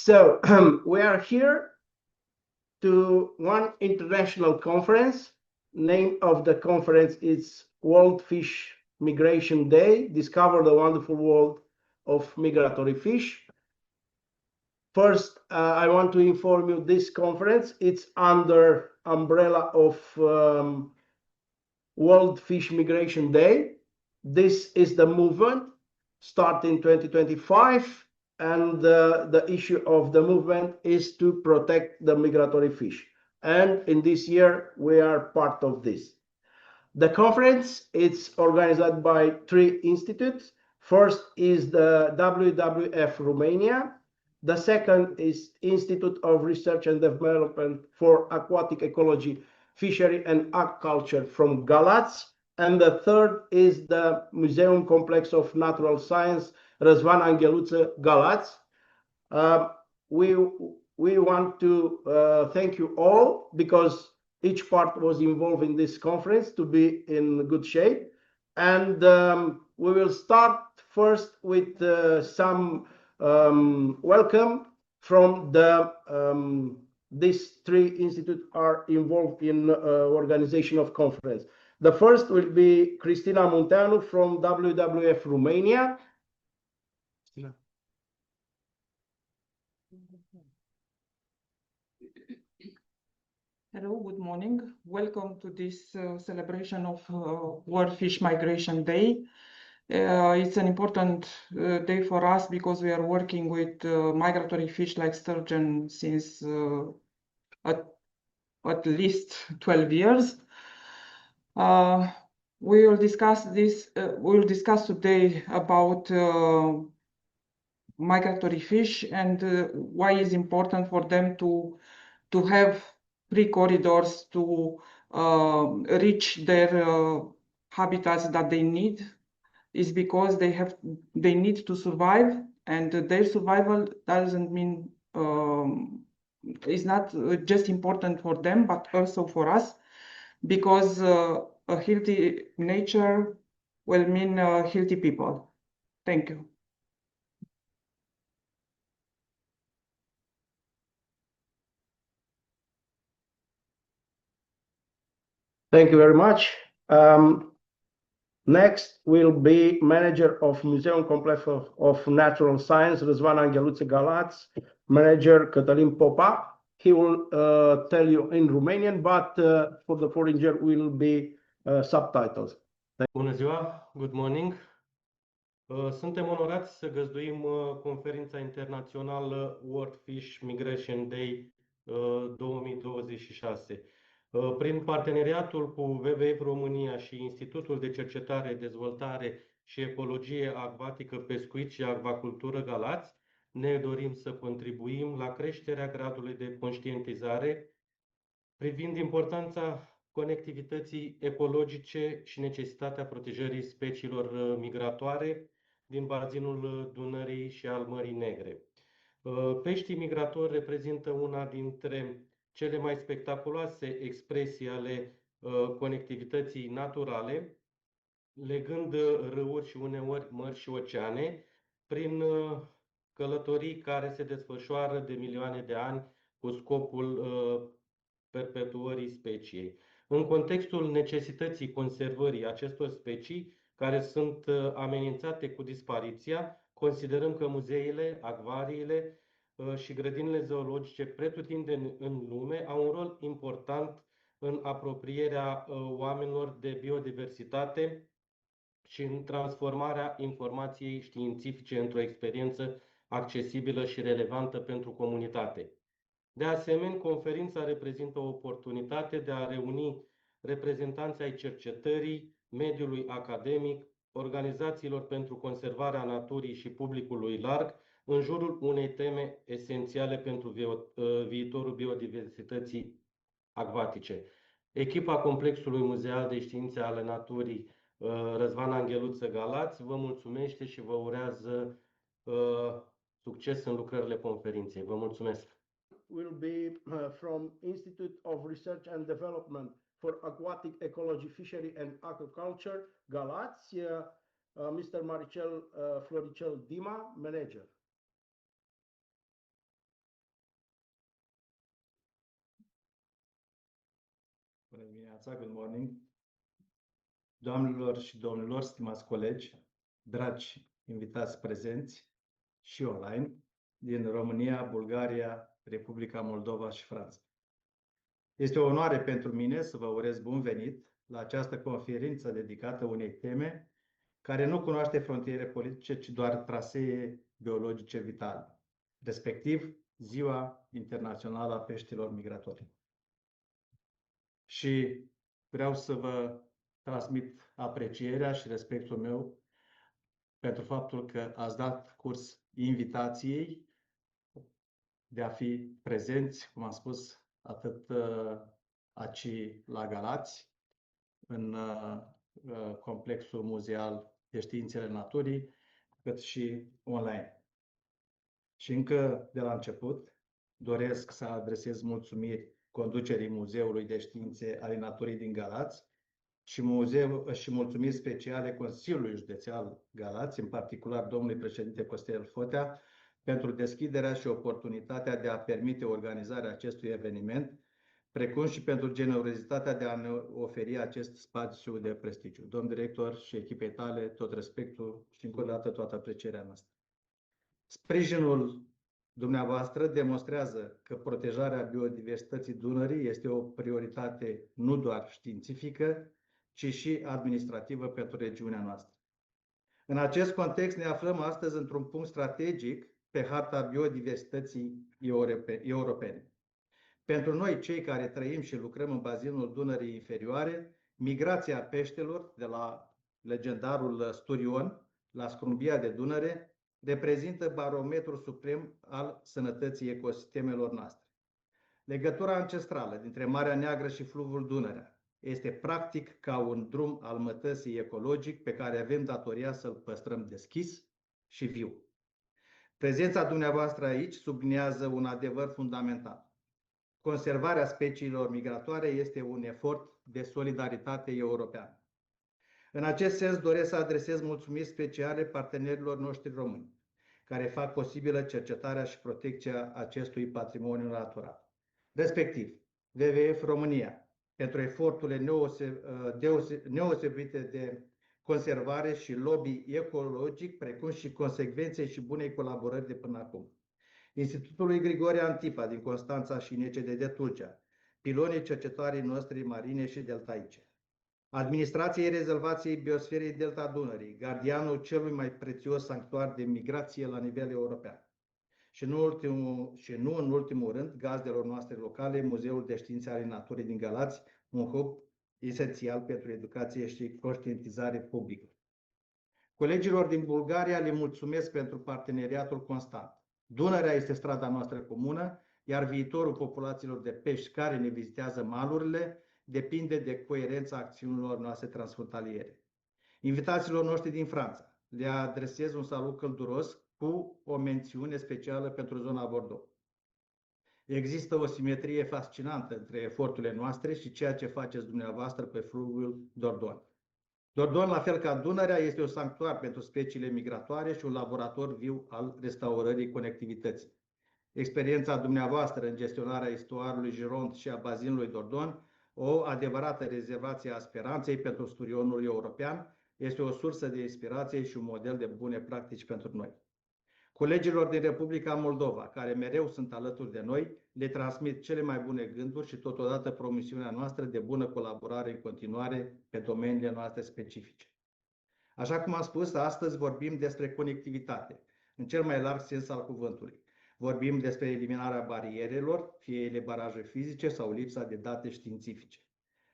So we are here to one international conference. Name of the conference is World Fish Migration Day, Discover the Wonderful World of Migratory Fish. First, I want to inform you this conference, it's under umbrella of World Fish Migration Day. This is the movement starting 2025, and the issue of the movement is to protect the migratory fish. And in this year, we are part of this. The conference is organized by 3 institutes. First is the WWF Romania. The second is Institute of Research and Development for Aquatic Ecology, Fishery and Aquaculture from Galați. And the third is the Museum Complex of Natural Science, Răsvan Angheluță, Galați. We want to thank you all because each part was involved in this conference to be in good shape. And we will start first with some welcome from the these 3 institutes are involved in organization of conference. The first will be Cristina Munteanu from WWF Romania. Cristina. Hello, good morning. Welcome to this celebration of World Fish Migration Day. It's an important day for us because we are working with migratory fish like sturgeon since at least 12 years. We will discuss this. We will discuss today about migratory fish and why it's important for them to have free corridors to reach their habitats that they need. Is because they need to survive, and their survival doesn't mean is not just important for them but also for us, because a healthy nature will mean healthy people. Thank you. Thank you very much. Next will be Manager of Museum Complex of Natural Science, Răsvan Angheluță, Galați, Manager Cătălin Popa. He will tell you in Romanian, but for the foreigner will be subtitles. Bună ziua, good morning. Suntem onorați să găzduim conferința internațională World Fish Migration Day 2026. Prin parteneriatul cu WWF România și Institutul de Cercetare, Dezvoltare și Ecologie Acvatică, Pescuit și Aquacultură Galați, ne dorim să contribuim la creșterea gradului de conștientizare privind importanța conectivității ecologice și necesitatea protejării speciilor migratoare din bazinul Dunării și al Mării Negre. Peștii migratori reprezintă una dintre cele mai spectaculoase expresii ale conectivității naturale, legând râuri și uneori mări și oceane, prin călătorii care se desfășoară de milioane de ani cu scopul perpetuării speciei. În contextul necesității conservării acestor specii care sunt amenințate cu dispariția, considerăm că muzeele, acvariile și grădinile zoologice pretutindeni în lume au un rol important în apropierea oamenilor de biodiversitate și în transformarea informației științifice într-o experiență accesibilă și relevantă pentru comunitate. De asemenea, conferința reprezintă o oportunitate de a reuni reprezentanții ai cercetării, mediului academic, organizațiilor pentru conservarea naturii și publicului larg în jurul unei teme esențiale pentru viitorul biodiversității acvatice. Echipa Complexului Muzeal de Științe ale Naturii Răsvan Angheluță, Galați vă mulțumește și vă urează succes în lucrările conferinței. Vă mulțumesc! Will be from Institute of Research and Development for Aquatic Ecology, Fishery and Aquaculture, Galați, Mr. Maricel Floricel Dima, Manager. Bună dimineața, good morning. Doamnelor și domnilor, stimați colegi, dragi invitați prezenți și online din România, Bulgaria, Republica Moldova și Franța. Este o onoare pentru mine să vă urez bun venit la această conferință dedicată unei teme care nu cunoaște frontiere politice, ci doar trasee biologice vitale, respectiv Ziua Internațională a Peștilor Migratori. Și vreau să vă transmit aprecierea și respectul meu pentru faptul că ați dat curs invitației de a fi prezenți, cum am spus, atât aici la Galați, în complexul muzeal de științele naturii, cât și online. Și încă de la început doresc să adresez mulțumiri conducerii Muzeului de Științe ale Naturii din Galați și mulțumiri speciale Consiliului Județean Galați, în particular domnului președinte Costel Fotea, pentru deschiderea și oportunitatea de a permite organizarea acestui eveniment, precum și pentru generozitatea de a ne oferi acest spațiu de prestigiu. Domn director și echipei tale, tot respectul și încă o dată toată aprecierea noastră. Sprijinul dumneavoastră demonstrează că protejarea biodiversității Dunării este o prioritate nu doar științifică, ci și administrativă pentru regiunea noastră. În acest context ne aflăm astăzi într-un punct strategic pe harta biodiversității europene. Pentru noi, cei care trăim și lucrăm în bazinul Dunării inferioare, migrația peștelor de la legendarul Sturion la Scrumbia de Dunăre reprezintă barometrul suprem al sănătății ecosistemelor noastre. Legătura ancestrală dintre Marea Neagră și fluviul Dunărea este practic ca un drum al mătăsii ecologic pe care avem datoria să-l păstrăm deschis și viu. Prezența dumneavoastră aici subliniază un adevăr fundamental. Conservarea speciilor migratoare este un efort de solidaritate europeană. În acest sens doresc să adresez mulțumiri speciale partenerilor noștri români, care fac posibilă cercetarea și protecția acestui patrimoniu natural, respectiv WWF Romania, pentru eforturile neosebite de conservare și lobby ecologic, precum și consecvenței și bunei colaborări de până acum. Institutului Grigore Antipa din Constanța și ICDEAPA de Tulcea, pilonii cercetătorii noștri marine și deltaice. Administrației rezervației biosferei Delta Dunării, gardianul celui mai prețios sanctuar de migrație la nivel european. Și nu în ultimul rând, gazdelor noastre locale, Muzeul de Științe ale Naturii din Galați, un hub esențial pentru educație și conștientizare publică. Colegilor din Bulgaria le mulțumesc pentru parteneriatul constant. Dunărea este strada noastră comună, iar viitorul populațiilor de pești care ne vizitează malurile depinde de coerența acțiunilor noastre transfrontaliere. Invitațiilor noștri din Franța le adresez un salut călduros cu o mențiune specială pentru zona Bordeaux. Există o simetrie fascinantă între eforturile noastre și ceea ce faceți dumneavoastră pe fluviul Dordogne. Dordogne, la fel ca Dunărea, este un sanctuar pentru speciile migratoare și un laborator viu al restaurării conectivității. Experiența dumneavoastră în gestionarea estuarului Gironde și a bazinului Dordogne, o adevărată rezervație a speranței pentru sturionul european, este o sursă de inspirație și un model de bune practici pentru noi. Colegilor din Republica Moldova, care mereu sunt alături de noi, le transmit cele mai bune gânduri și totodată promisiunea noastră de bună colaborare în continuare pe domeniile noastre specifice. Așa cum am spus, astăzi vorbim despre conectivitate, în cel mai larg sens al cuvântului. Vorbim despre eliminarea barierelor, fie ele baraje fizice sau lipsa de date științifice.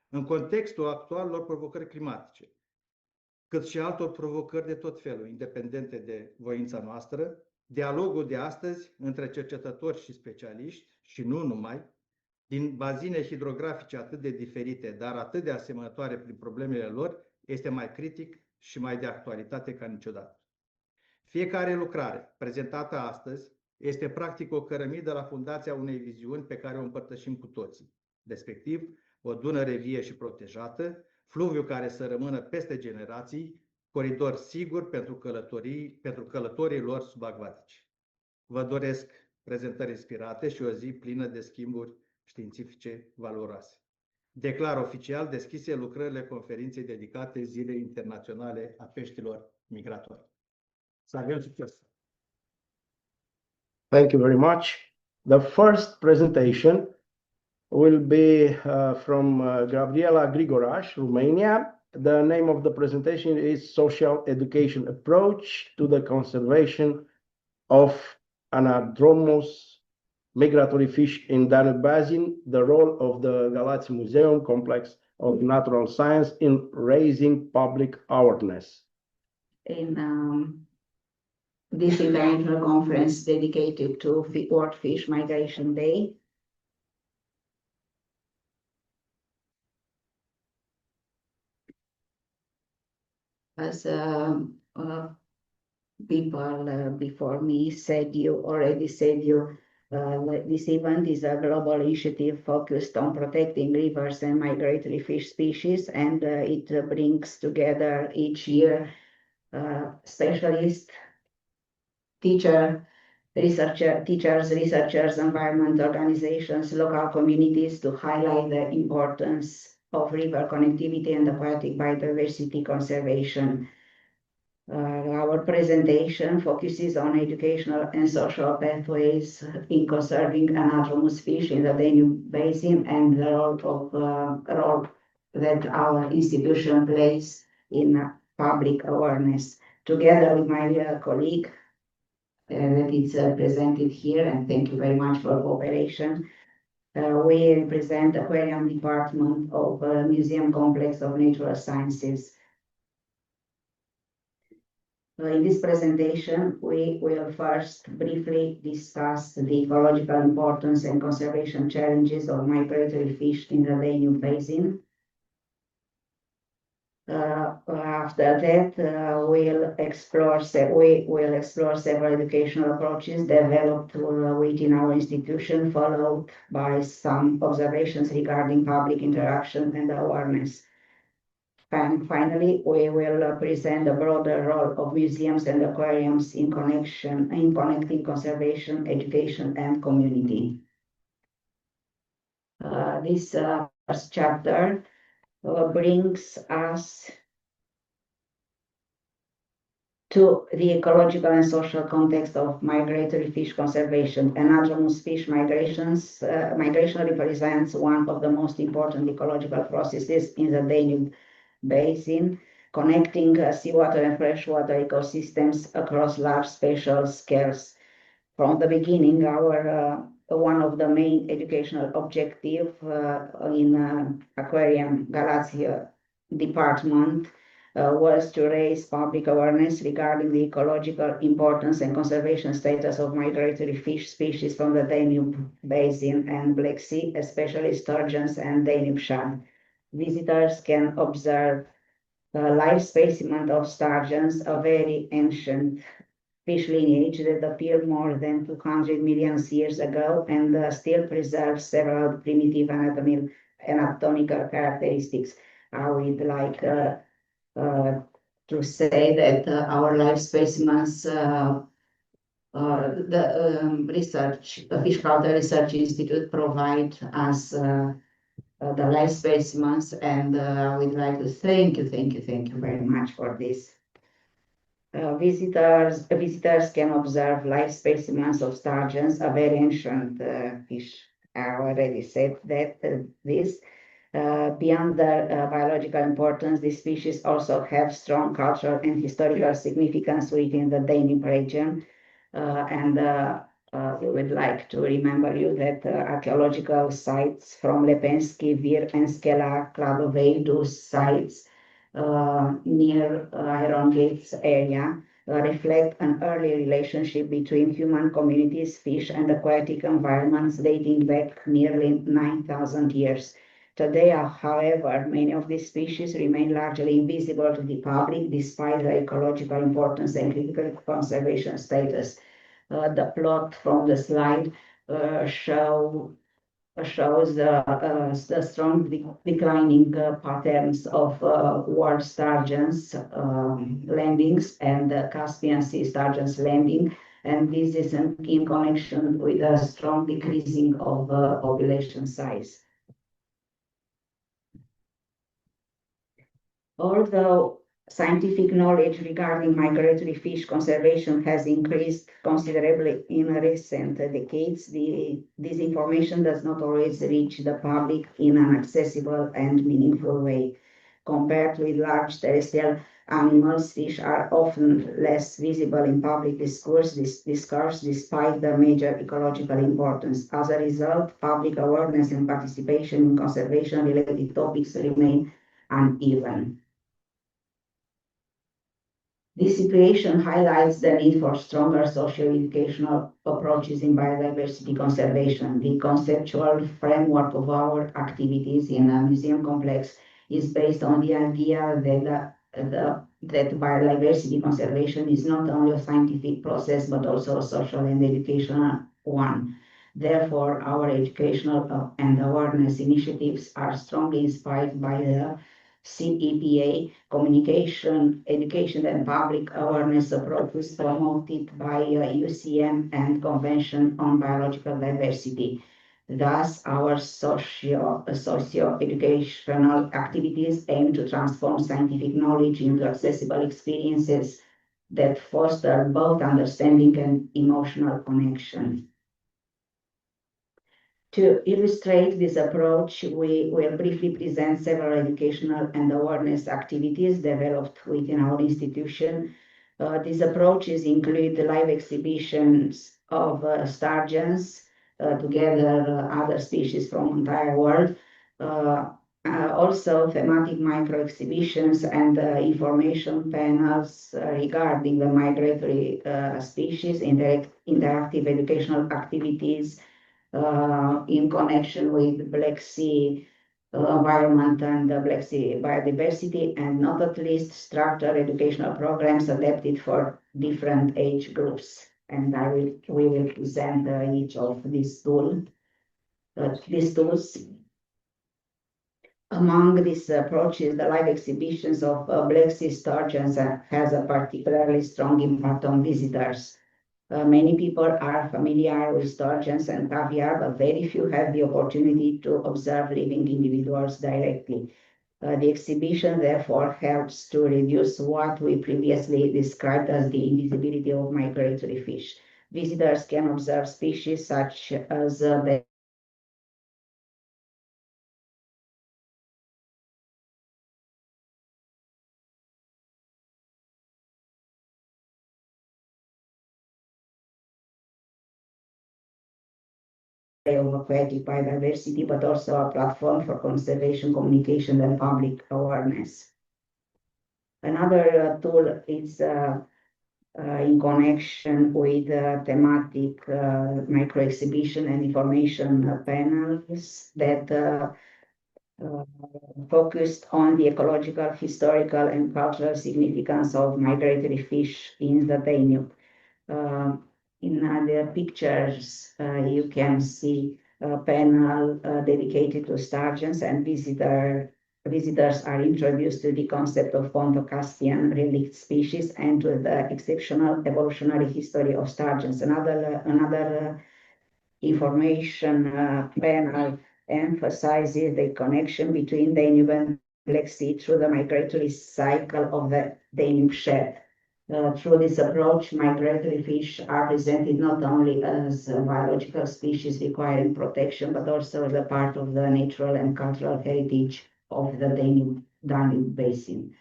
În contextul actualelor provocări climatice, cât și altor provocări de tot felul, independente de voința noastră, dialogul de astăzi între cercetători și specialiști, și nu numai, din bazine hidrografice atât de diferite, dar atât de asemănătoare prin problemele lor, este mai critic și mai de actualitate ca niciodată. Fiecare lucrare prezentată astăzi este practic o cărămidă la fundația unei viziuni pe care o împărtășim cu toții, respectiv o Dunăre vie și protejată, fluviu care să rămână peste generații, coridor sigur pentru călătorii lor subacvatici. Vă doresc prezentări inspirate și o zi plină de schimburi științifice valoroase. Declar oficial deschise lucrările conferinței dedicate Zilei Internaționale a Peștilor Migratori. Să avem succes! Thank you very much. The first presentation will be from Gabriela Grigoraș, Romania. The name of the presentation is Social Education Approach to the Conservation of Anadromous Migratory Fish in Danube Basin, the role of the Galați Museum Complex of Natural Science in raising public awareness. In this international conference dedicated to World Fish Migration Day, as people before me said, this event is a global initiative focused on protecting rivers and migratory fish species, and it brings together each year specialists, teachers, researchers, environment organizations, local communities to highlight the importance of river connectivity and aquatic biodiversity conservation. Our presentation focuses on educational and social pathways in conserving anadromous fish in the Danube Basin and the role that our institution plays in public awareness. Together with my colleague that is presented here, and thank you very much for cooperation, we represent the Aquarium Department of Museum Complex of Natural Sciences. In this presentation, we will first briefly discuss the ecological importance and conservation challenges of migratory fish in the Danube Basin. After that, we'll explore several educational approaches developed within our institution, followed by some observations regarding public interaction and awareness. And finally, we will present the broader role of museums and aquariums in connecting conservation, education, and community. This first chapter brings us to the ecological and social context of migratory fish conservation. Anadromous fish migration represents one of the most important ecological processes in the Danube Basin, connecting seawater and freshwater ecosystems across large spatial scales. From the beginning, one of the main educational objectives in Aquarium Galați department was to raise public awareness regarding the ecological importance and conservation status of migratory fish species from the Danube Basin and Black Sea, especially sturgeons and Danube shad. Visitors can observe a live specimen of sturgeons, a very ancient fish lineage that appeared more than 200 million years ago and still preserves several primitive anatomical characteristics. I would like to say that our live specimens, the Fish Culture Research Institute provide us the live specimens, and I would like to thank you very much for this. Visitors can observe live specimens of sturgeons, a very ancient fish. I already said that beyond the biological importance, these species also have strong cultural and historical significance within the Danube region, we would like to remember you that archaeological sites from Lepenski, Vir, and Skela Kladovei, those sites near Iron Gates area, reflect an early relationship between human communities, fish, and aquatic environments dating back nearly 9,000 years. Today, however, many of these species remain largely invisible to the public despite their ecological importance and critical conservation status. The plot from the slide shows the strong declining patterns of world sturgeons landings and Caspian Sea sturgeons landing, and this is in connection with a strong decreasing of population size. Although scientific knowledge regarding migratory fish conservation has increased considerably in recent decades, this information does not always reach the public in an accessible and meaningful way. Compared with large terrestrial animals, fish are often less visible in public discourse despite their major ecological importance. As a result, public awareness and participation in conservation-related topics remain uneven. This situation highlights the need for stronger socio-educational approaches in biodiversity conservation. The conceptual framework of our activities in a museum complex is based on the idea that biodiversity conservation is not only a scientific process, but also a social and educational one. Therefore, our educational and awareness initiatives are strongly inspired by the ICDEAPA communication, education, and public awareness approaches promoted by UCM and Convention on Biological Diversity. Thus, our socio-educational activities aim to transform scientific knowledge into accessible experiences that foster both understanding and emotional connection. To illustrate this approach, we will briefly present several educational and awareness activities developed within our institution. These approaches include live exhibitions of sturgeons, together other species from the entire world, also thematic micro exhibitions and information panels regarding the migratory species, interactive educational activities, in connection with Black Sea environment and the Black Sea biodiversity, and not at least structured educational programs adapted for different age groups. And we will present each of these tools. Among these approaches, the live exhibitions of Black Sea sturgeons has a particularly strong impact on visitors. Many people are familiar with sturgeons and caviar, but very few have the opportunity to observe living individuals directly. The exhibition therefore helps to reduce what we previously described as the invisibility of migratory fish. Visitors can observe species such as the of aquatic biodiversity, but also a platform for conservation communication and public awareness. Another tool is in connection with thematic micro exhibition and information panels that focused on the ecological, historical, and cultural significance of migratory fish in the Danube. In the pictures, you can see a panel dedicated to sturgeons, and visitors are introduced to the concept of Pontocaspian relict species and to the exceptional evolutionary history of sturgeons. Another information panel emphasizes the connection between Danube and Black Sea through the migratory cycle of the Danube shad. Through this approach, migratory fish are presented not only as biological species requiring protection, but also as a part of the natural and cultural heritage of the Danube basin.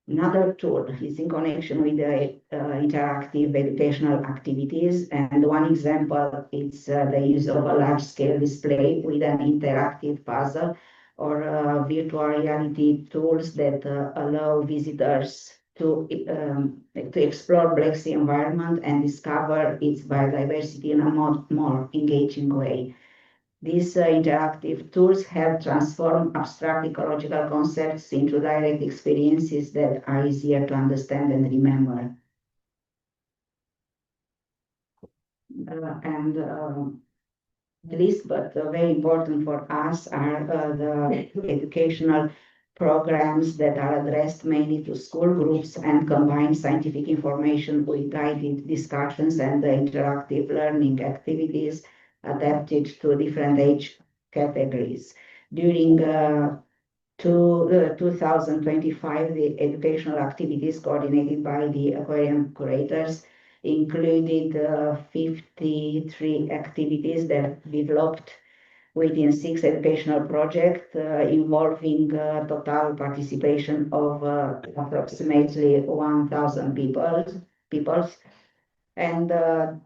Another tool is in connection with the interactive educational activities, and one example is the use of a large-scale display with an interactive puzzle or virtual reality tools that allow visitors to explore Black Sea environment and discover its biodiversity in a more engaging way. These interactive tools help transform abstract ecological concepts into direct experiences that are easier to understand and remember. Least but very important for us are the educational programs that are addressed mainly to school groups and combine scientific information with guided discussions and interactive learning activities adapted to different age categories. During To 2025, the educational activities coordinated by the aquarium curators included 53 activities that developed within 6 educational projects involving total participation of approximately 1,000 people. And the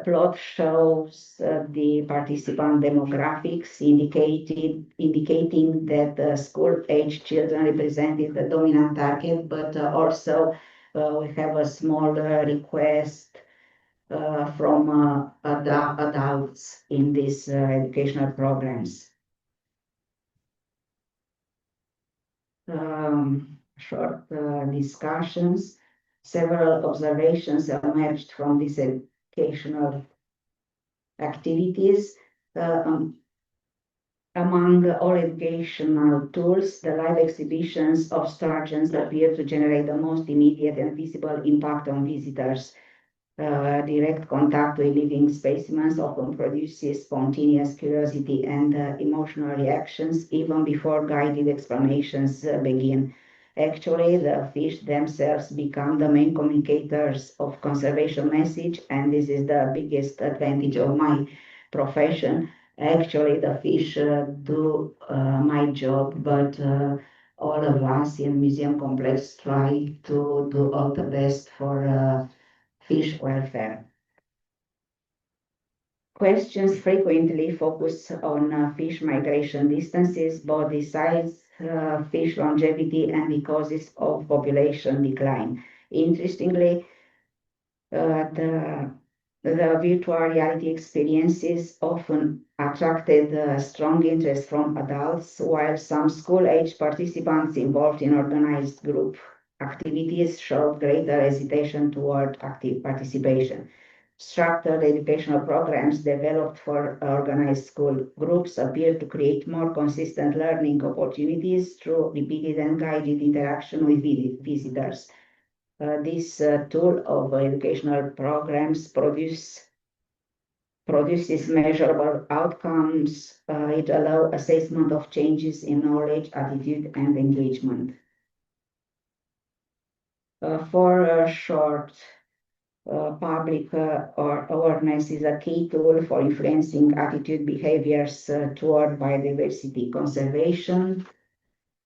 plot shows the participant demographics indicating that school-age children represented the dominant target, but also we have a small request from adults in these educational programs. Short discussions. Several observations emerged from these educational activities. Among all educational tools, the live exhibitions of sturgeons appear to generate the most immediate and visible impact on visitors. Direct contact with living specimens often produces spontaneous curiosity and emotional reactions even before guided explanations begin. Actually, the fish themselves become the main communicators of conservation message, and this is the biggest advantage of my profession. Actually, the fish do my job, but all of us in museum complex try to do all the best for fish welfare. Questions frequently focus on fish migration distances, body size, fish longevity, and the causes of population decline. Interestingly, the virtual reality experiences often attracted strong interest from adults, while some school-age participants involved in organized group activities showed greater hesitation toward active participation. Structured educational programs developed for organized school groups appear to create more consistent learning opportunities through repeated and guided interaction with visitors. This tool of educational programs produces measurable outcomes. It allows assessment of changes in knowledge, attitude, and engagement. For short, public awareness is a key tool for influencing attitude behaviors toward biodiversity conservation.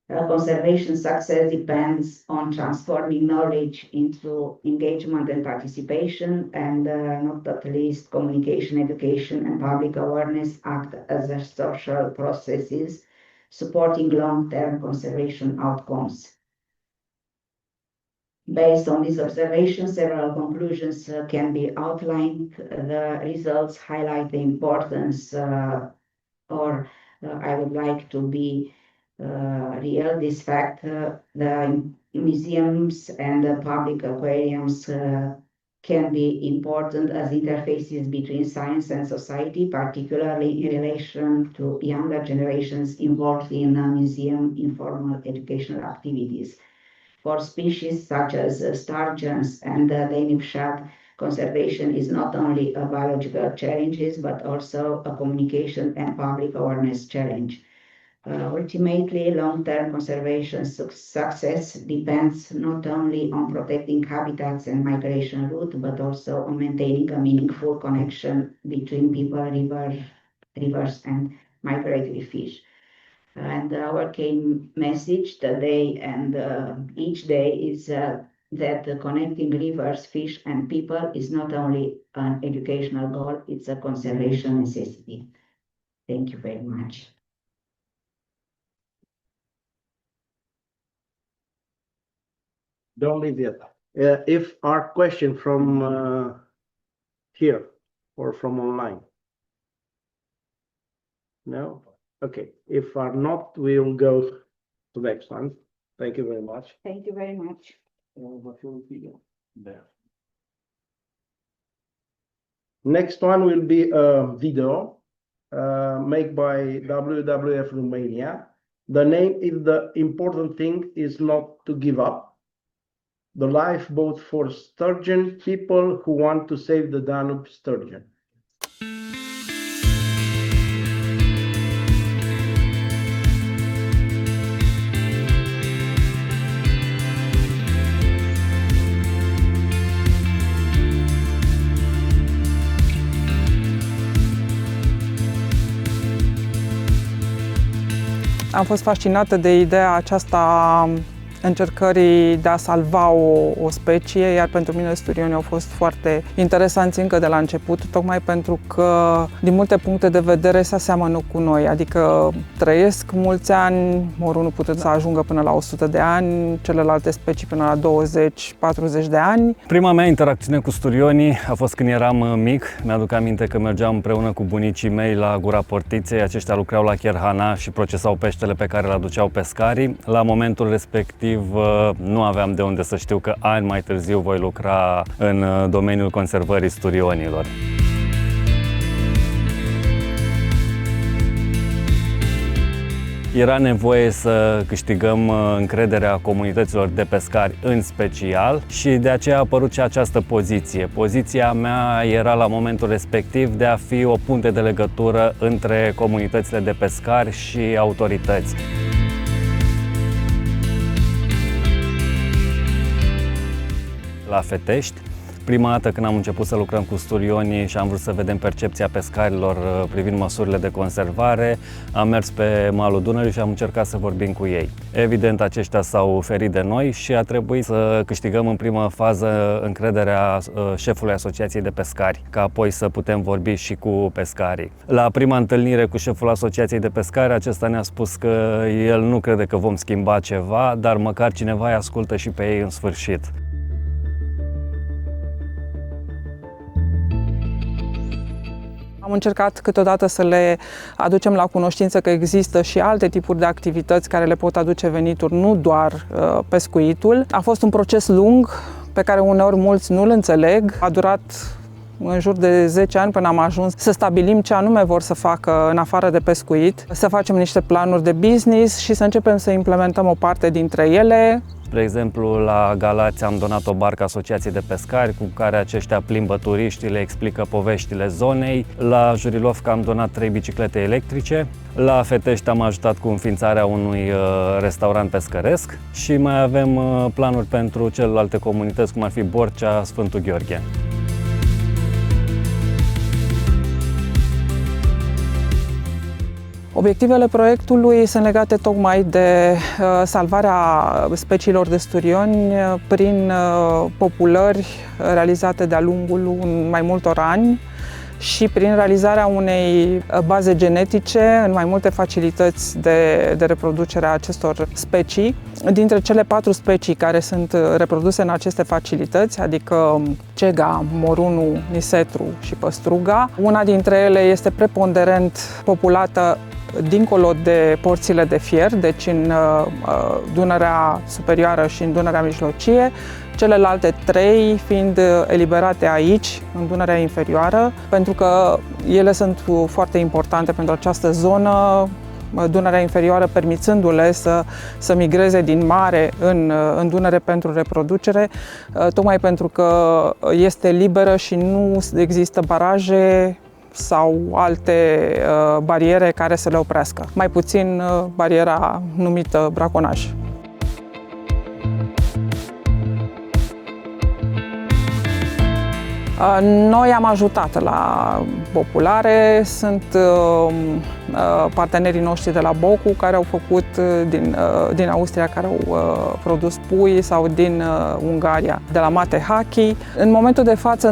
Conservation success depends on transforming knowledge into engagement and participation, and not at least communication, education, and public awareness act as social processes supporting long-term conservation outcomes. Based on these observations, several conclusions can be outlined. The results highlight the importance, I would like to be real, this fact, the museums and the public aquariums can be important as interfaces between science and society, particularly in relation to younger generations involved in museum informal educational activities. For species such as sturgeons and the Danish shad, conservation is not only a biological challenge, but also a communication and public awareness challenge. Ultimately, long-term conservation success depends not only on protecting habitats and migration routes, but also on maintaining a meaningful connection between people, rivers, and migratory fish. And our key message today and each day is that connecting rivers, fish, and people is not only an educational goal, it's a conservation necessity. Thank you very much. Don't leave yet. If our question from here or from online? No? Okay. If are not, we'll go to the next one. Thank you very much. Thank you very much. There. Next one will be a video made by WWF Romania. The name is "The Important Thing is Not to Give Up." The lifeboat for sturgeon people who want to save the Danube sturgeon. Am fost fascinată de ideea aceasta încercării de a salva o specie, iar pentru mine sturionii au fost foarte interesanți încă de la început, tocmai pentru că din multe puncte de vedere se aseamănă cu noi, adică trăiesc mulți ani, morunul putând să ajungă până la 100 de ani, celelalte specii până la 20-40 de ani. Prima mea interacțiune cu sturionii a fost când eram mic. Mi-aduc aminte că mergeam împreună cu bunicii mei la Gura Portiței, aceștia lucrau la Cherhana și procesau peștele pe care îl aduceau pescarii. La momentul respectiv nu aveam de unde să știu că ani mai târziu voi lucra în domeniul conservării sturionilor. Era nevoie să câștigăm încrederea comunităților de pescari în special și de aceea a apărut și această poziție. Poziția mea era la momentul respectiv de a fi o punte de legătură între comunitățile de pescari și autorități. La Fetești, prima dată când am început să lucrăm cu sturionii și am vrut să vedem percepția pescarilor privind măsurile de conservare, am mers pe malul Dunării și am încercat să vorbim cu ei. Evident, aceștia s-au ferit de noi și a trebuit să câștigăm în primă fază încrederea șefului Asociației de Pescari, ca apoi să putem vorbi și cu pescarii. La prima întâlnire cu șeful Asociației de Pescari, acesta ne-a spus că el nu crede că vom schimba ceva, dar măcar cineva îi ascultă și pe ei în sfârșit. Am încercat câteodată să le aducem la cunoștință că există și alte tipuri de activități care le pot aduce venituri, nu doar pescuitul. A fost un proces lung pe care uneori mulți nu-l înțeleg. A durat în jur de 10 ani până am ajuns să stabilim ce anume vor să facă în afară de pescuit, să facem niște planuri de business și să începem să implementăm o parte dintre ele. Spre exemplu, la Galați am donat o barcă Asociației de Pescari cu care aceștia plimbă turiștii, le explică poveștile zonei. La Jurilovca am donat 3 biciclete electrice. La Fetești am ajutat cu înființarea unui restaurant pescăresc și mai avem planuri pentru celelalte comunități, cum ar fi Borcea, Sfântul Gheorghe. Obiectivele proiectului sunt legate tocmai de salvarea speciilor de sturioni prin populări realizate de-a lungul mai multor ani și prin realizarea unei baze genetice în mai multe facilități de reproducere a acestor specii. Dintre cele 4 specii care sunt reproduse în aceste facilități, adică cega, morunul, nisetru și păstruga, una dintre ele este preponderent populată dincolo de porțile de fier, deci în Dunărea superioară și în Dunărea mijlocie, celelalte 3 fiind eliberate aici, în Dunărea inferioară, pentru că ele sunt foarte importante pentru această zonă, Dunărea inferioară permițându-le să migreze din mare în Dunăre pentru reproducere, tocmai pentru că este liberă și nu există baraje sau alte bariere care să le oprească. Mai puțin bariera numită braconaj. Noi am ajutat la populare, sunt partenerii noștri de la Bocu care au făcut din Austria, care au produs pui, sau din Ungaria, de la Mate Haki. În momentul de față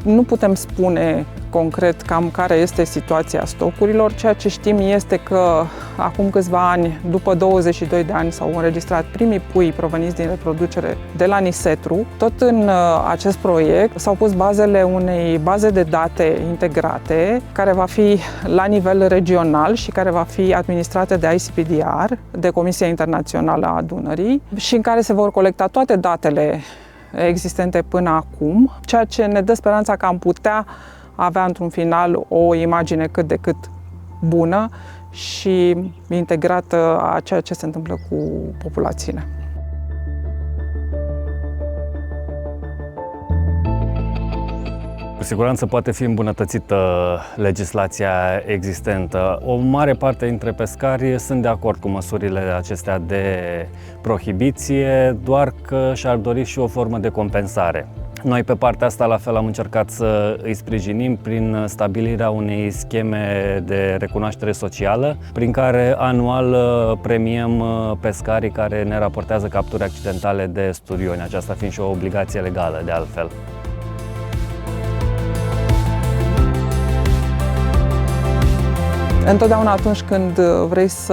nu putem spune concret cam care este situația stocurilor. Ceea ce știm este că acum câțiva ani, după 22 de ani, s-au înregistrat primii pui proveniți din reproducere de la nisetru. Tot în acest proiect s-au pus bazele unei baze de date integrate, care va fi la nivel regional și care va fi administrată de ICDEAPA, de Comisia Internațională a Dunării, și în care se vor colecta toate datele existente până acum, ceea ce ne dă speranța că am putea avea într-un final o imagine cât de cât bună și integrată a ceea ce se întâmplă cu populațiile. Cu siguranță poate fi îmbunătățită legislația existentă. O mare parte dintre pescari sunt de acord cu măsurile acestea de prohibiție, doar că și-ar dori și o formă de compensare. Noi pe partea asta la fel am încercat să îi sprijinim prin stabilirea unei scheme de recunoaștere socială, prin care anual premiem pescarii care ne raportează capturi accidentale de sturioni, aceasta fiind și o obligație legală de altfel. Întotdeauna atunci când vrei să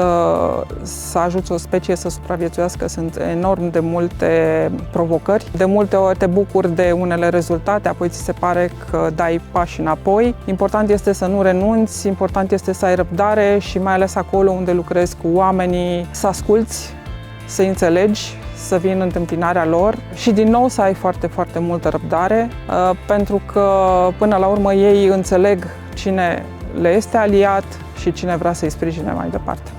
ajuți o specie să supraviețuiască, sunt enorm de multe provocări. De multe ori te bucuri de unele rezultate, apoi ți se pare că dai pași înapoi. Important este să nu renunți, important este să ai răbdare și mai ales acolo unde lucrezi cu oamenii, să asculți, să înțelegi, să vii în întâmpinarea lor și din nou să ai foarte, foarte multă răbdare, pentru că până la urmă ei înțeleg cine le este aliat și cine vrea să-i sprijine mai departe.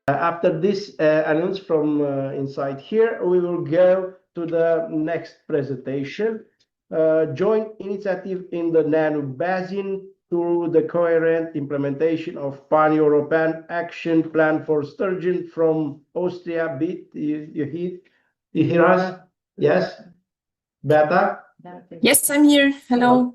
After this announce from inside here, we will go to the next presentation. Joint initiative in the Danube Basin through the coherent implementation of Pan-European Action Plan for Sturgeon from Austria. You hear us? Yes? Beata? Yes, I'm here. Hello.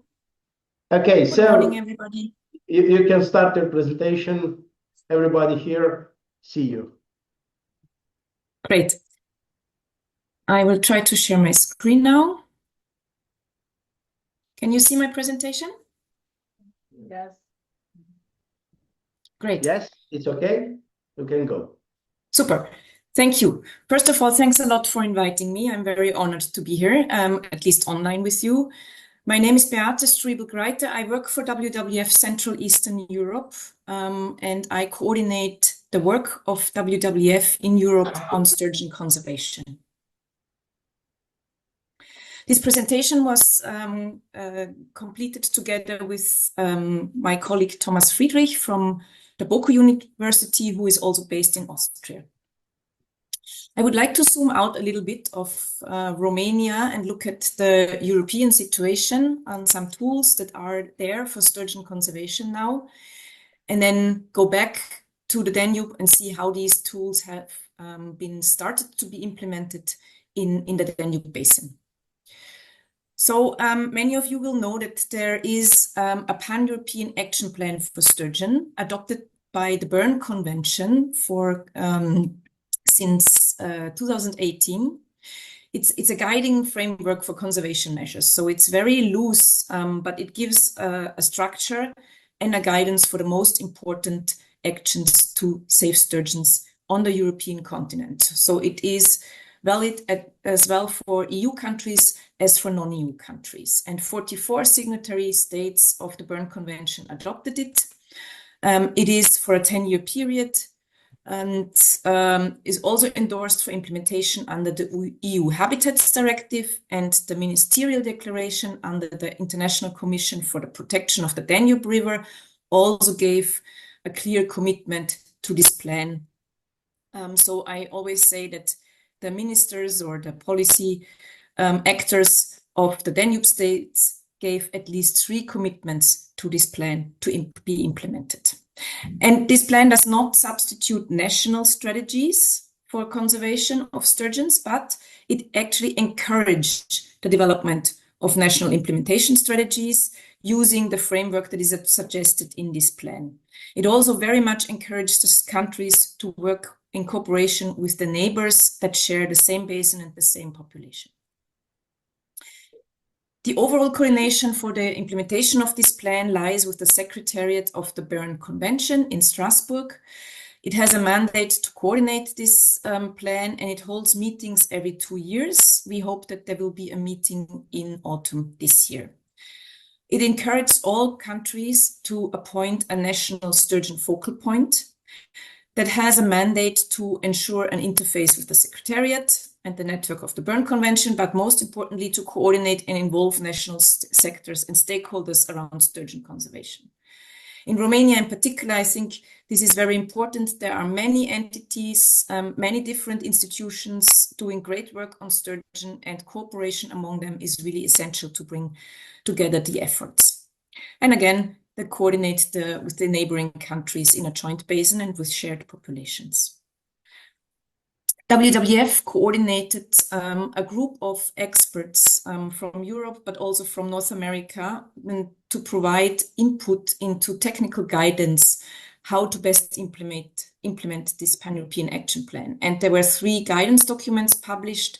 Okay, Good morning, everybody. You can start your presentation. Everybody here, see you. Great. I will try to share my screen now. Can you see my presentation? Yes. Great. Yes, it's okay. You can go. Super. Thank you. First of all, thanks a lot for inviting me. I'm very honored to be here, at least online with you. My name is Beate Striebel-Greite. I work for WWF Central Eastern Europe, and I coordinate the work of WWF in Europe on sturgeon conservation. This presentation was completed together with my colleague Thomas Friedrich from the Boku University, who is also based in Austria. I would like to zoom out a little bit of Romania and look at the European situation and some tools that are there for sturgeon conservation now, and then go back to the Danube and see how these tools have been started to be implemented in the Danube Basin. So many of you will know that there is a pan-European action plan for sturgeon adopted by the Berne Convention for since 2018. It's a guiding framework for conservation measures. So it's very loose, but it gives a structure and a guidance for the most important actions to save sturgeons on the European continent. So it is valid as well for EU countries as for non-EU countries. And 44 signatory states of the Berne Convention adopted it. It is for a 10-year period and is also endorsed for implementation under the EU Habitats Directive and the Ministerial Declaration under the International Commission for the Protection of the Danube River also gave a clear commitment to this plan. So I always say that the ministers or the policy actors of the Danube states gave at least 3 commitments to this plan to be implemented. And this plan does not substitute national strategies for conservation of sturgeons, but it actually encouraged the development of national implementation strategies using the framework that is suggested in this plan. It also very much encouraged the countries to work in cooperation with the neighbors that share the same basin and the same population. The overall coordination for the implementation of this plan lies with the Secretariat of the Berne Convention in Strasbourg. It has a mandate to coordinate this plan, and it holds meetings every 2 years. We hope that there will be a meeting in autumn this year. It encourages all countries to appoint a national sturgeon focal point that has a mandate to ensure an interface with the Secretariat and the network of the Berne Convention, but most importantly to coordinate and involve national sectors and stakeholders around sturgeon conservation. In Romania in particular, I think this is very important. There are many entities, many different institutions doing great work on sturgeon, and cooperation among them is really essential to bring together the efforts. And again, they coordinate with the neighboring countries in a joint basin and with shared populations. WWF coordinated a group of experts from Europe, but also from North America, to provide input into technical guidance how to best implement this Pan-European Action Plan. And there were 3 guidance documents published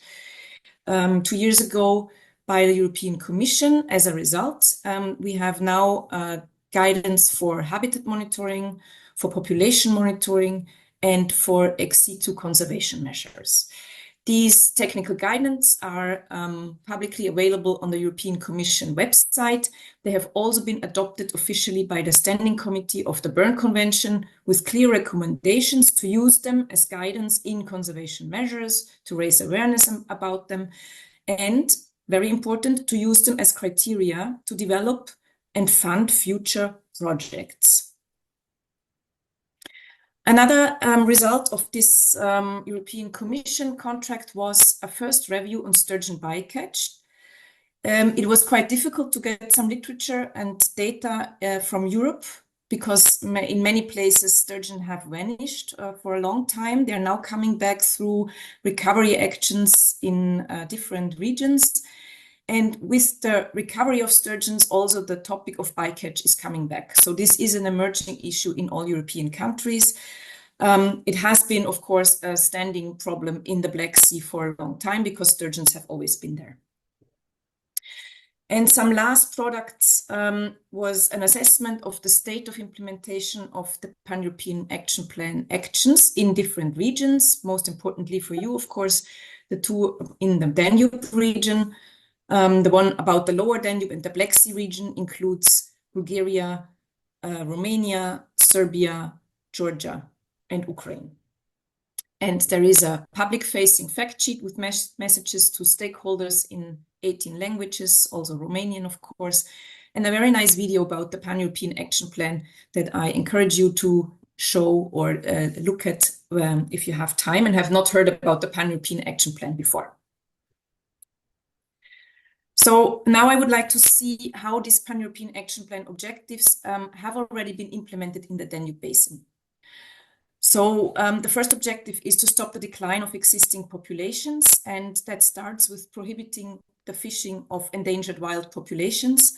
2 years ago by the European Commission. As a result, we have now guidance for habitat monitoring, for population monitoring, and for ex situ conservation measures. These technical guidance are publicly available on the European Commission website. They have also been adopted officially by the Standing Committee of the Berne Convention, with clear recommendations to use them as guidance in conservation measures, to raise awareness about them, and, very important, to use them as criteria to develop and fund future projects. Another result of this European Commission contract was a first review on sturgeon bycatch. It was quite difficult to get some literature and data from Europe, because in many places sturgeon have vanished for a long time. They are now coming back through recovery actions in different regions. And with the recovery of sturgeons, also the topic of bycatch is coming back. So this is an emerging issue in all European countries. It has been, of course, a standing problem in the Black Sea for a long time, because sturgeons have always been there. And some last products was an assessment of the state of implementation of the Pan-European Action Plan actions in different regions. Most importantly for you, of course, the 2 in the Danube region. The one about the lower Danube and the Black Sea region includes Bulgaria, Romania, Serbia, Georgia, and Ukraine. And there is a public-facing fact sheet with messages to stakeholders in 18 languages, also Romanian, of course, and a very nice video about the Pan-European Action Plan that I encourage you to show or look at if you have time and have not heard about the Pan-European Action Plan before. So now I would like to see how this Pan-European Action Plan objectives have already been implemented in the Danube Basin. So the first objective is to stop the decline of existing populations, and that starts with prohibiting the fishing of endangered wild populations.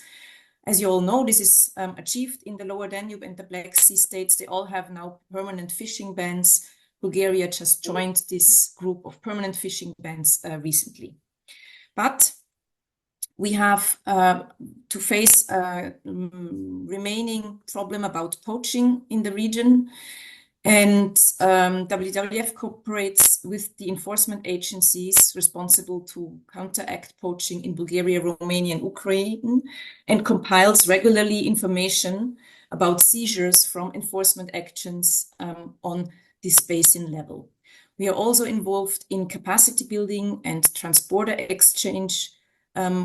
As you all know, this is achieved in the lower Danube and the Black Sea states. They all have now permanent fishing bans. Bulgaria just joined this group of permanent fishing bans recently. But we have to face a remaining problem about poaching in the region. And WWF cooperates with the enforcement agencies responsible to counteract poaching in Bulgaria, Romania, and Ukraine, and compiles regularly information about seizures from enforcement actions on this basin level. We are also involved in capacity building and transporter exchange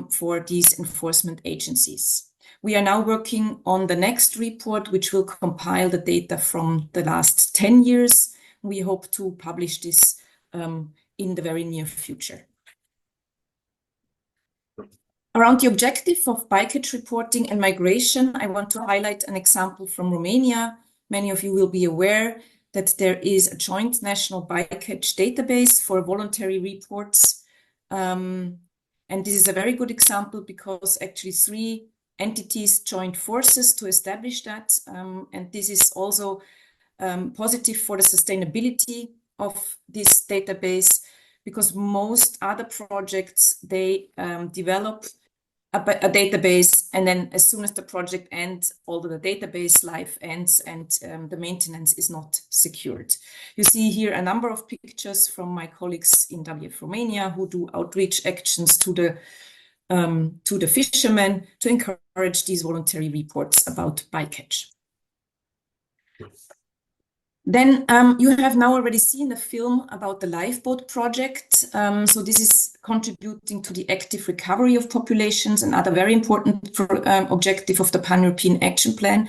for these enforcement agencies. We are now working on the next report, which will compile the data from the last 10 years. We hope to publish this in the very near future. Around the objective of bycatch reporting and migration, I want to highlight an example from Romania. Many of you will be aware that there is a joint national bycatch database for voluntary reports. And this is a very good example because actually 3 entities joined forces to establish that. And this is also positive for the sustainability of this database, because most other projects, they develop a database, and then as soon as the project ends, although the database life ends and the maintenance is not secured. You see here a number of pictures from my colleagues in WWF Romania who do outreach actions to the fishermen to encourage these voluntary reports about bycatch. Then you have now already seen the film about the lifeboat project. So this is contributing to the active recovery of populations, another very important objective of the Pan-European Action Plan.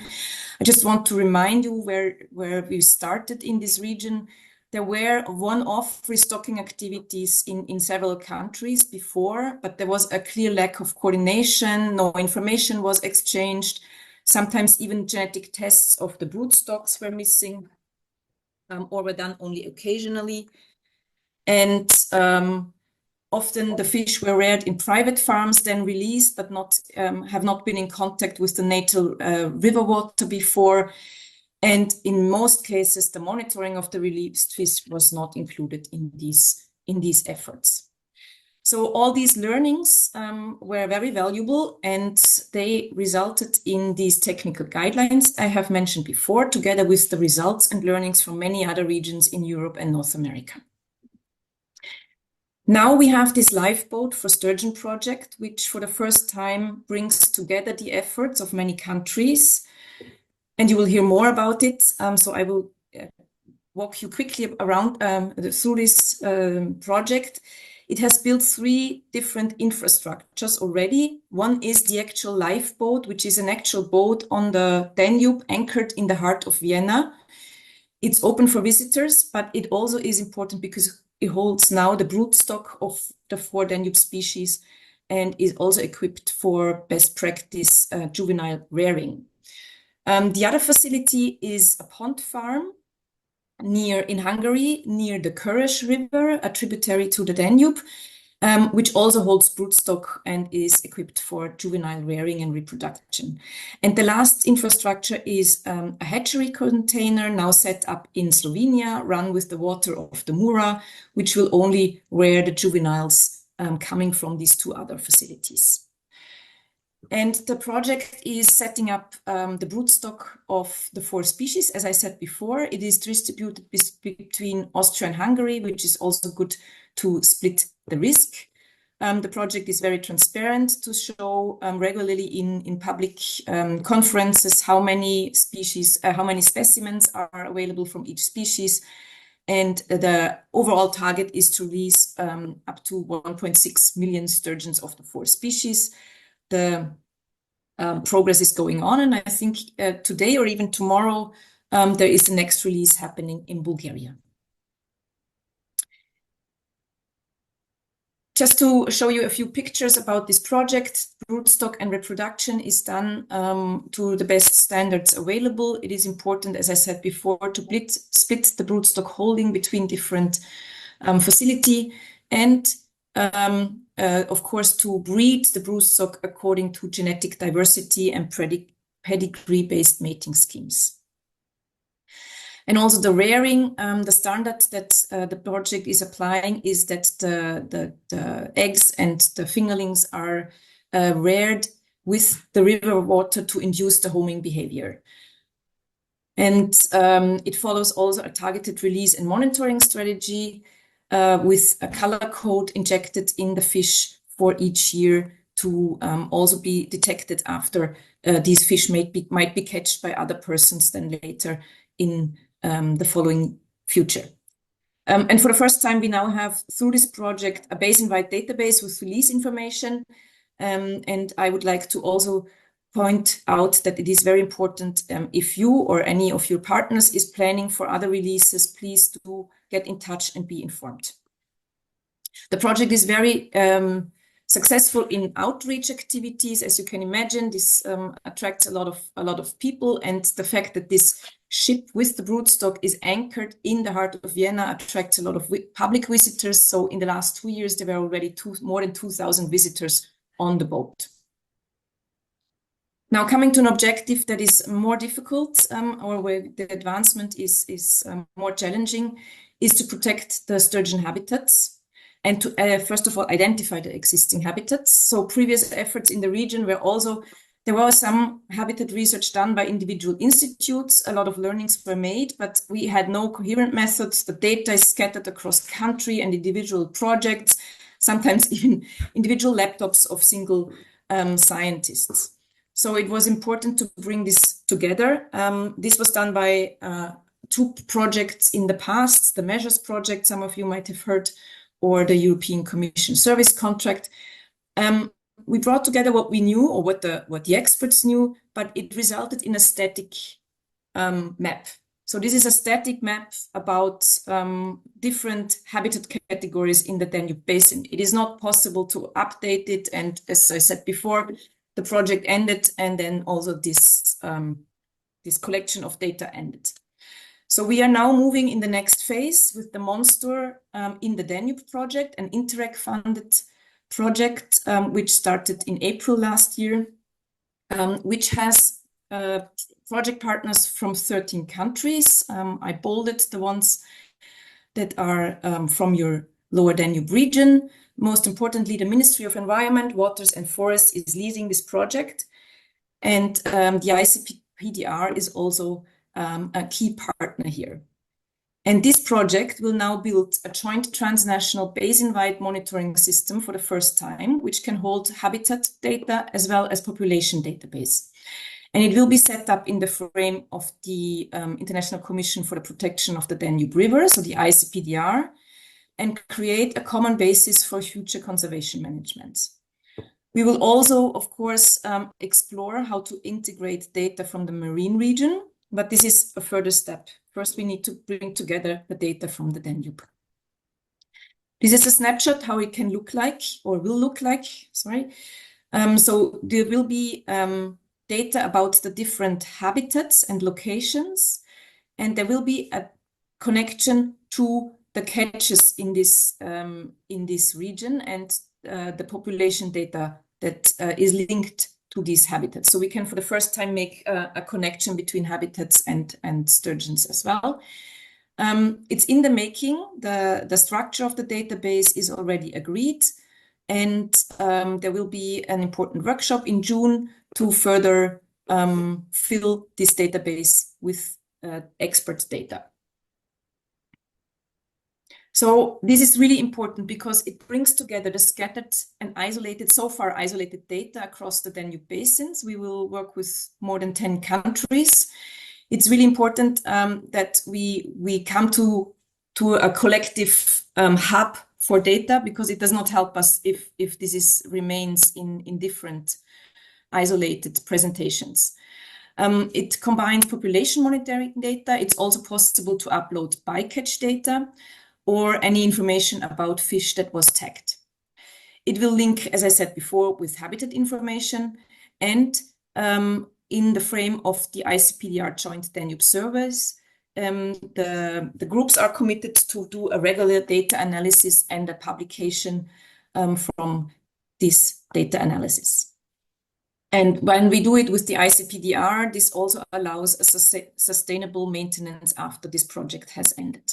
I just want to remind you where we started in this region. There were one-off restocking activities in several countries before, but there was a clear lack of coordination, no information was exchanged. Sometimes even genetic tests of the broodstocks were missing or were done only occasionally. And often the fish were reared in private farms, then released, but have not been in contact with the natal river water before. And in most cases, the monitoring of the released fish was not included in these efforts. So all these learnings were very valuable, and they resulted in these technical guidelines I have mentioned before, together with the results and learnings from many other regions in Europe and North America. Now we have this lifeboat for sturgeon project, which for the first time brings together the efforts of many countries. And you will hear more about it. So I will walk you quickly around through this project. It has built 3 different infrastructures already. One is the actual lifeboat, which is an actual boat on the Danube anchored in the heart of Vienna. It's open for visitors, but it also is important because it holds now the broodstock of the 4 Danube species and is also equipped for best practice juvenile rearing. The other facility is a pond farm in Hungary, near the Körös River, a tributary to the Danube, which also holds broodstock and is equipped for juvenile rearing and reproduction. And the last infrastructure is a hatchery container now set up in Slovenia, run with the water of the Mura, which will only rear the juveniles coming from these 2 other facilities. And the project is setting up the broodstock of the 4 species. As I said before, it is distributed between Austria and Hungary, which is also good to split the risk. The project is very transparent to show regularly in public conferences how many specimens are available from each species. And the overall target is to release up to 1.6 million sturgeons of the 4 species. The progress is going on, and I think today or even tomorrow there is the next release happening in Bulgaria. Just to show you a few pictures about this project, broodstock and reproduction is done to the best standards available. It is important, as I said before, to split the broodstock holding between different facility and of course, to breed the broodstock according to genetic diversity and pedigree-based mating schemes. And also the rearing, the standard that the project is applying is that the eggs and the fingerlings are reared with the river water to induce the homing behavior. And it follows also a targeted release and monitoring strategy with a color code injected in the fish for each year to also be detected after these fish might be catched by other persons then later in the following future. And for the first time, we now have, through this project, a basin-wide database with release information. And I would like to also point out that it is very important if you or any of your partners is planning for other releases, please do get in touch and be informed. The project is very successful in outreach activities. As you can imagine, this attracts a lot of people, and the fact that this ship with the broodstock is anchored in the heart of Vienna attracts a lot of public visitors. So in the last 2 years, there were already more than 2,000 visitors on the boat. Now, coming to an objective that is more difficult, or where the advancement is more challenging, is to protect the sturgeon habitats and to first of all identify the existing habitats. So previous efforts in the region were also, there was some habitat research done by individual institutes. A lot of learnings were made, but we had no coherent methods. The data is scattered across country and individual projects, sometimes even individual laptops of single scientists. So it was important to bring this together. This was done by 2 projects in the past, the Measures project, some of you might have heard, or the European Commission service contract. We brought together what we knew, or what the experts knew, but it resulted in a static map. So this is a static map about different habitat categories in the Danube Basin. It is not possible to update it, and as I said before, the project ended, and then also this collection of data ended. So we are now moving in the next phase with the Monster in the Danube project, an Interreg-funded project which started in April last year, which has project partners from 13 countries. I bolded the ones that are from your Lower Danube region. Most importantly, the Ministry of Environment, Waters and Forests is leading this project. And the ICPDR is also a key partner here. And this project will now build a joint transnational basin-wide monitoring system for the first time, which can hold habitat data as well as population database. And it will be set up in the frame of the International Commission for the Protection of the Danube River, so the ICPDR, and create a common basis for future conservation management. We will also, of course, explore how to integrate data from the marine region, but this is a further step. First, we need to bring together the data from the Danube. This is a snapshot how it can look like, or will look like, sorry. So there will be data about the different habitats and locations, and there will be a connection to the catches in this region and the population data that is linked to these habitats. So we can, for the first time, make a connection between habitats and sturgeons as well. It's in the making. The structure of the database is already agreed, and there will be an important workshop in June to further fill this database with expert data. So this is really important because it brings together the scattered and isolated, so far isolated data across the Danube basins. We will work with more than 10 countries. It's really important that we come to a collective hub for data, because it does not help us if this remains in different isolated presentations. It combines population monitoring data. It's also possible to upload bycatch data or any information about fish that was tagged. It will link, as I said before, with habitat information, and in the frame of the ICPDR Joint Danube Surveys, the groups are committed to do a regular data analysis and a publication from this data analysis. And when we do it with the ICPDR, this also allows a sustainable maintenance after this project has ended.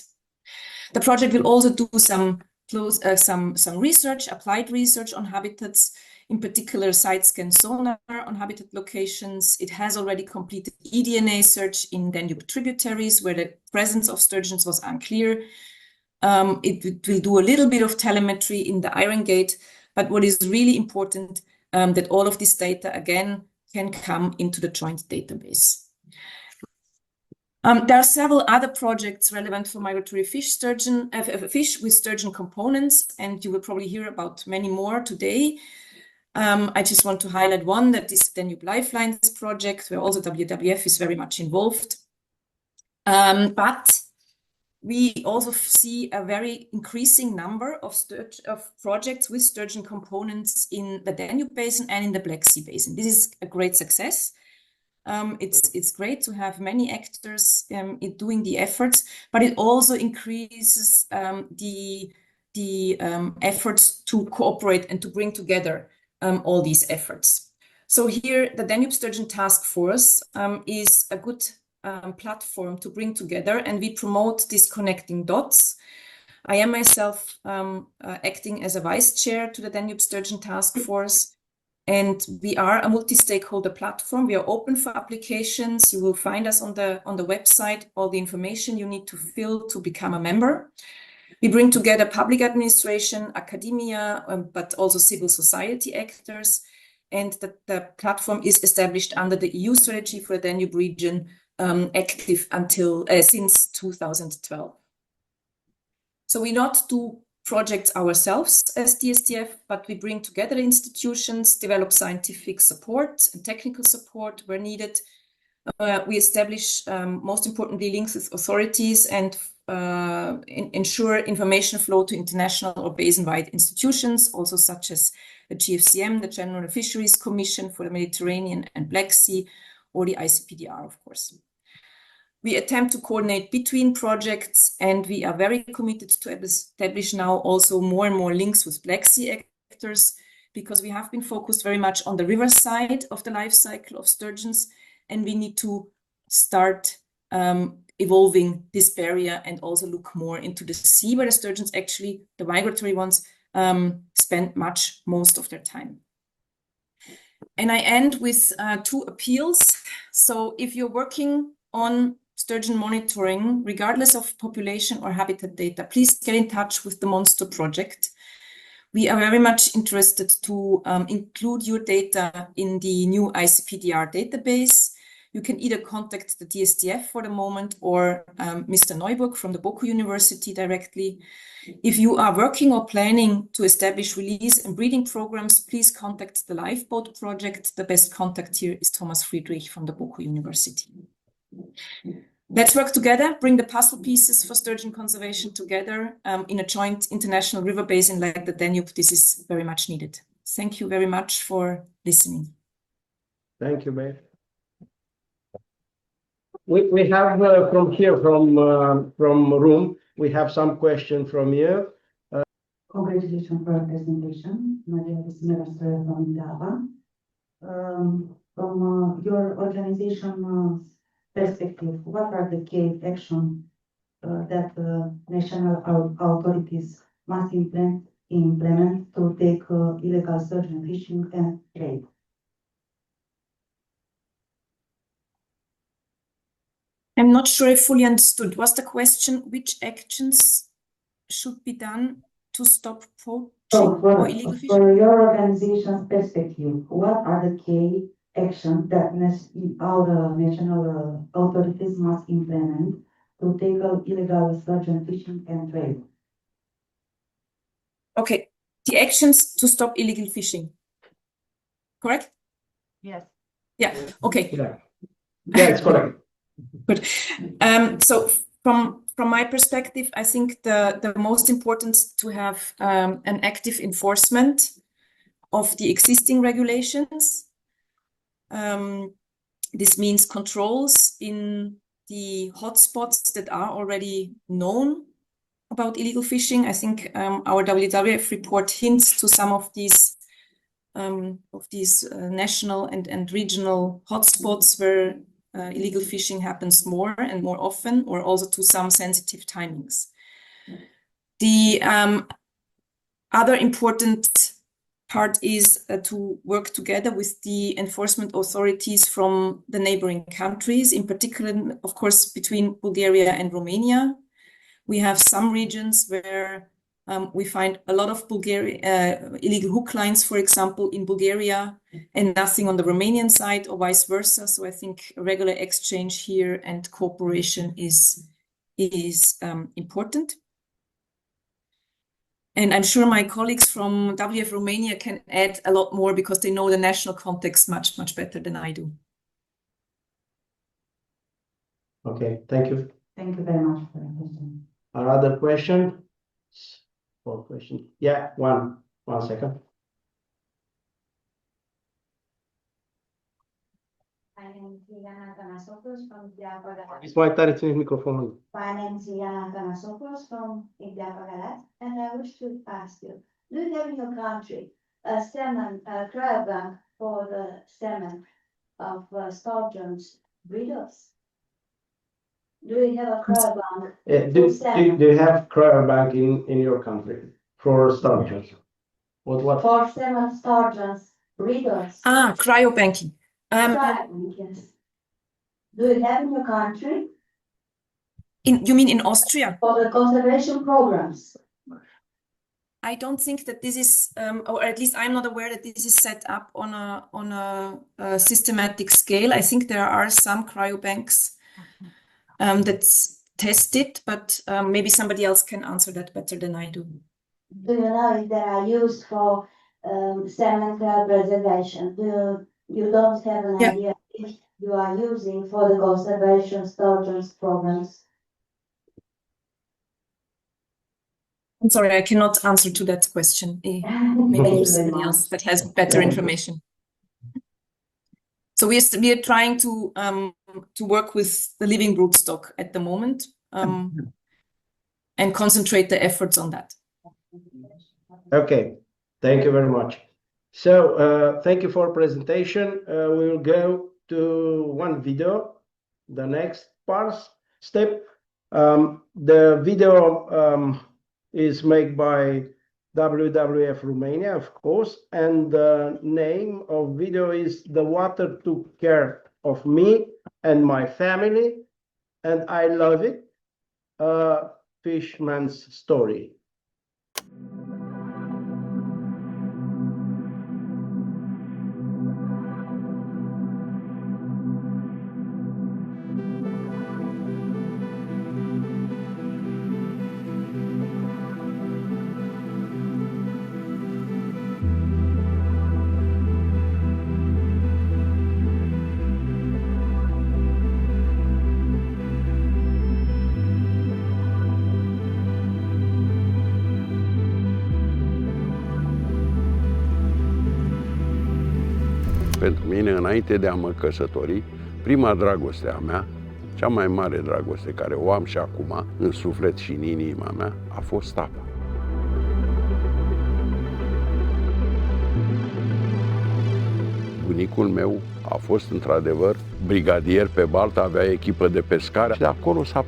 The project will also do some research, applied research on habitats, in particular side-scan sonar on habitat locations. It has already completed eDNA search in Danube tributaries where the presence of sturgeons was unclear. It will do a little bit of telemetry in the Iron Gate, but what is really important, that all of this data, again, can come into the joint database. There are several other projects relevant for migratory fish with sturgeon components, and you will probably hear about many more today. I just want to highlight one, that is the Danube Lifelines project, where also WWF is very much involved. But we also see a very increasing number of projects with sturgeon components in the Danube Basin and in the Black Sea Basin. This is a great success. It's great to have many actors in doing the efforts, but it also increases the efforts to cooperate and to bring together all these efforts. So here, the Danube Sturgeon Task Force is a good platform to bring together, and we promote these connecting dots. I am myself acting as a vice chair to the Danube Sturgeon Task Force, and we are a multi-stakeholder platform. We are open for applications. You will find us on the website, all the information you need to fill to become a member. We bring together public administration, academia, but also civil society actors. And the platform is established under the EU strategy for the Danube region, active since 2012. So we not do projects ourselves as DSTF, but we bring together institutions, develop scientific support and technical support where needed. We establish, most importantly, links with authorities and ensure information flow to international or basin-wide institutions, also such as the GFCM, the General Fisheries Commission for the Mediterranean and Black Sea, or the ICPDR, of course. We attempt to coordinate between projects, and we are very committed to establish now also more and more links with Black Sea actors, because we have been focused very much on the river side of the life cycle of sturgeons, and we need to start evolving this barrier and also look more into the sea, where the sturgeons, actually the migratory ones, spend most of their time. And I end with 2 appeals. So if you're working on sturgeon monitoring, regardless of population or habitat data, please get in touch with the Monster project. We are very much interested to include your data in the new ICPDR database. You can either contact the DSDF for the moment or Mr. Neuburg from the Boku University directly. If you are working or planning to establish release and breeding programs, please contact the Lifeboat project. The best contact here is Thomas Friedrich from the Boku University. Let's work together, bring the puzzle pieces for sturgeon conservation together in a joint international river basin like the Danube. This is very much needed. Thank you very much for listening. Thank you, Maeve. We have from here, from room, we have some question from you. Congratulations for your presentation. Maria Migratory from ICDEAPA. From your organization perspective, what are the key actions that national authorities must implement to take illegal sturgeon fishing and trade? I'm not sure I fully understood. Was the question which actions should be done to stop poaching or illegal fishing? For your organization's perspective, what are the key actions that our national authorities must implement to tackle illegal sturgeon fishing and trade? Okay, the actions to stop illegal fishing. Correct? Yes. Yeah, okay. Yeah, it's correct. Good. So from my perspective, I think the most important to have an active enforcement of the existing regulations. This means controls in the hotspots that are already known about illegal fishing. I think our WWF report hints to some of these national and regional hotspots where illegal fishing happens more and more often, or also to some sensitive timings. The other important part is to work together with the enforcement authorities from the neighboring countries, in particular, of course, between Bulgaria and Romania. We have some regions where we find a lot of illegal hook lines, for example, in Bulgaria, and nothing on the Romanian side, or vice versa. So I think regular exchange here and cooperation is important. And I'm sure my colleagues from WWF Romania can add a lot more because they know the national context much, much better than I do. Okay, thank you. Thank you very much for your question. Another question? More question? Yeah, one second. Îți mai tare țineți microfonul. My name is Iana Ganasopoulos from Galați, and I wish to ask you, do you have in your country a salmon cryobank for the salmon of sturgeons breeders? Do you have a cryobank? Do you have cryobank in your country for sturgeons? What? For salmon sturgeons breeders. Cryobanking. Cryobank, yes. Do you have in your country? You mean in Austria? For the conservation programs. I don't think that this is, or at least I'm not aware that this is set up on a systematic scale. I think there are some cryobanks that's tested, but maybe somebody else can answer that better than I do. Do you know if they are used for salmon crab preservation? You don't have an idea if you are using for the conservation sturgeons programs? I'm sorry, I cannot answer to that question. Maybe Thank you there's very somebody else much. that has better information. So we are trying to work with the living broodstock at the moment, and concentrate the efforts on that. Okay, thank you very much. So thank you for presentation. We will go to one video, the next step. The video is made by WWF Romania, of course, and the name of video is "The Water Took Care of Me and My Family, and I Love It, a Fishman's Story." Pentru mine, înainte de a mă căsători, prima dragoste a mea, cea mai mare dragoste care o am și acum, în suflet și în inima mea, a fost apa. Bunicul meu a fost într-adevăr brigadier pe Baltă, avea echipă de pescari și de acolo s-a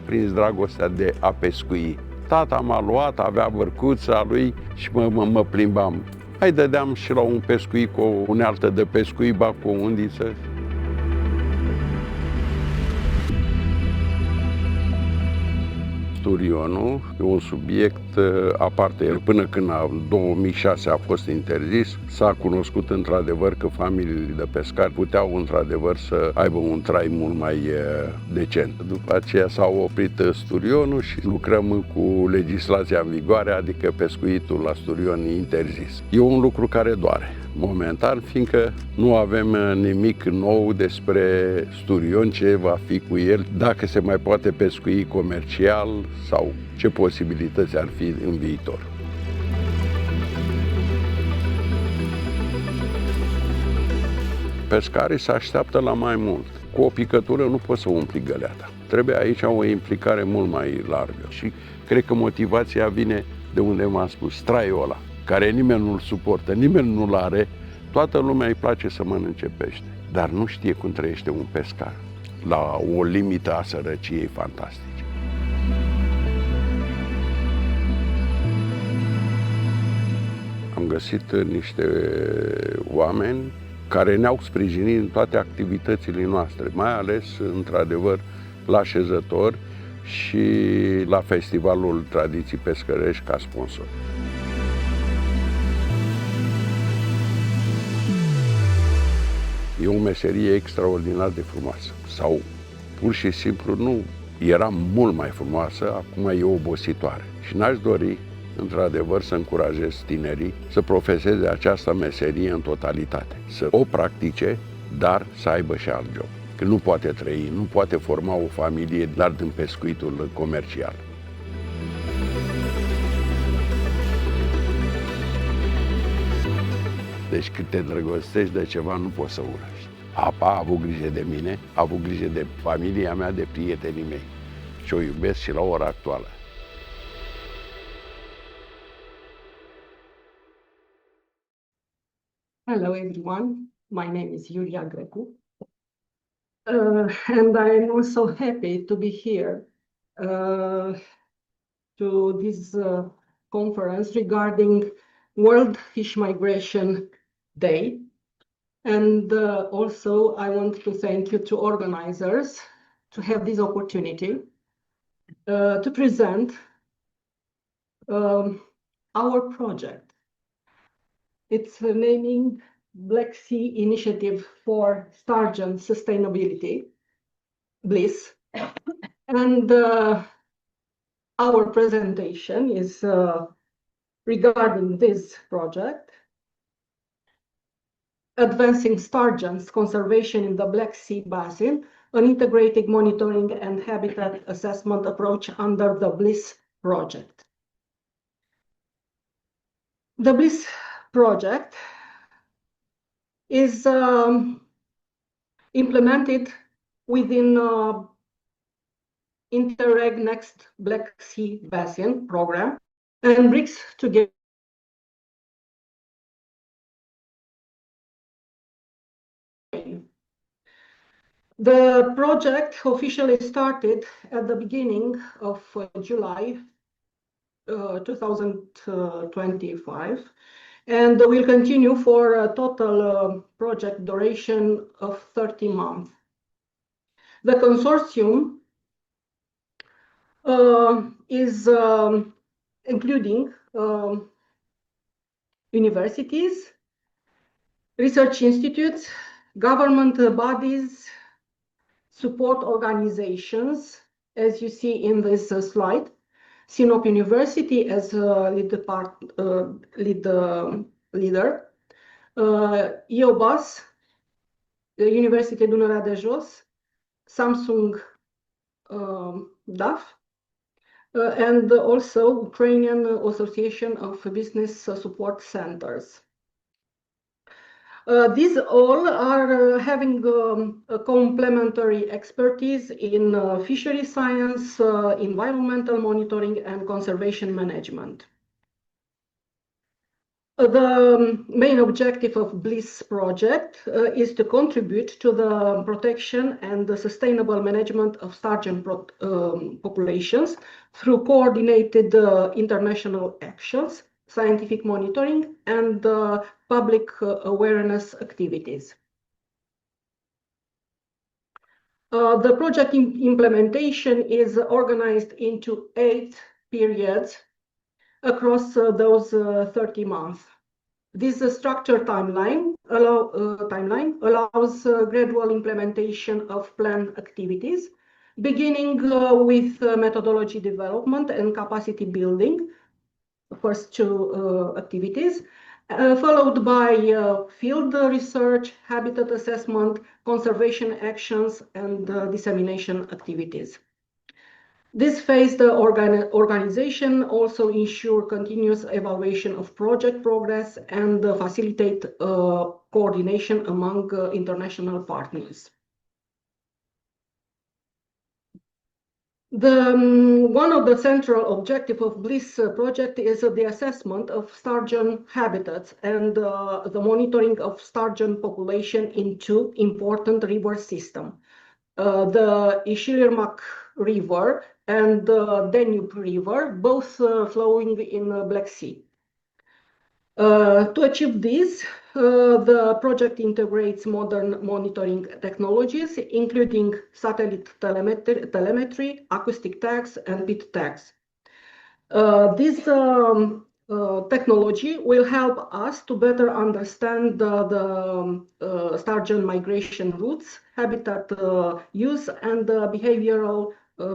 prins dragostea de a pescui. Tata m-a luat, avea vărcuța lui și mă plimbam. Mai dădeam și la un pescuit cu o unealtă de pescuit, ba cu o undiță. Sturionul e un subiect aparte. El până când în 2006 a fost interzis, s-a cunoscut într-adevăr că familiile de pescari puteau într-adevăr să aibă un trai mult mai decent. După aceea s-a oprit sturionul și lucrăm cu legislația în vigoare, adică pescuitul la sturion e interzis. E un lucru care doare momentan, fiindcă nu avem nimic nou despre sturion, ce va fi cu el, dacă se mai poate pescui comercial sau ce posibilități ar fi în viitor. Pescarii se așteaptă la mai mult. Cu o picătură nu poți să umpli găleata. Trebuie aici o implicare mult mai largă și cred că motivația vine de unde m-am spus, traiul ăla, care nimeni nu-l suportă, nimeni nu-l are, toată lumea îi place să mănânce pește, dar nu știe cum trăiește un pescar, la o limită a sărăciei fantastice. Am găsit niște oameni care ne-au sprijinit în toate activitățile noastre, mai ales, într-adevăr, la așezători și la Festivalul Tradiții Pescărești ca sponsor. E o meserie extraordinar de frumoasă. Sau, pur și simplu, nu era mult mai frumoasă, acum e obositoare. Și n-aș dori, într-adevăr, să încurajez tinerii să profeseze această meserie în totalitate. Să o practice, dar să aibă și alt job. Că nu poate trăi, nu poate forma o familie doar din pescuitul comercial. Deci când te îndrăgostești de ceva, nu poți să urăști. Apa a avut grijă de mine, a avut grijă de familia mea, de prietenii mei. Și o iubesc și la ora actuală. Hello everyone, my name is Iulia Grecu, and I'm also happy to be here to this conference regarding World Fish Migration Day. And also I want to thank you to organizers to have this opportunity to present our project. It's naming Black Sea Initiative for Sturgeon Sustainability, BLISS. And our presentation is regarding this project, Advancing Sturgeon's Conservation in the Black Sea Basin, an integrated monitoring and habitat assessment approach under the BLISS project. The BLISS project is implemented within Interreg Next Black Sea Basin program and brings together the project officially started at the beginning of July 2025 and will continue for a total project duration of 30 months. The consortium is including universities, research institutes, government bodies, support organizations, as you see in this slide. Sinop University as leader, EOBAS, the University Dunărea de Jos, Samsung DAF, and also Ukrainian Association of Business Support Centers. These all are having a complementary expertise in fishery science, environmental monitoring, and conservation management. The main objective of BLISS project is to contribute to the protection and the sustainable management of sturgeon populations through coordinated international actions, scientific monitoring, and public awareness activities. The project implementation is organized into 8 periods across those 30 months. This structured timeline allows gradual implementation of planned activities, beginning with methodology development and capacity building, first 2 activities, followed by field research, habitat assessment, conservation actions, and dissemination activities. This phase, the organization also ensure continuous evaluation of project progress and facilitate coordination among international partners. One of the central objectives of BLISS project is the assessment of sturgeon habitats and the monitoring of sturgeon population in 2 important river systems, the Ishilirmac River and the Danube River, both flowing in the Black Sea. To achieve this, the project integrates modern monitoring technologies, including satellite telemetry, acoustic tags, and pit tags. This technology will help us to better understand the sturgeon migration routes, habitat use, and behavioral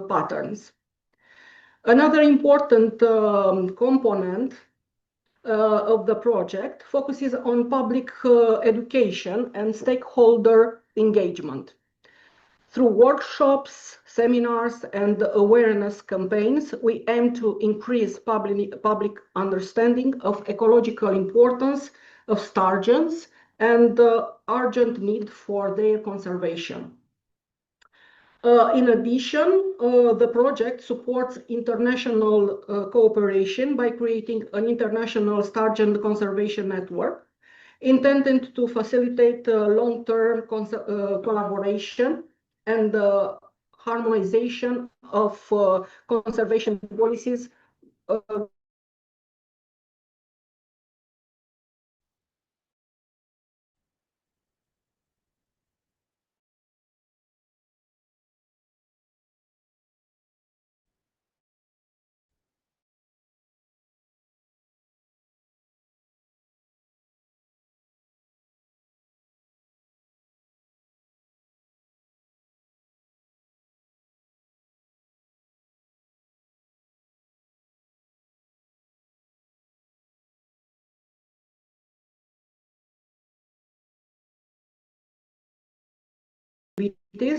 patterns. Another important component of the project focuses on public education and stakeholder engagement. Through workshops, seminars, and awareness campaigns, we aim to increase public understanding of ecological importance of sturgeons and the urgent need for their conservation. In addition, the project supports international cooperation by creating an international sturgeon conservation network intended to facilitate long-term collaboration and harmonization of conservation policies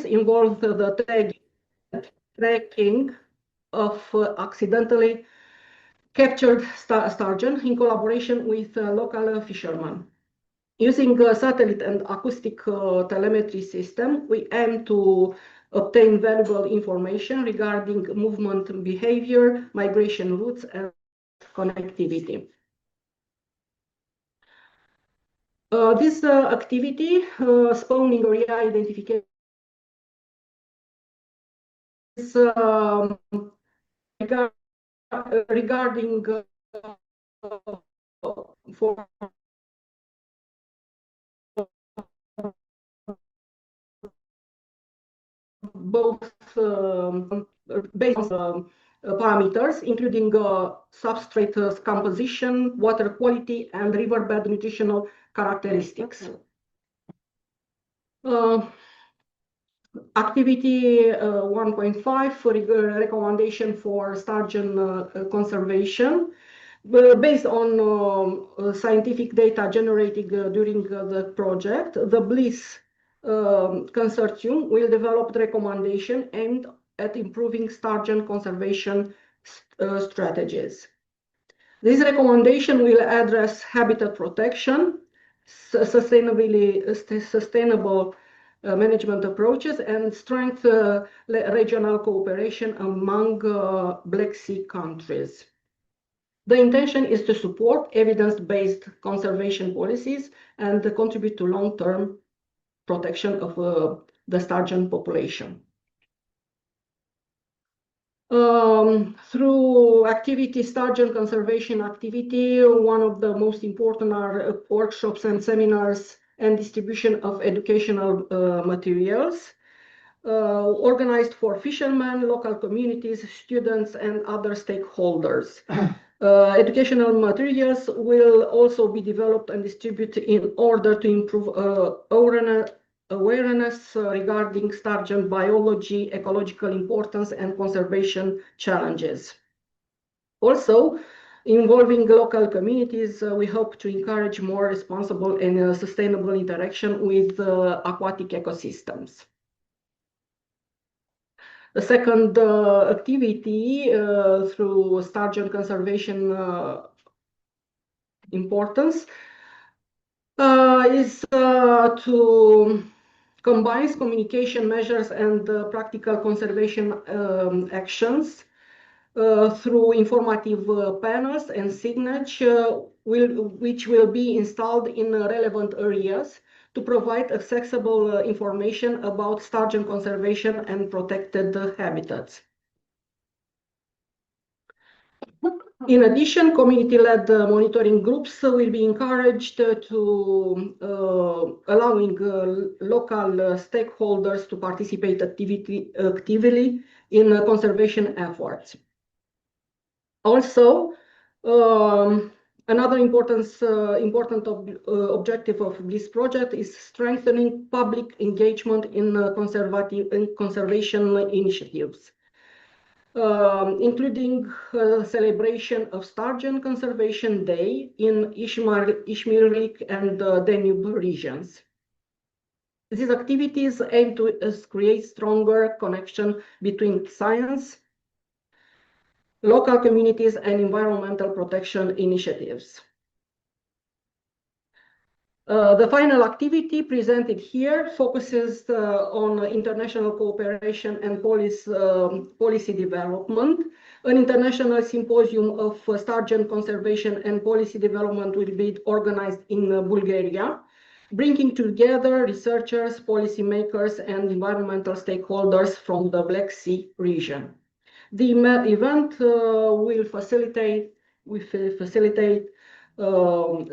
involve the tracking of accidentally captured sturgeon in collaboration with local fishermen. Using a satellite and acoustic telemetry system, we aim to obtain valuable information regarding movement behavior, migration routes, and connectivity. This activity, spawning area identification, is regarding for both based on parameters, including substrate composition, water quality, and riverbed nutritional characteristics. Activity 1.5 recommendation for sturgeon conservation. Based on scientific data generated during the project, the BLISS consortium will develop the recommendation aimed at improving sturgeon conservation strategies. This recommendation will address habitat protection, sustainable management approaches, and strengthen regional cooperation among Black Sea countries. The intention is to support evidence-based conservation policies and contribute to long-term protection of the sturgeon population. Through activity, sturgeon conservation activity, one of the most important are workshops and seminars and distribution of educational materials organized for fishermen, local communities, students, and other stakeholders. Educational materials will also be developed and distributed in order to improve awareness regarding sturgeon biology, ecological importance, and conservation challenges. Also, involving local communities, we hope to encourage more responsible and sustainable interaction with aquatic ecosystems. The second activity through sturgeon conservation importance is to combine communication measures and practical conservation actions through informative panels and signage, which will be installed in relevant areas to provide accessible information about sturgeon conservation and protected habitats. In addition, community-led monitoring groups will be encouraged to allowing local stakeholders to participate actively in conservation efforts. Also, another important objective of this project is strengthening public engagement in conservation initiatives, including celebration of Sturgeon Conservation Day in Izmirlik and Danube regions. These activities aim to create stronger connection between science, local communities, and environmental protection initiatives. The final activity presented here focuses on international cooperation and policy development. An international symposium of sturgeon conservation and policy development will be organized in Bulgaria, bringing together researchers, policymakers, and environmental stakeholders from the Black Sea region. The event will facilitate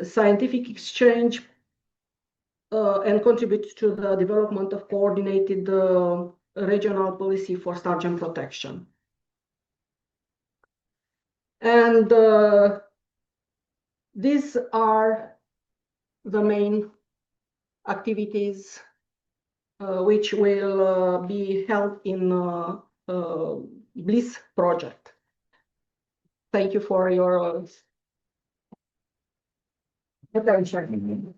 scientific exchange and contribute to the development of coordinated regional policy for sturgeon protection. And these are the main activities which will be held in BLISS project. Thank you for your attention.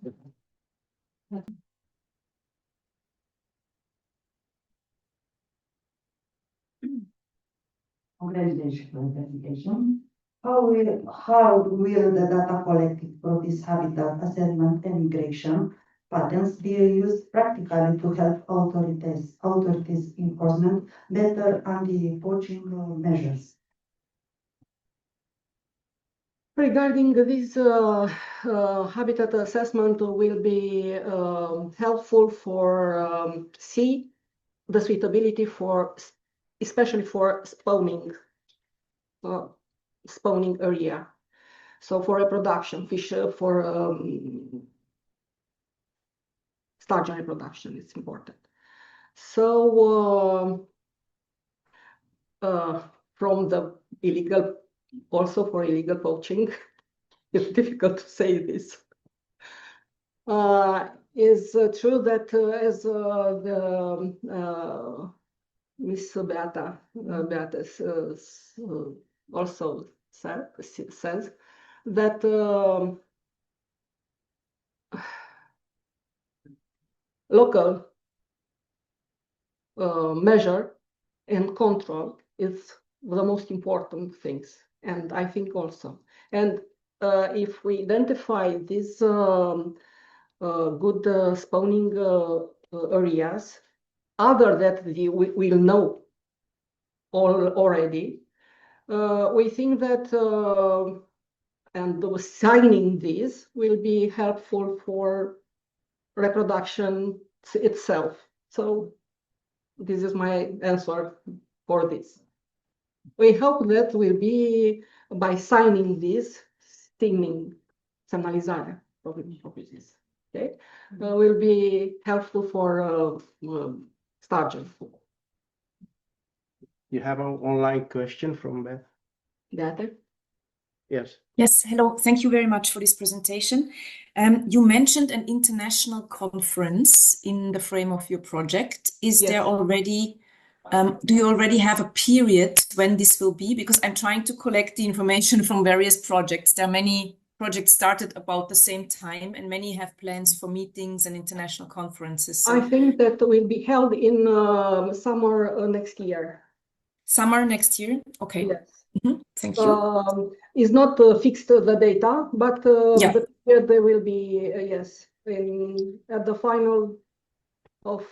Organization presentation. How will the data collected for this habitat assessment and migration patterns be used practically to help authorities enforcement better anti-poaching measures? Regarding this habitat assessment will be helpful for see the suitability for, especially for spawning area. So for reproduction, fish for sturgeon reproduction, it's important. So from the illegal, also for illegal poaching, it's difficult to say this. Is true that as the Miss Beata also says that local measure and control is the most important things, and I think also. And if we identify these good spawning areas, other that we will know already, we think that and signing this will be helpful for reproduction itself. So this is my answer for this. We hope that will be by signing this, semnalizarea, okay, will be helpful for sturgeon. You have an online question from Beth? Beate? Yes. Yes, hello. Thank you very much for this presentation. You mentioned an international conference in the frame of your project. Is there already, do you already have a period when this will be? Because I'm trying to collect the information from various projects. There are many projects started about the same time, and many have plans for meetings and international conferences. So I think that will be held in summer next year. Summer next year? Okay. Yes. Thank you. Is not fixed the data, but the period there will be yes, at the final of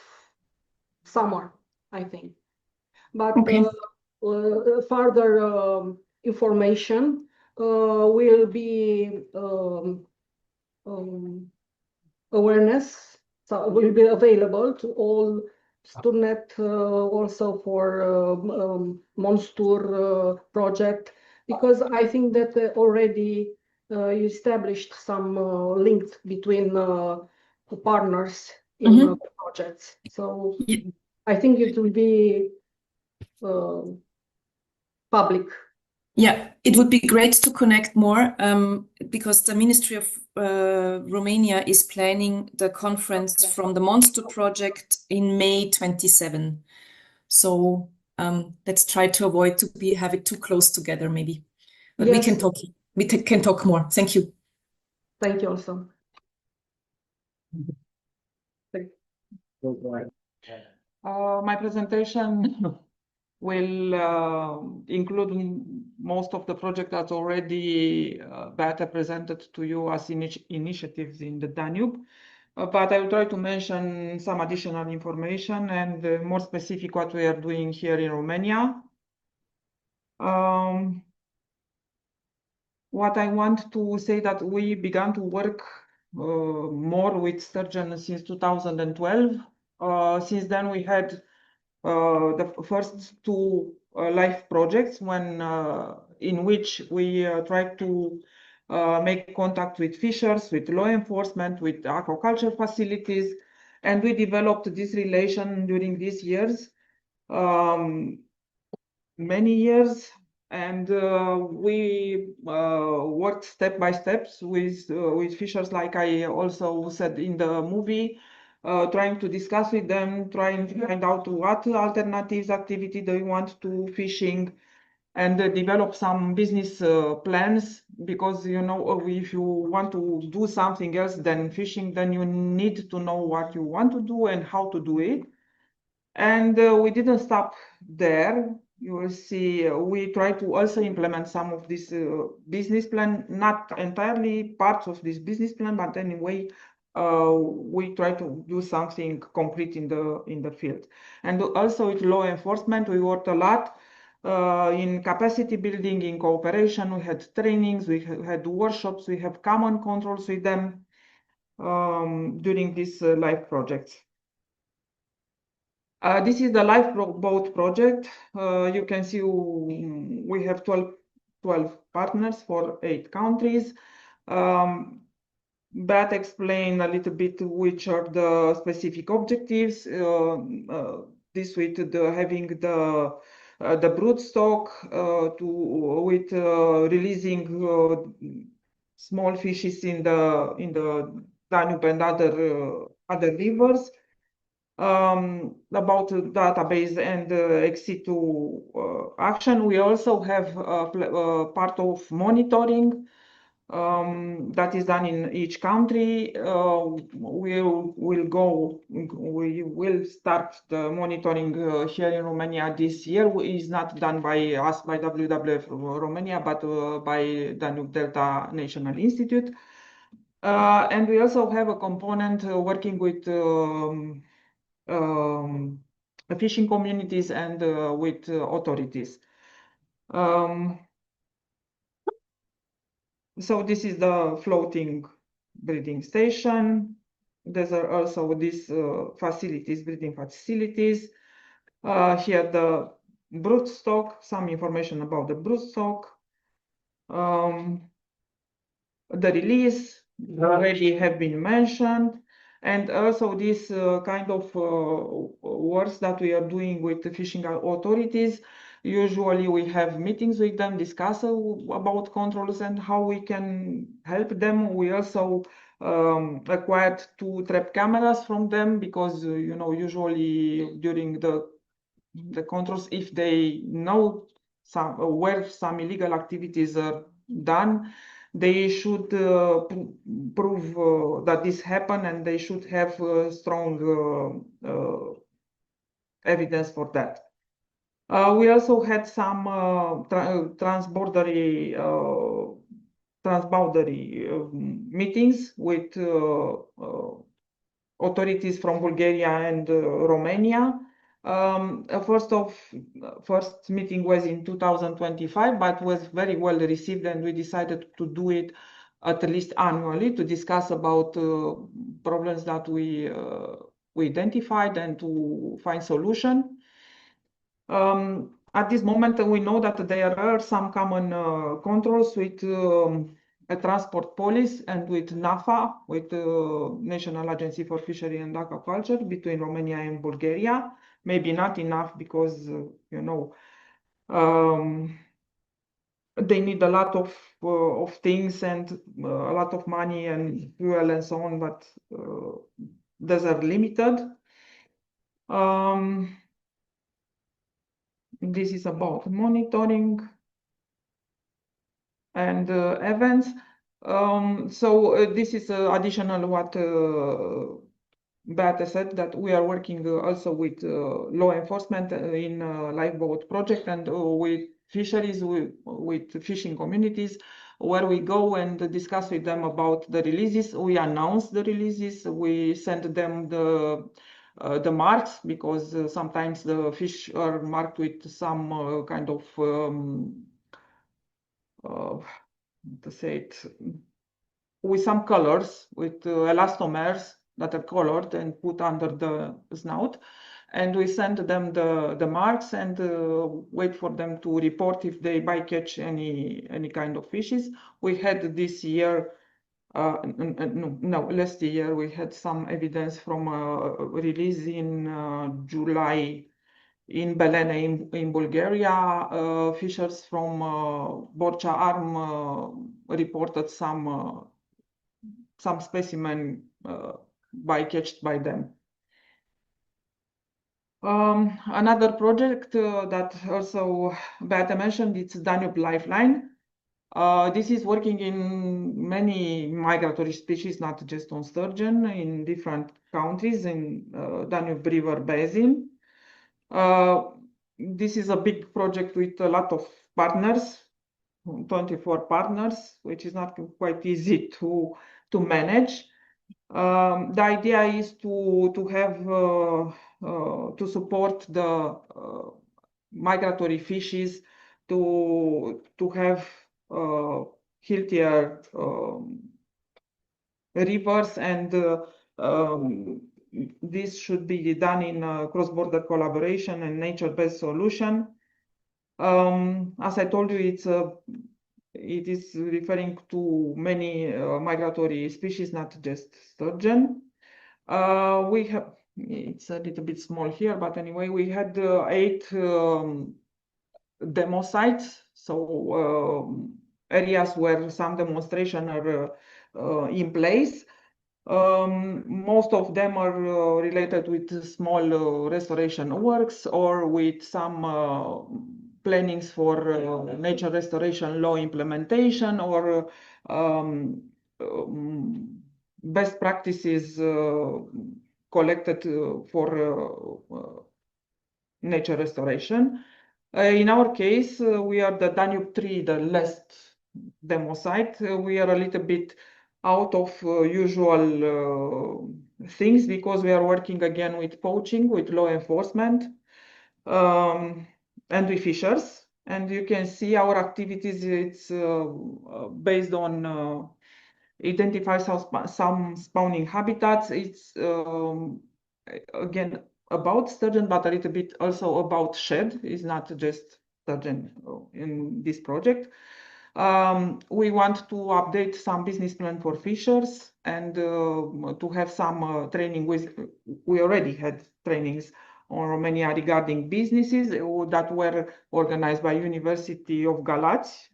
summer, I think. But further information will be awareness, so will be available to all students also for Monster project, because I think that already you established some links between partners in projects. So I think it will be public. Yeah, it would be great to connect more because the Ministry of Romania is planning the conference from the Monster project in May 27. So let's try to avoid to have it too close together, maybe. But we can talk. We can talk more. Thank you. Thank you also. My presentation will include most of the project that's already Beata presented to you as initiatives in the Danube. But I will try to mention some additional information and more specific what we are doing here in Romania. What I want to say that we began to work more with sturgeon since 2012. Since then we had the first two live projects in which we tried to make contact with fishers, with law enforcement, with aquaculture facilities, and we developed this relation during these years, many years, and we worked step by step with fishers, like I also said in the movie, trying to discuss with them, trying to find out what alternatives activity they want to fishing, and develop some business plans, because you know, if you want to do something else than fishing, then you need to know what you want to do and how to do it. And we didn't stop there. you will see we try to also implement some of this business plan, not entirely parts of this business plan, but anyway, we try to do something concrete in the field. And also with law enforcement, we worked a lot in capacity building, in cooperation. We had trainings, we had workshops, we have common controls with them during these live projects. This is the lifeboat project. You can see we have 12 partners for 8 countries. That explain a little bit which are the specific objectives. This with having the broodstock with releasing small fishes in the Danube and other rivers. About database and ex-situ action, we also have part of monitoring that is done in each country. We will start the monitoring here in Romania this year. It's not done by us, by WWF Romania, but by Danube Delta National Institute. And we also have a component working with fishing communities and with authorities. So this is the floating breeding station. There are also these facilities, breeding facilities. Here the broodstock, some information about the broodstock. The release already have been mentioned. And also this kind of works that we are doing with the fishing authorities. Usually we have meetings with them, discuss about controls and how we can help them. We also acquired 2 trap cameras from them because, you know, usually during the controls, if they know where some illegal activities are done, they should prove that this happened, and they should have strong evidence for that. We also had some transboundary meetings with authorities from Bulgaria and Romania. First meeting was in 2025, but was very well received, and we decided to do it at least annually to discuss about problems that we identified and to find solution. At this moment, we know that there are some common controls with a transport police and with NAFA, with the National Agency for Fisheries and Aquaculture, between Romania and Bulgaria. Maybe not enough because, you know, they need a lot of things and a lot of money and fuel and so on, but those are limited. This is about monitoring and events. So this is additional what Beate said, that we are working also with law enforcement in lifeboat project and with fisheries, with fishing communities, where we go and discuss with them about the releases. We announce the releases. We send them the marks, because sometimes the fish are marked with some kind of to say it, with some colors, with elastomers that are colored and put under the snout, and we send them the marks and wait for them to report if they bycatch any kind of fishes. We had this year, last year we had some evidence from a release in July in Belene in Bulgaria. Fishers from Borcea Arm reported some specimen bycatched by them. Another project that also Beate mentioned, it's Danube Lifeline. This is working in many migratory species, not just on sturgeon, in different countries in Danube River Basin. this is a big project with a lot of partners, 24 partners, which is not quite easy to manage. The idea is to have to support the migratory fishes to have healthier rivers, and this should be done in cross-border collaboration and nature-based solution. As I told you, it is referring to many migratory species, not just sturgeon. We have, it's a little bit small here, but anyway, we had 8 demo sites, so areas where some demonstration are in place. Most of them are related with small restoration works or with some plannings for nature restoration law implementation or best practices collected for nature restoration. In our case, we are the Danube 3, the last demo site. We are a little bit out of usual things because we are working again with poaching, with law enforcement, and with fishers. And you can see our activities, it's based on identify some spawning habitats. It's again about sturgeon, but a little bit also about shad. It's not just sturgeon in this project. We want to update some business plan for fishers and to have some training with, we already had trainings on Romania regarding businesses that were organized by University of Galați.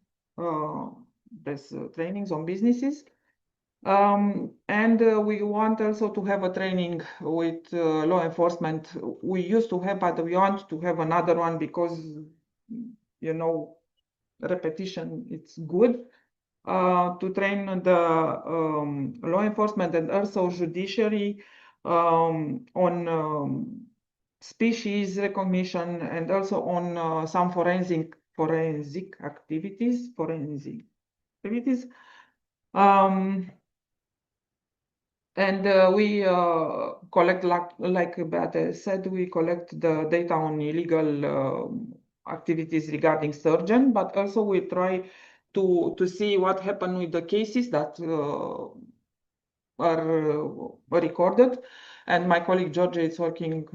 There's trainings on businesses. And we want also to have a training with law enforcement. We used to have, but we want to have another one because, you know, repetition, it's good, to train the law enforcement and also judiciary on species recognition and also on some forensic activities. And we collect, like Beate said, we collect the data on illegal activities regarding sturgeon, but also we try to see what happened with the cases that are recorded. And my colleague George is working,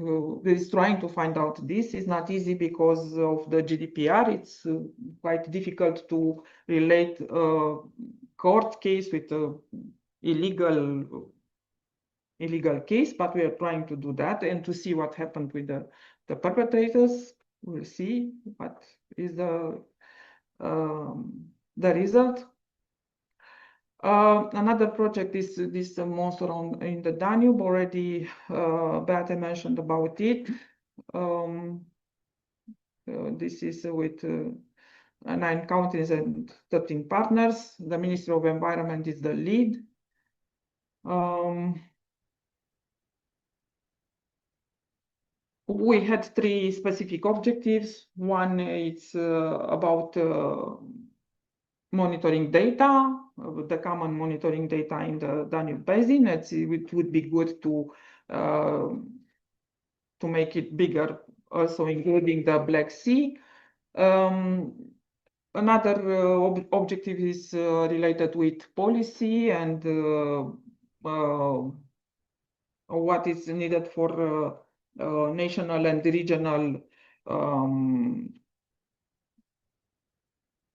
is trying to find out this. It's not easy because of the GDPR. It's quite difficult to relate a court case with a illegal case, but we are trying to do that and to see what happened with the perpetrators. We'll see what is the result. Another project is this monster in the Danube. Already Beate mentioned about it. This is with 9 countries and 13 partners. The Ministry of Environment is the lead. We had 3 specific objectives. One is about monitoring data, the common monitoring data in the Danube Basin. It would be good to make it bigger, also including the Black Sea. Another objective is related with policy and what is needed for national and regional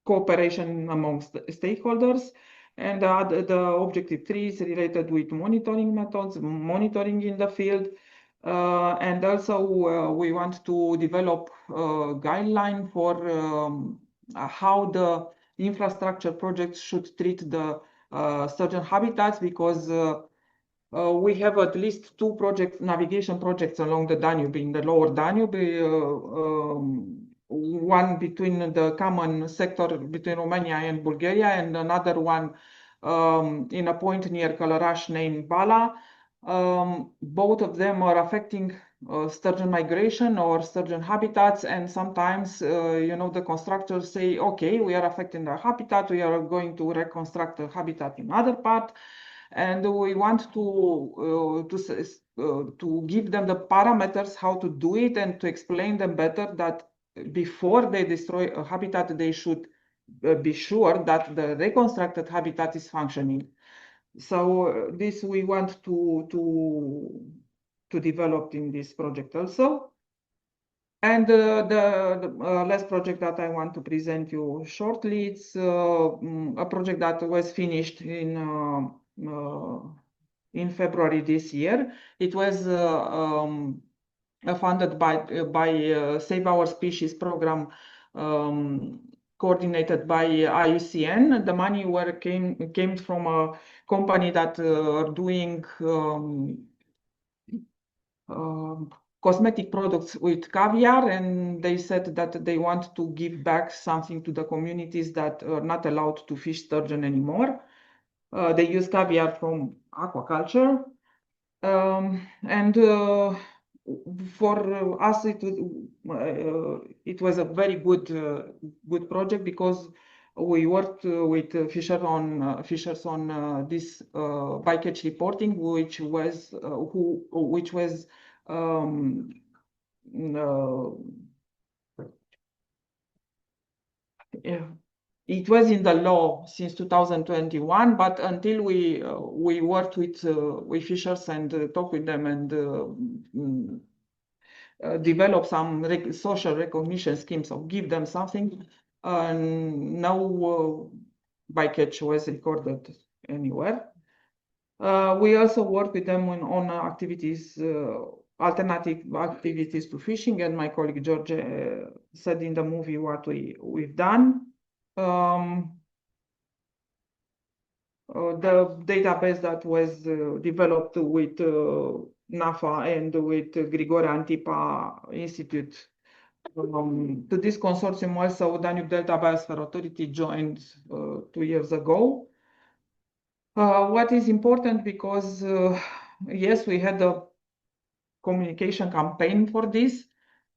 cooperation amongst stakeholders. And the objective 3 is related with monitoring methods, monitoring in the field. And also we want to develop a guideline for how the infrastructure projects should treat the sturgeon habitats, because we have at least 2 navigation projects along the Danube, in the lower Danube, one between the common sector between Romania and Bulgaria, and another one in a point near Călăraș named Bala. Both of them are affecting sturgeon migration or sturgeon habitats, and sometimes the constructors say, okay, we are affecting the habitat, we are going to reconstruct the habitat in other part, and we want to give them the parameters how to do it and to explain them better that before they destroy a habitat, they should be sure that the reconstructed habitat is functioning. So this we want to develop in this project also. And the last project that I want to present you shortly, it's a project that was finished in February this year. It was funded by Save Our Species program, coordinated by IUCN. The money came from a company that are doing cosmetic products with caviar, and they said that they want to give back something to the communities that are not allowed to fish sturgeon anymore. They use caviar from aquaculture, and for us it was a very good project because we worked with fishers on this bycatch reporting, which was it was in the law since 2021, but until we worked with fishers and talked with them and develop some social recognition schemes or give them something, no bycatch was recorded anywhere. We also work with them on activities, alternative activities to fishing, and my colleague George said in the movie what we've done. The database that was developed with NAFA and with Grigore Antipa Institute. To this consortium also Danube Delta Biosphere Authority joined 2 years ago. What is important, because yes, we had a communication campaign for this.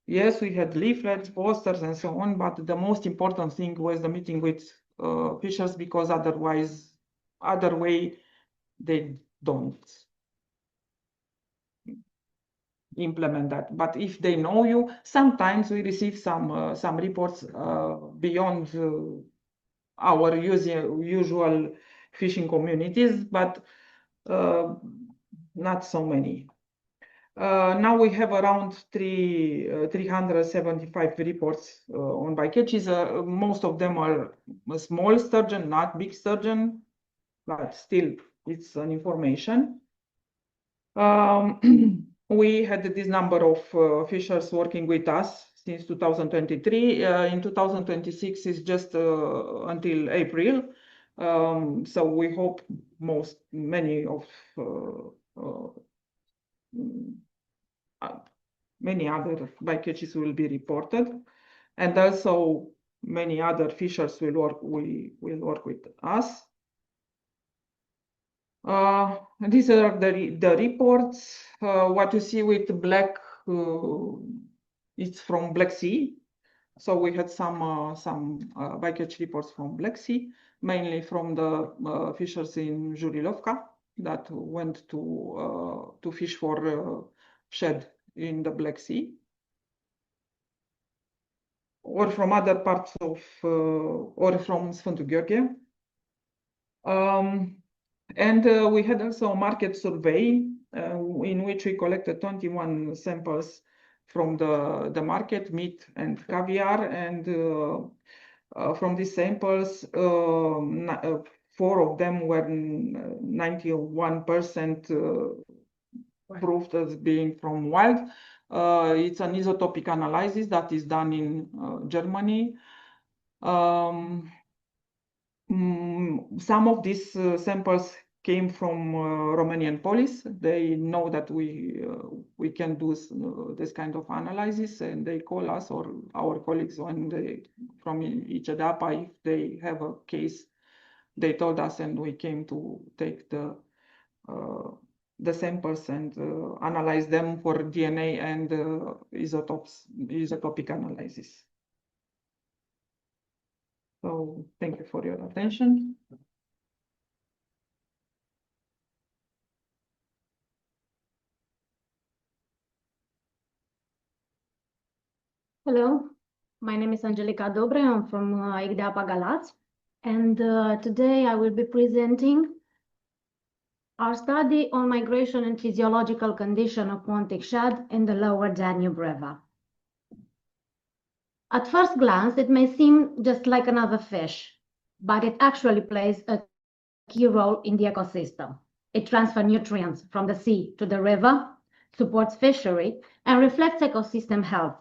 Yes, we had leaflets, posters, and so on, but the most important thing was the meeting with fishers, because other way they don't implement that. But if they know you, sometimes we receive some reports beyond our usual fishing communities, but not so many. Now we have around 375 reports on bycatches. Most of them are small sturgeon, not big sturgeon, but still it's an information. We had this number of fishers working with us since 2023. In 2026 is just until April. So we hope many other bycatches will be reported, and also many other fishers will work with us. These are the reports. What you see with black, it's from Black Sea. So we had some bycatch reports from Black Sea, mainly from the fishers in Jurilovka that went to fish for shad in the Black Sea, or from other parts of, or from Sfântu Gheorghe. And we had also a market survey in which we collected 21 samples from the market, meat and caviar, and from these samples, 4 of them were 91% proved as being from wild. It's an isotopic analysis that is done in Germany. Some of these samples came from Romanian police. They know that we can do this kind of analysis, and they call us or our colleagues when from ICDEAPA, if they have a case, they told us, and we came to take the the samples and analyze them for DNA and isotopic analysis. So thank you for your attention. Hello, my name is Angelica Dobre. I'm from ICDEAPA Galați, and today I will be presenting our study on migration and physiological condition of Pontic shad in the lower Danube River. At first glance, it may seem just like another fish, but it actually plays a key role in the ecosystem. It transfers nutrients from the sea to the river, supports fishery, and reflects ecosystem health.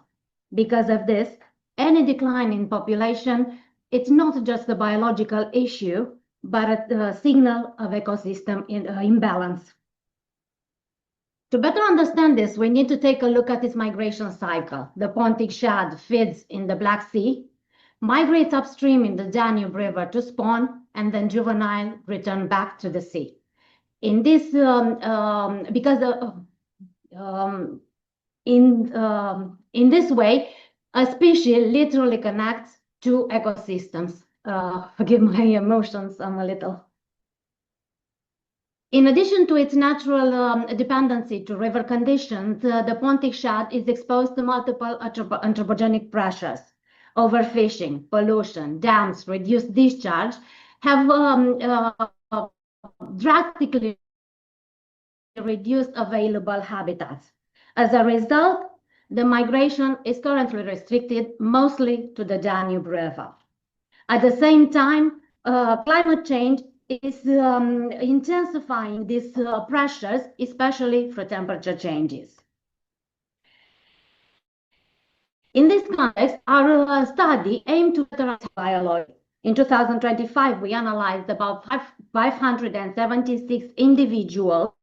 Because of this, any decline in population, it's not just a biological issue, but a signal of ecosystem imbalance. To better understand this, we need to take a look at its migration cycle. The Pontic shad feeds in the Black Sea, migrates upstream in the Danube River to spawn, and then juvenile return back to the sea. In this, in this way, a species literally connects two ecosystems. Forgive my emotions, I'm a little. In addition to its natural dependency to river conditions, the Pontic shad is exposed to multiple anthropogenic pressures. Overfishing, pollution, dams, reduced discharge have drastically reduced available habitats. As a result, the migration is currently restricted mostly to the Danube River. At the same time, climate change is intensifying these pressures, especially through temperature changes. In this context, our study aimed to better biology. In 2025, we analyzed about 576 individuals.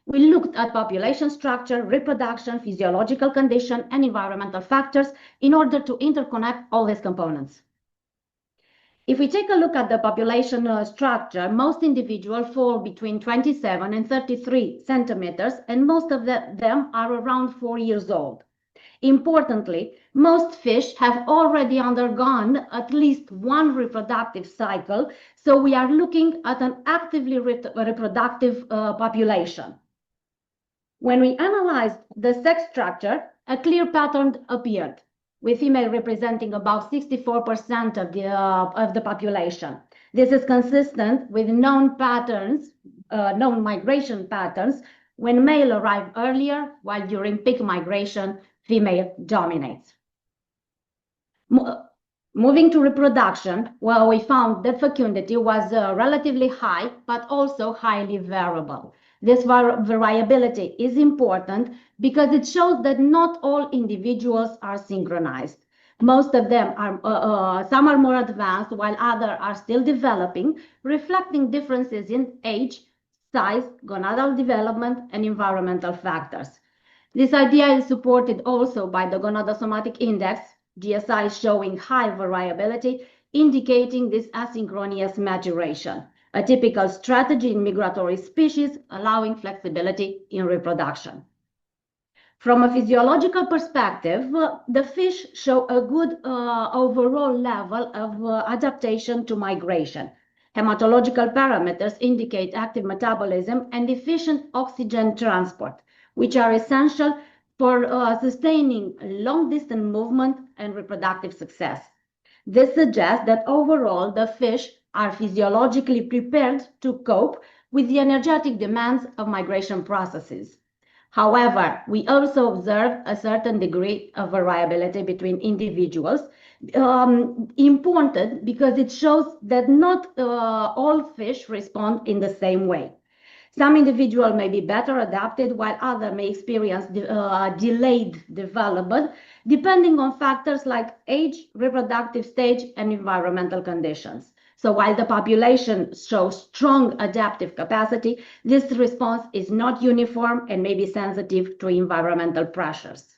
We looked at population structure, reproduction, physiological condition, and environmental factors in order to interconnect all these components. If we take a look at the population structure, most individuals fall between 27 and 33 centimeters, and most of them are around 4 years old. Importantly, most fish have already undergone at least one reproductive cycle, so we are looking at an actively reproductive population. When we analyzed the sex structure, a clear pattern appeared, with female representing about 64% of the population. This is consistent with known patterns, known migration patterns, when male arrive earlier, while during peak migration, female dominates. Moving to reproduction, well, we found that fecundity was relatively high, but also highly variable. This variability is important because it shows that not all individuals are synchronized. Most of them are, some are more advanced, while others are still developing, reflecting differences in age, size, gonadal development, and environmental factors. This idea is supported also by the gonadosomatic index, GSI showing high variability, indicating this asynchronous maturation, a typical strategy in migratory species, allowing flexibility in reproduction. From a physiological perspective, the fish show a good overall level of adaptation to migration. Hematological parameters indicate active metabolism and efficient oxygen transport, which are essential for sustaining long-distance movement and reproductive success. This suggests that overall the fish are physiologically prepared to cope with the energetic demands of migration processes. However, we also observe a certain degree of variability between individuals, important because it shows that not all fish respond in the same way. Some individuals may be better adapted, while others may experience delayed development, depending on factors like age, reproductive stage, and environmental conditions. So while the population shows strong adaptive capacity, this response is not uniform and may be sensitive to environmental pressures.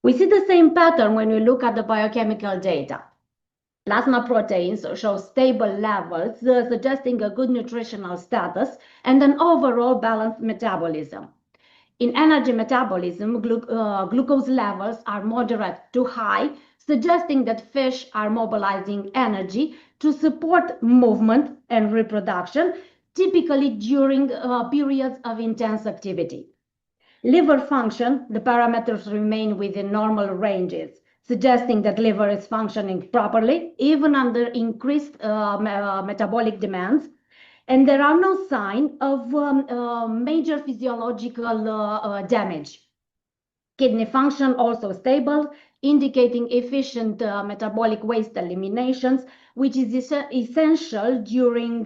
We see the same pattern when we look at the biochemical data. Plasma proteins show stable levels, suggesting a good nutritional status and an overall balanced metabolism. In energy metabolism, glucose levels are moderate to high, suggesting that fish are mobilizing energy to support movement and reproduction, typically during periods of intense activity. Liver function, the parameters remain within normal ranges, suggesting that liver is functioning properly, even under increased metabolic demands. And there are no signs of major physiological damage. Kidney function also stable, indicating efficient metabolic waste eliminations, which is essential during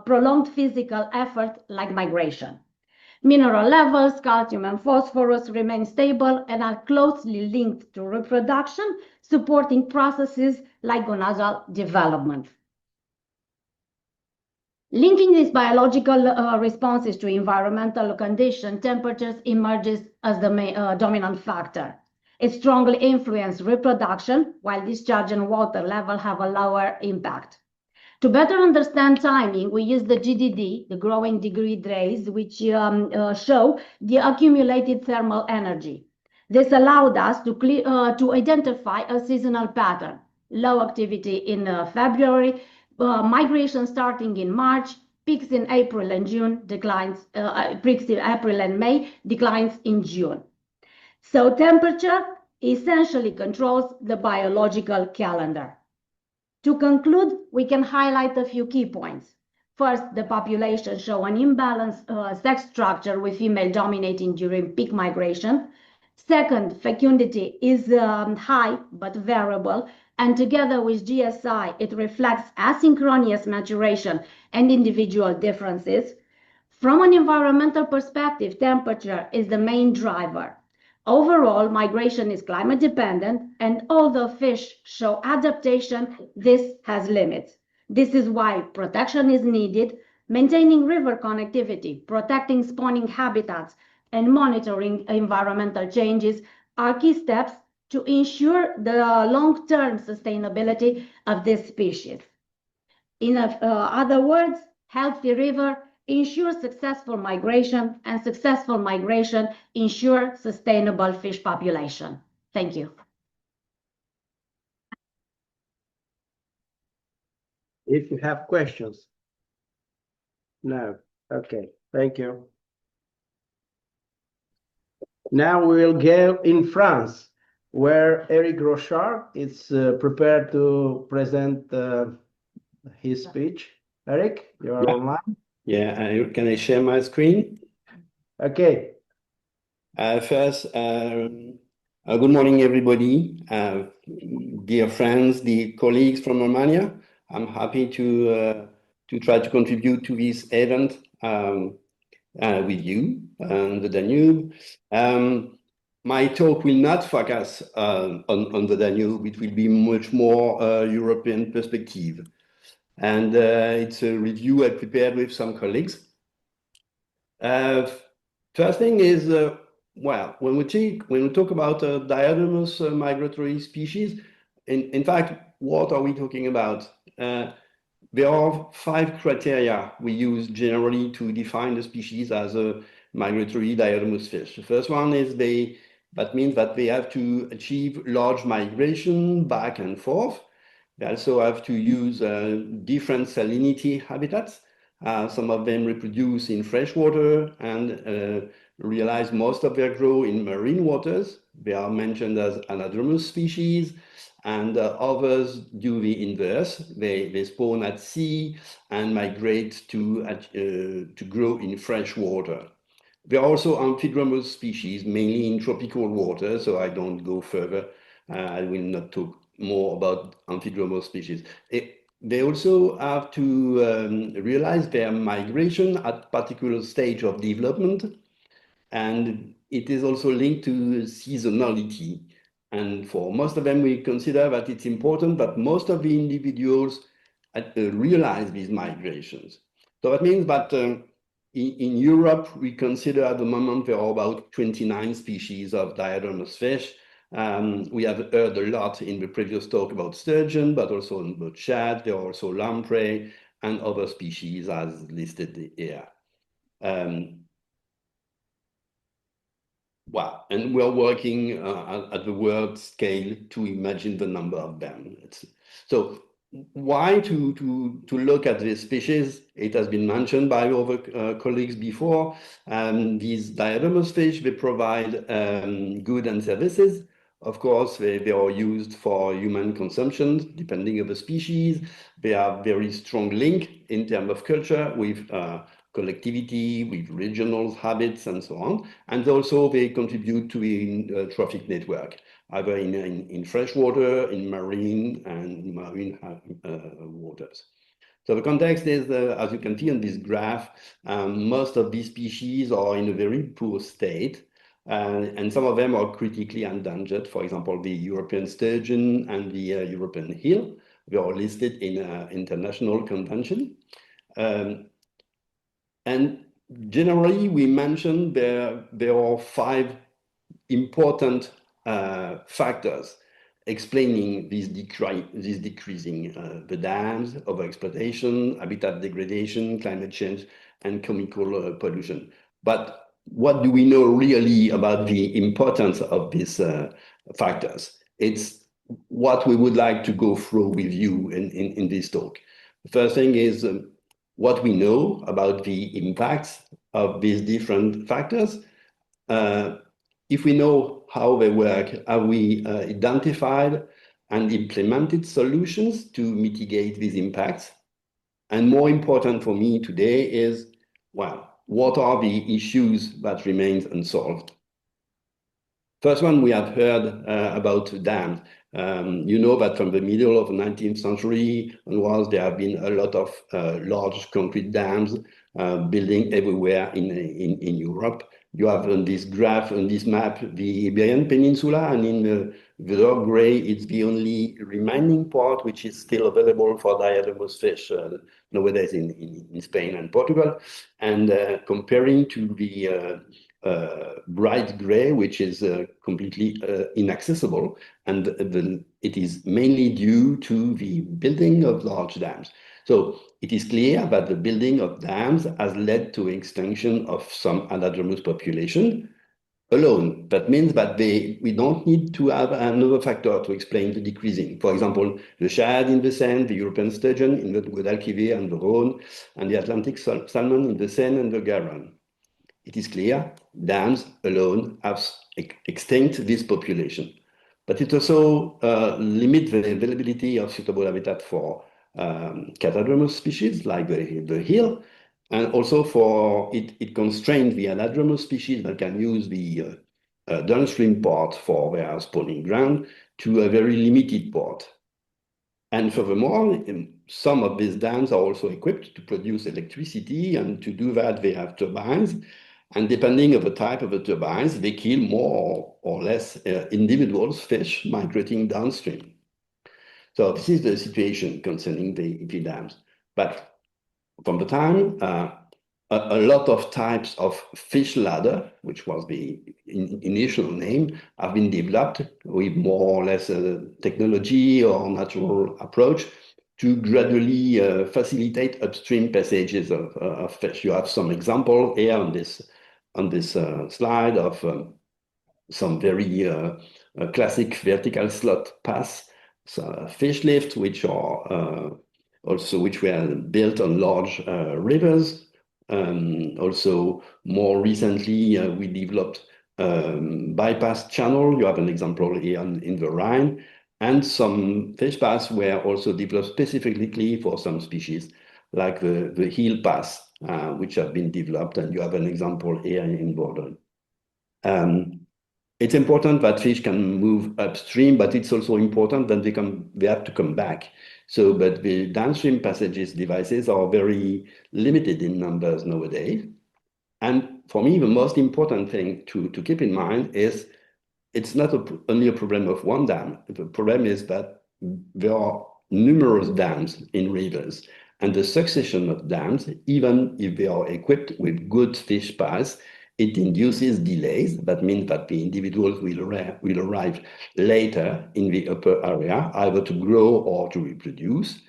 prolonged physical effort like migration. Mineral levels, calcium and phosphorus, remain stable and are closely linked to reproduction, supporting processes like gonadal development. Linking these biological responses to environmental conditions, temperatures emerges as the dominant factor. It strongly influences reproduction, while discharge and water level have a lower impact. To better understand timing, we use the GDD, the growing degree days, which show the accumulated thermal energy. This allowed us to identify a seasonal pattern. Low activity in February, migration starting in March, peaks in April and June, peaks in April and May, declines in June. So temperature essentially controls the biological calendar. To conclude, we can highlight a few key points. First, the population show an imbalanced sex structure with female dominating during peak migration. Second, fecundity is high but variable, and together with GSI, it reflects asynchronous maturation and individual differences. From an environmental perspective, temperature is the main driver. Overall, migration is climate dependent, and although fish show adaptation, this has limits. This is why protection is needed. Maintaining river connectivity, protecting spawning habitats, and monitoring environmental changes are key steps to ensure the long-term sustainability of this species. In other words, healthy river ensures successful migration, and successful migration ensures sustainable fish population. Thank you. If you have questions. No. Okay. Thank you. Now we'll go in France, where Eric Rochard is prepared to present his speech. Eric, you are online? Yeah, can I share my screen? Okay. First, good morning, everybody. Dear friends, dear colleagues from Romania. I'm happy to try to contribute to this event with you on the Danube. My talk will not focus on the Danube. It will be much more European perspective. And it's a review I prepared with some colleagues. First thing is, well, when we talk about diatomous migratory species, in fact, what are we talking about? There are 5 criteria we use generally to define the species as a migratory diatomous fish. The first one is that means that they have to achieve large migration back and forth. They also have to use different salinity habitats. Some of them reproduce in freshwater and realize most of their growth in marine waters. They are mentioned as anadromous species, and others do the inverse. They spawn at sea and migrate to grow in fresh water. There are also amphidromous species, mainly in tropical water, so I don't go further. I will not talk more about amphidromous species. They also have to realize their migration at particular stage of development, and it is also linked to seasonality. And for most of them, we consider that it's important that most of the individuals realize these migrations. So that means that in Europe, we consider at the moment there are about 29 species of diatomous fish. We have heard a lot in the previous talk about sturgeon, but also about shad. There are also lamprey and other species as listed here. Wow, and we're working at the world scale to imagine the number of them. So why to look at these species? It has been mentioned by other colleagues before. These diatomous fish, they provide goods and services. Of course, they are used for human consumption, depending on the species. They have very strong link in terms of culture with collectivity, with regional habits, and so on. And also they contribute to a trophic network, either in freshwater, in marine, and marine waters. So the context is, as you can see on this graph, most of these species are in a very poor state, and some of them are critically endangered. For example, the European sturgeon and the European eel, they are listed in an international convention. And generally, we mentioned there are 5 important factors explaining this decreasing: the dams, overexploitation, habitat degradation, climate change, and chemical pollution. But what do we know really about the importance of these factors? It's what we would like to go through with you in this talk. The first thing is what we know about the impacts of these different factors. If we know how they work, have we identified and implemented solutions to mitigate these impacts? And more important for me today is, well, what are the issues that remain unsolved? First one, we have heard about dams. You know that from the middle of the 19th century onwards, there have been a lot of large concrete dams building everywhere in Europe. You have on this graph, on this map, the Iberian Peninsula, and in the dark gray, it's the only remaining part which is still available for diatomous fish nowadays in Spain and Portugal. And comparing to the bright gray, which is completely inaccessible, and it is mainly due to the building of large dams. So it is clear that the building of dams has led to extinction of some anadromous population alone. That means that we don't need to have another factor to explain the decreasing. For example, the shad in the Seine, the European sturgeon in the Guadalquivir and the Rhône, and the Atlantic salmon in the Seine and the Garonne. It is clear dams alone have extinct this population, but it also limits the availability of suitable habitat for catadromous species like the eel, and also it constrains the anadromous species that can use the downstream part for their spawning ground to a very limited part. And furthermore, some of these dams are also equipped to produce electricity, and to do that they have turbines. And depending on the type of the turbines, they kill more or less individuals, fish migrating downstream. So this is the situation concerning the dams. But from the time, a lot of types of fish ladder, which was the initial name, have been developed with more or less technology or natural approach to gradually facilitate upstream passages of fish. You have some example here on this slide of some very classic vertical slot paths, fish lift, which are which were built on large rivers. Also, more recently, we developed bypass channel. You have an example here in the Rhine, and some fish paths were also developed specifically for some species, like the eel path, which have been developed, and you have an example here in Bordeaux. It's important that fish can move upstream, but it's also important that they have to come back. So, but the downstream passages devices are very limited in numbers nowadays. And for me, the most important thing to keep in mind is it's not only a problem of one dam. The problem is that there are numerous dams in rivers, and the succession of dams, even if they are equipped with good fish paths, it induces delays. That means that the individuals will arrive later in the upper area, either to grow or to reproduce.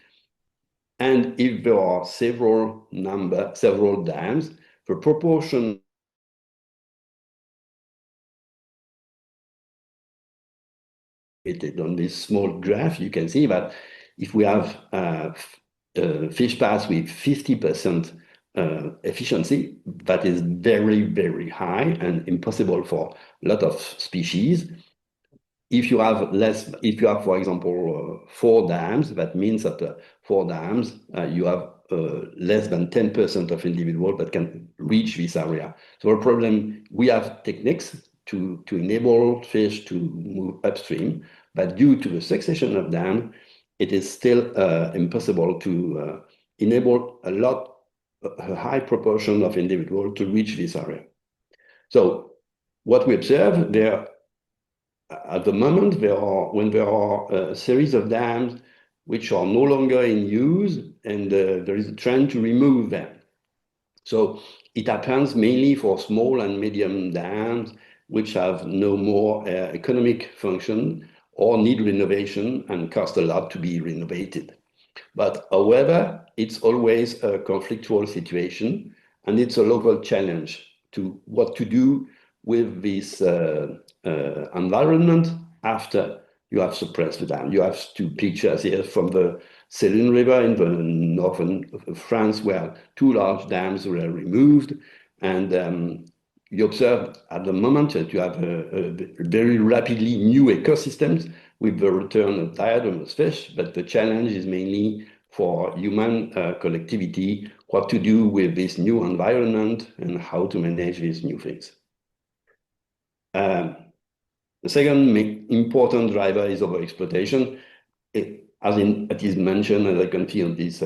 And if there are several dams, the proportion on this small graph, you can see that if we have fish paths with 50% efficiency, that is very, very high and impossible for a lot of species. If you have, for example, 4 dams, that means that 4 dams, you have less than 10% of individuals that can reach this area. So our problem, we have techniques to enable fish to move upstream, but due to the succession of dams, it is still impossible to enable a high proportion of individuals to reach this area. So what we observe there, at the moment, when there are a series of dams which are no longer in use, and there is a trend to remove them. So it happens mainly for small and medium dams which have no more economic function or need renovation and cost a lot to be renovated. But however, it's always a conflictual situation, and it's a local challenge to what to do with this environment after you have suppressed the dam. You have 2 pictures here from the Sélune River in the northern of France, where 2 large dams were removed. And you observe at the moment that you have a very rapidly new ecosystems with the return of diatomous fish, but the challenge is mainly for human collectivity, what to do with this new environment and how to manage these new things. The second important driver is overexploitation. It is mentioned, as I can see on this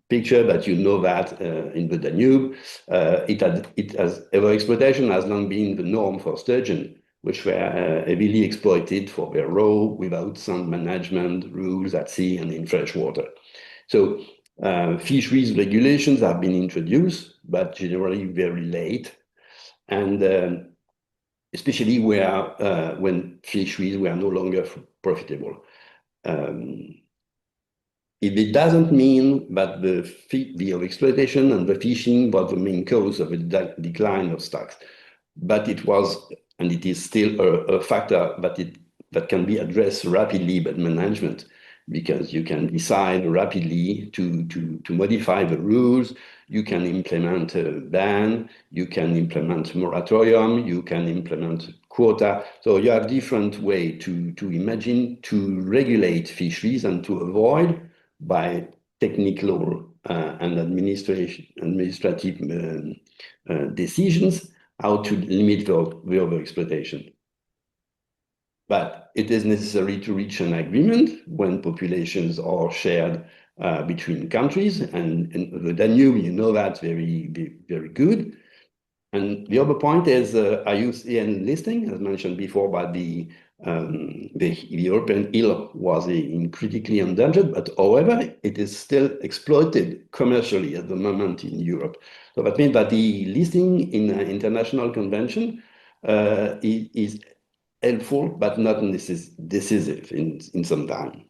picture, that you know that in the Danube, overexploitation has long been the norm for sturgeon, which were heavily exploited for their roe without sound management rules at sea and in fresh water. So fisheries regulations have been introduced, but generally very late, and especially when fisheries were no longer profitable. It doesn't mean that the overexploitation and the fishing was the main cause of the decline of stocks, but it was, and it is still a factor that can be addressed rapidly by management, because you can decide rapidly to modify the rules, you can implement a ban, you can implement moratorium, you can implement quota. So you have different ways to imagine to regulate fisheries and to avoid by technical and administrative decisions how to limit the overexploitation. But it is necessary to reach an agreement when populations are shared between countries, and the Danube, you know that very, very good. And the other point is IUCN listing, as mentioned before, by the European eel was critically endangered, but however, it is still exploited commercially at the moment in Europe. So that means that the listing in an international convention is helpful, but not decisive in some time.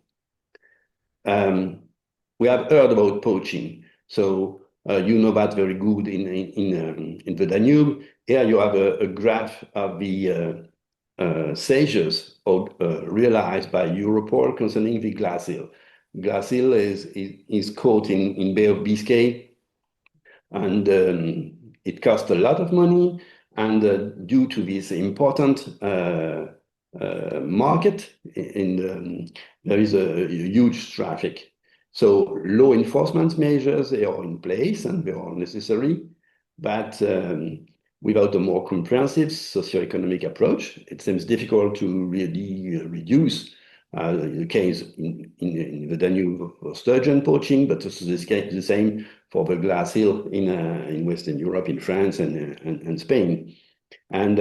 We have heard about poaching, so you know that very good in the Danube. Here you have a graph of the seizures realized by Europol concerning the glass eel. Glass eel is caught in Bay of Biscay, and it costs a lot of money. And due to this important market, there is a huge traffic. So law enforcement measures are in place and they are necessary, but without a more comprehensive socioeconomic approach, it seems difficult to really reduce the case in the Danube for sturgeon poaching, but also the same for the glass eel in Western Europe, in France and Spain. And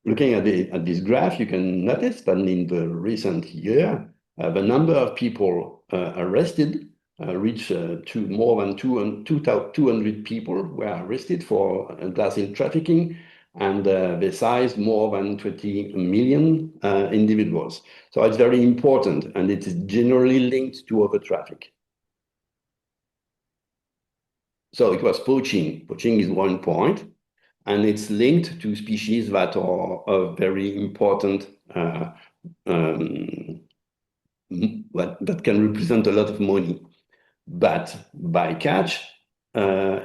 looking at this graph, you can notice that in the recent year, the number of people arrested reached more than 200 people were arrested for glass eel trafficking, and they size more than 20 million individuals. So it's very important, and it is generally linked to overtraffic. So it was poaching. Poaching is one point, and it's linked to species that are very important, that can represent a lot of money. But bycatch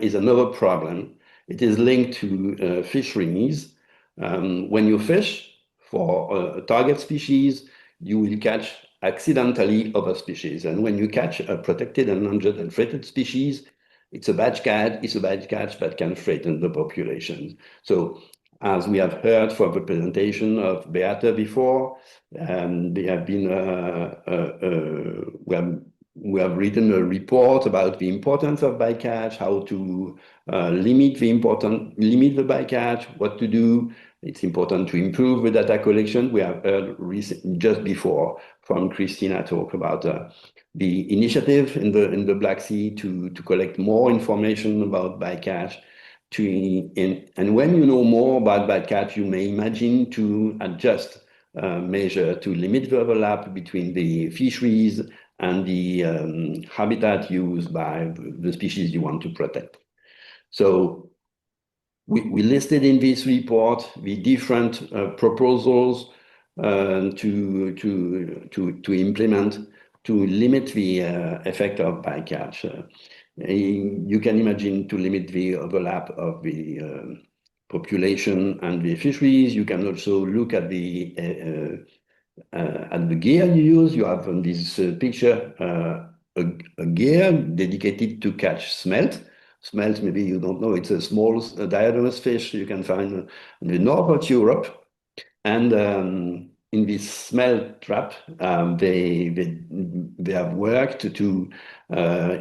is another problem. It is linked to fisheries. When you fish for a target species, you will catch accidentally other species. And when you catch a protected and endangered and threatened species, it's a bad catch that can threaten the population. So as we have heard from the presentation of Beata before, there have been we have written a report about the importance of bycatch, how to limit the bycatch, what to do. It's important to improve the data collection. We have heard just before from Christina talk about the initiative in the Black Sea to collect more information about bycatch. And when you know more about bycatch, you may imagine to adjust measure to limit the overlap between the fisheries and the habitat used by the species you want to protect. So we listed in this report the different proposals to implement to limit the effect of bycatch. You can imagine to limit the overlap of the population and the fisheries. You can also look at the gear you use. You have on this picture a gear dedicated to catch smelt. Smelt, maybe you don't know, it's a small diatomous fish you can find in the north of Europe. And in this smelt trap, they have worked to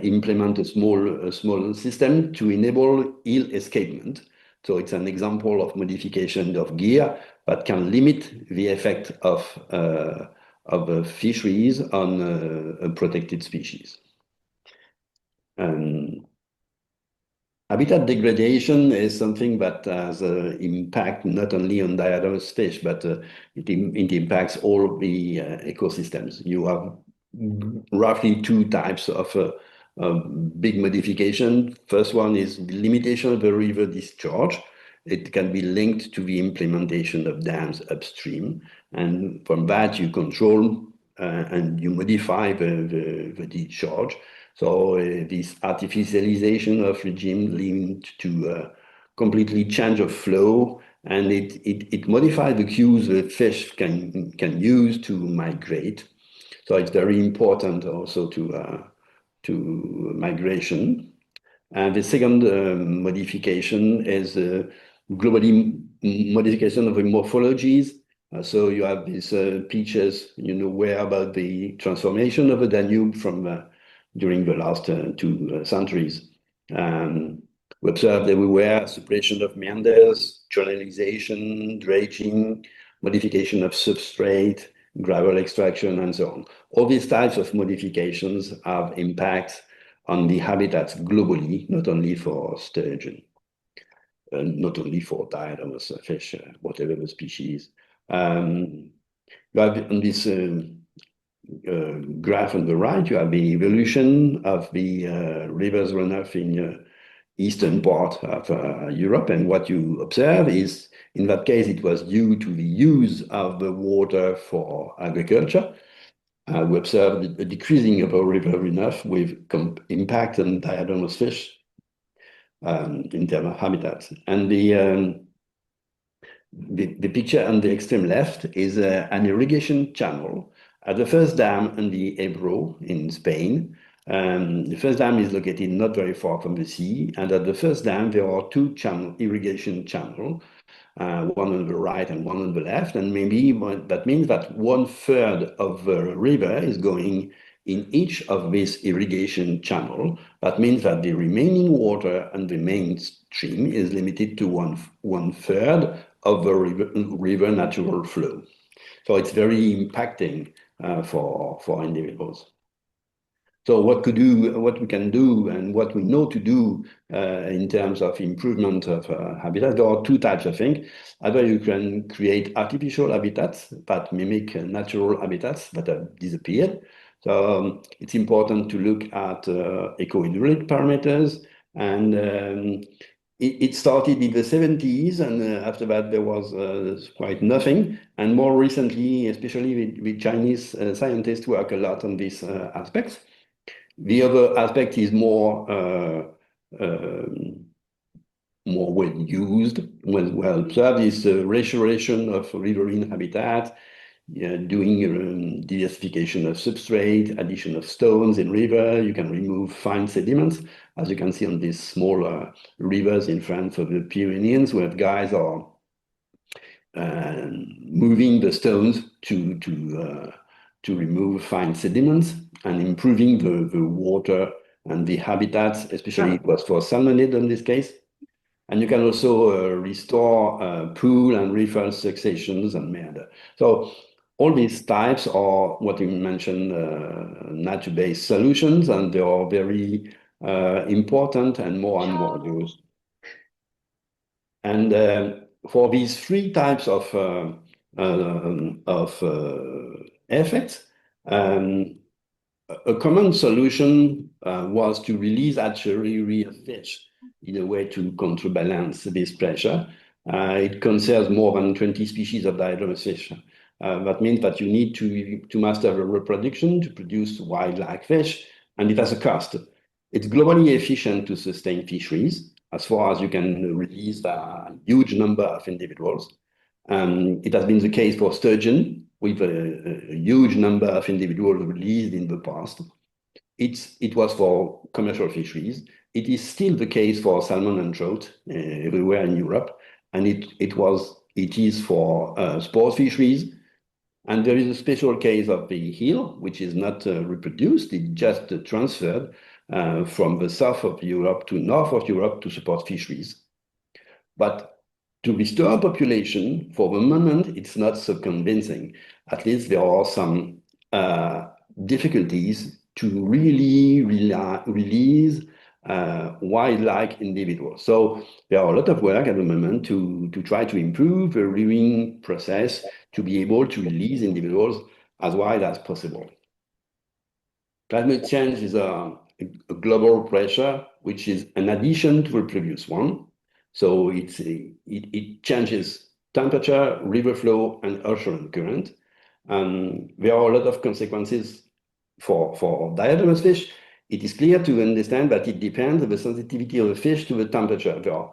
implement a small system to enable eel escapement. So it's an example of modification of gear that can limit the effect of fisheries on a protected species. Habitat degradation is something that has an impact not only on diatomous fish, but it impacts all the ecosystems. You have roughly two types of big modification. First one is limitation of the river discharge. It can be linked to the implementation of dams upstream. And from that, you control and you modify the discharge. So this artificialization of regime linked to completely change of flow, and it modifies the cues the fish can use to migrate. So it's very important also to migration. And the second modification is globally modification of the morphologies. So you have these pictures, where about the transformation of the Danube from during the last 2 centuries. We observed everywhere suppression of meanders, channelization, dredging, modification of substrate, gravel extraction, and so on. All these types of modifications have impacts on the habitats globally, not only for sturgeon, not only for diatomous fish, whatever the species. You have on this graph on the right, you have the evolution of the rivers runoff in eastern part of Europe, and what you observe is, in that case, it was due to the use of the water for agriculture. We observed a decreasing of our river runoff with impact on diatomous fish in terms of habitats. And the picture on the extreme left is an irrigation channel at the first dam in the Ebro in Spain. The first dam is located not very far from the sea, and at the first dam there are 2 irrigation channels, one on the right and one on the left, and maybe that means that 1/3 of the river is going in each of these irrigation channels. That means that the remaining water on the main stream is limited to 1/3 of the river natural flow. So it's very impacting for individuals. So what we can do and what we know to do in terms of improvement of habitat, there are two types of things. Either you can create artificial habitats that mimic natural habitats that have disappeared. So it's important to look at eco-hydraulic parameters, and it started in the 70s, and after that there was quite nothing. And more recently, especially with Chinese scientists, work a lot on these aspects. The other aspect is more well used, well observed, is the restoration of riverine habitat, doing diversification of substrate, addition of stones in river. You can remove fine sediments, as you can see on these smaller rivers in front of the Pyrenees, where guys are moving the stones to remove fine sediments and improving the water and the habitats, especially it was for salmonid in this case. And you can also restore pool and reef successions and meander. So all these types are what we mentioned, nature-based solutions, and they are very important and more used. And for these three types of effects, a common solution was to release actually real fish in a way to counterbalance this pressure. It concerns more than 20 species of diatomaceous fish. That means that you need to master the reproduction to produce wild-like fish, and it has a cost. It's globally efficient to sustain fisheries as far as you can release a huge number of individuals. It has been the case for sturgeon, with a huge number of individuals released in the past. It was for commercial fisheries. It is still the case for salmon and trout everywhere in Europe, and it is for sport fisheries. And there is a special case of the heel, which is not reproduced. It just transferred from the south of Europe to north of Europe to support fisheries. But to restore population, for the moment, it's not so convincing. At least there are some difficulties to really release wild-like individuals. So there are a lot of work at the moment to try to improve the rearing process to be able to release individuals as wild as possible. Climate change is a global pressure, which is an addition to the previous one. So it changes temperature, river flow, and ocean current. There are a lot of consequences for diatomaceous fish. It is clear to understand that it depends on the sensitivity of the fish to the temperature. There are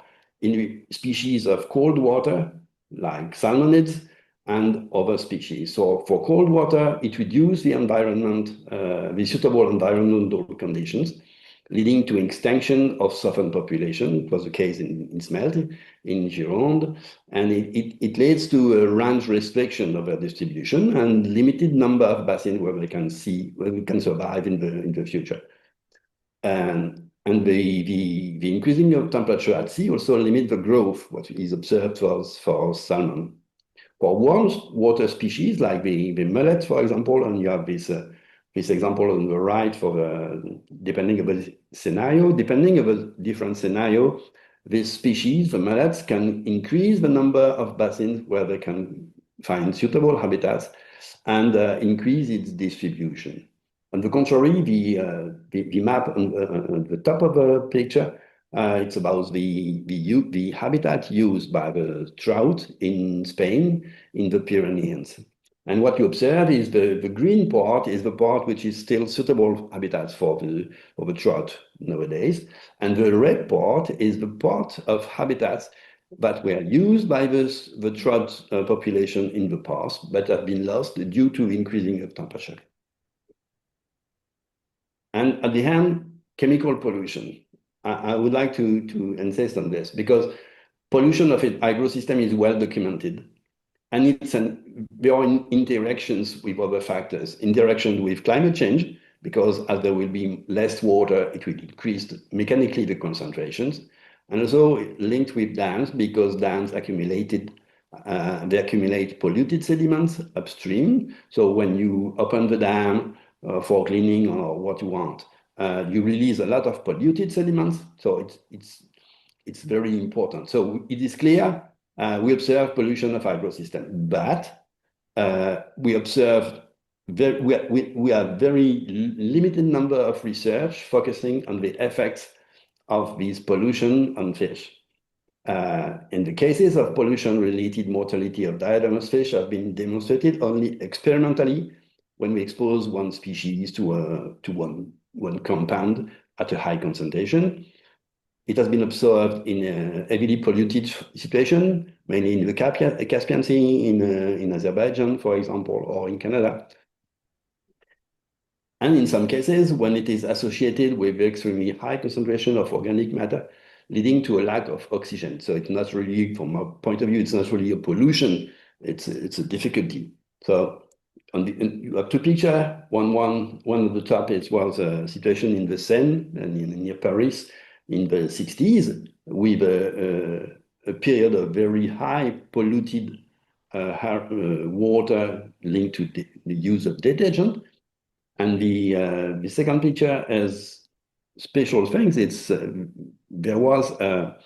species of cold water, like salmonids, and other species. So for cold water, it reduces the environment, the suitable environmental conditions, leading to extinction of southern population. It was the case in Smelt, in Gironde, and it leads to a range restriction of their distribution and limited number of basins where they can survive in the future. And the increasing of temperature at sea also limits the growth, what is observed for salmon. For warm water species like the mullet, for example, and you have this example on the right for depending on the scenario, depending on the different scenario, this species, the mullets, can increase the number of basins where they can find suitable habitats and increase its distribution. On the contrary, the map on the top of the picture, it's about the habitat used by the trout in Spain, in the Pyrenees. And what you observe is the green part is the part which is still suitable habitats for the trout nowadays. And the red part is the part of habitats that were used by the trout population in the past, but have been lost due to increasing of temperature. And at the end, chemical pollution. I would like to insist on this because pollution of an agrosystem is well documented. And there are interactions with other factors, interaction with climate change, because as there will be less water, it will increase mechanically the concentrations, and also linked with dams, because dams they accumulate polluted sediments upstream. So when you open the dam, for cleaning or what you want. You release a lot of polluted sediments, so it's very important. So it is clear we observe pollution of agrosystem, but we observe we have very limited number of research focusing on the effects of this pollution on fish. In the cases of pollution-related mortality of diadermous fish have been demonstrated only experimentally when we expose one species to one compound at a high concentration. It has been observed in a heavily polluted situation, mainly in the Caspian Sea, in Azerbaijan, for example, or in Canada. And in some cases, when it is associated with extremely high concentration of organic matter, leading to a lack of oxygen. So it's not really, from our point of view, it's not really a pollution, it's a difficulty. So you have two pictures. One of the top was a situation in the Seine and near Paris in the 60s with a period of very high polluted water linked to the use of detergent. And the second picture has special things. There was a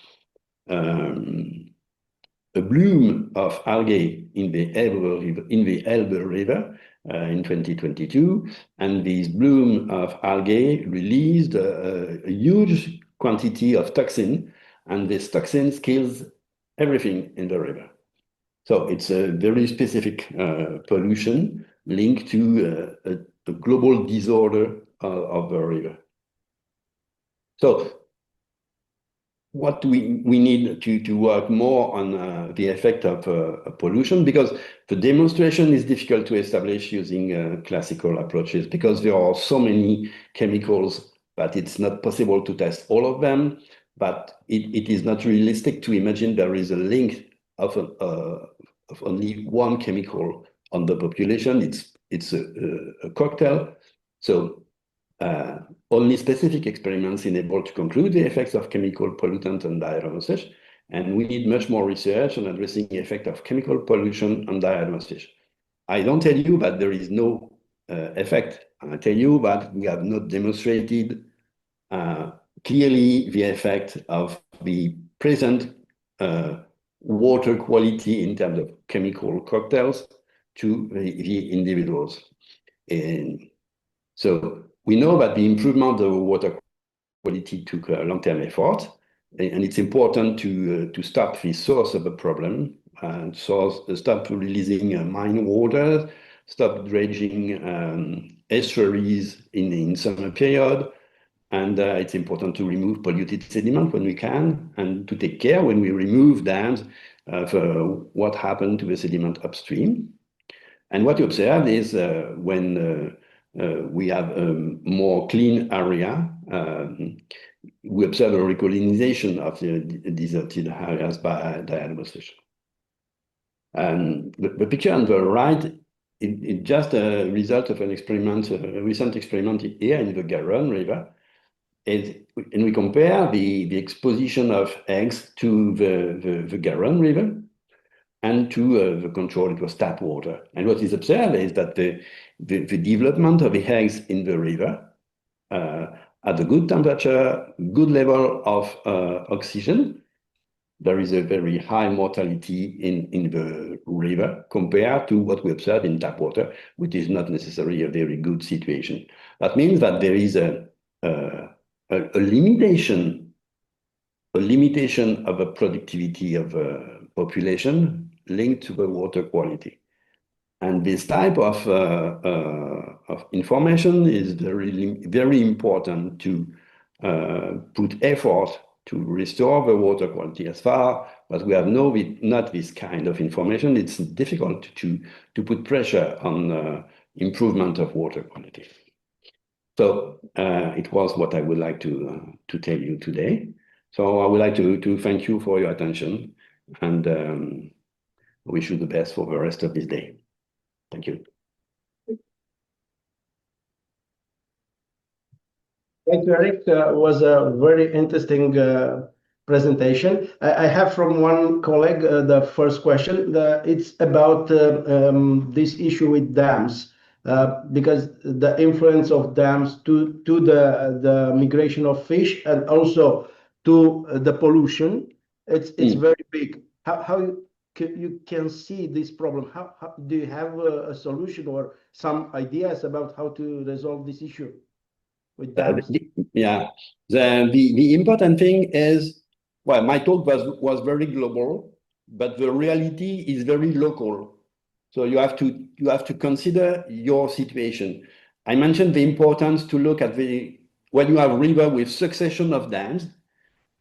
bloom of algae in the Elbe River in 2022, and this bloom of algae released a huge quantity of toxin, and this toxin kills everything in the river. So it's a very specific pollution linked to a global disorder of the river. So what do we need to work more on the effect of pollution, because the demonstration is difficult to establish using classical approaches, because there are so many chemicals that it's not possible to test all of them, but it is not realistic to imagine there is a link of only one chemical on the population. It's a cocktail. So only specific experiments enable to conclude the effects of chemical pollutant on diadermous fish, and we need much more research on addressing the effect of chemical pollution on diadermous fish. I don't tell you that there is no effect. I tell you that we have not demonstrated clearly the effect of the present water quality in terms of chemical cocktails to the individuals. And so we know that the improvement of water quality took a long-term effort, and it's important to stop the source of the problem, and stop releasing mine water, stop dredging estuaries in summer period, and it's important to remove polluted sediment when we can, and to take care when we remove dams for what happened to the sediment upstream. And what you observe is when we have a more clean area, we observe a recolonization of the deserted areas by diadermous fish. And the picture on the right, it's just a result of an experiment, a recent experiment here in the Garonne River. And we compare the exposition of eggs to the Garonne River and to the control, it was tap water. And what is observed is that the development of the eggs in the river at a good temperature, good level of oxygen, there is a very high mortality in the river compared to what we observe in tap water, which is not necessarily a very good situation. That means that there is a limitation of the productivity of population linked to the water quality. And this type of information is very important to put effort to restore the water quality. As far as we have not this kind of information, it's difficult to put pressure on improvement of water quality. So it was what I would like to tell you today. So I would like to thank you for your attention, and wish you the best for the rest of this day. Thank you. Thank you, Eric. It was a very interesting presentation. I have from one colleague the first question. It's about this issue with dams. because the influence of dams to the migration of fish and also to the pollution, it's very big. How you can see this problem? How do you have a solution or some ideas about how to resolve this issue with dams? The important thing is, well, my talk was very global, but the reality is very local. So you have to consider your situation. I mentioned the importance to look at when you have a river with succession of dams.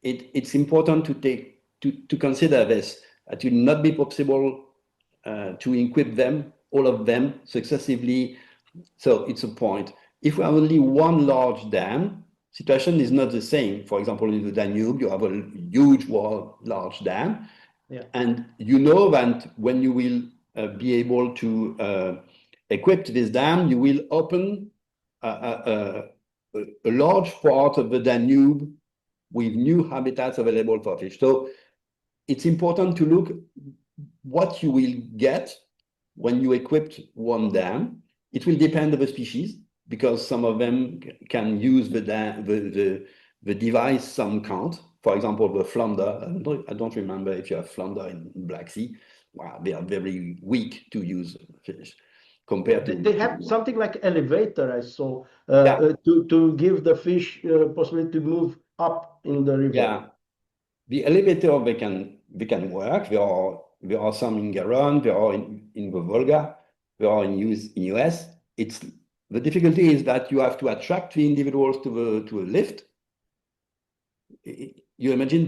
It's important to consider this. It will not be possible to equip them, all of them, successively. So it's a point. If we have only one large dam, situation is not the same. For example, in the Danube, you have a huge, large dam. Yeah. And you know that when you will be able to equip this dam, you will open a large part of the Danube with new habitats available for fish. So it's important to look what you will get when you equip one dam. It will depend on the species, because some of them can use the device, some can't. For example, the flounder, I don't remember if you have flounder in Black Sea. Wow, they are very weak to use fish compared to... They have something like elevator, I saw, to give the fish possibility to move up in the river. Yeah, the elevator, they can work. There are some in Garonne, there are in the Volga, there are in US. The difficulty is that you have to attract the individuals to a lift. You imagine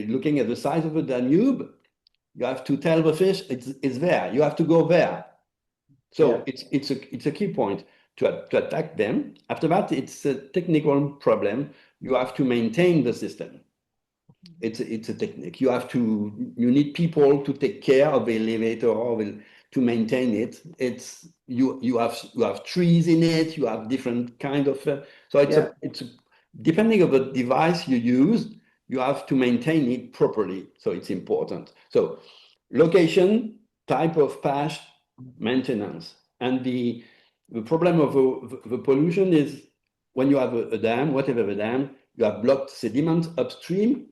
looking at the size of the Danube, you have to tell the fish it's there. You have to go there. So it's a key point to attack them. After that, it's a technical problem. You have to maintain the system. It's a technique. You need people to take care of the elevator or to maintain it. You have trees in it. You have different kind of so it's depending on the device you use, you have to maintain it properly. So it's important. So location, type of patch, maintenance, and the problem of the pollution is when you have a dam, whatever the dam, you have blocked sediment upstream.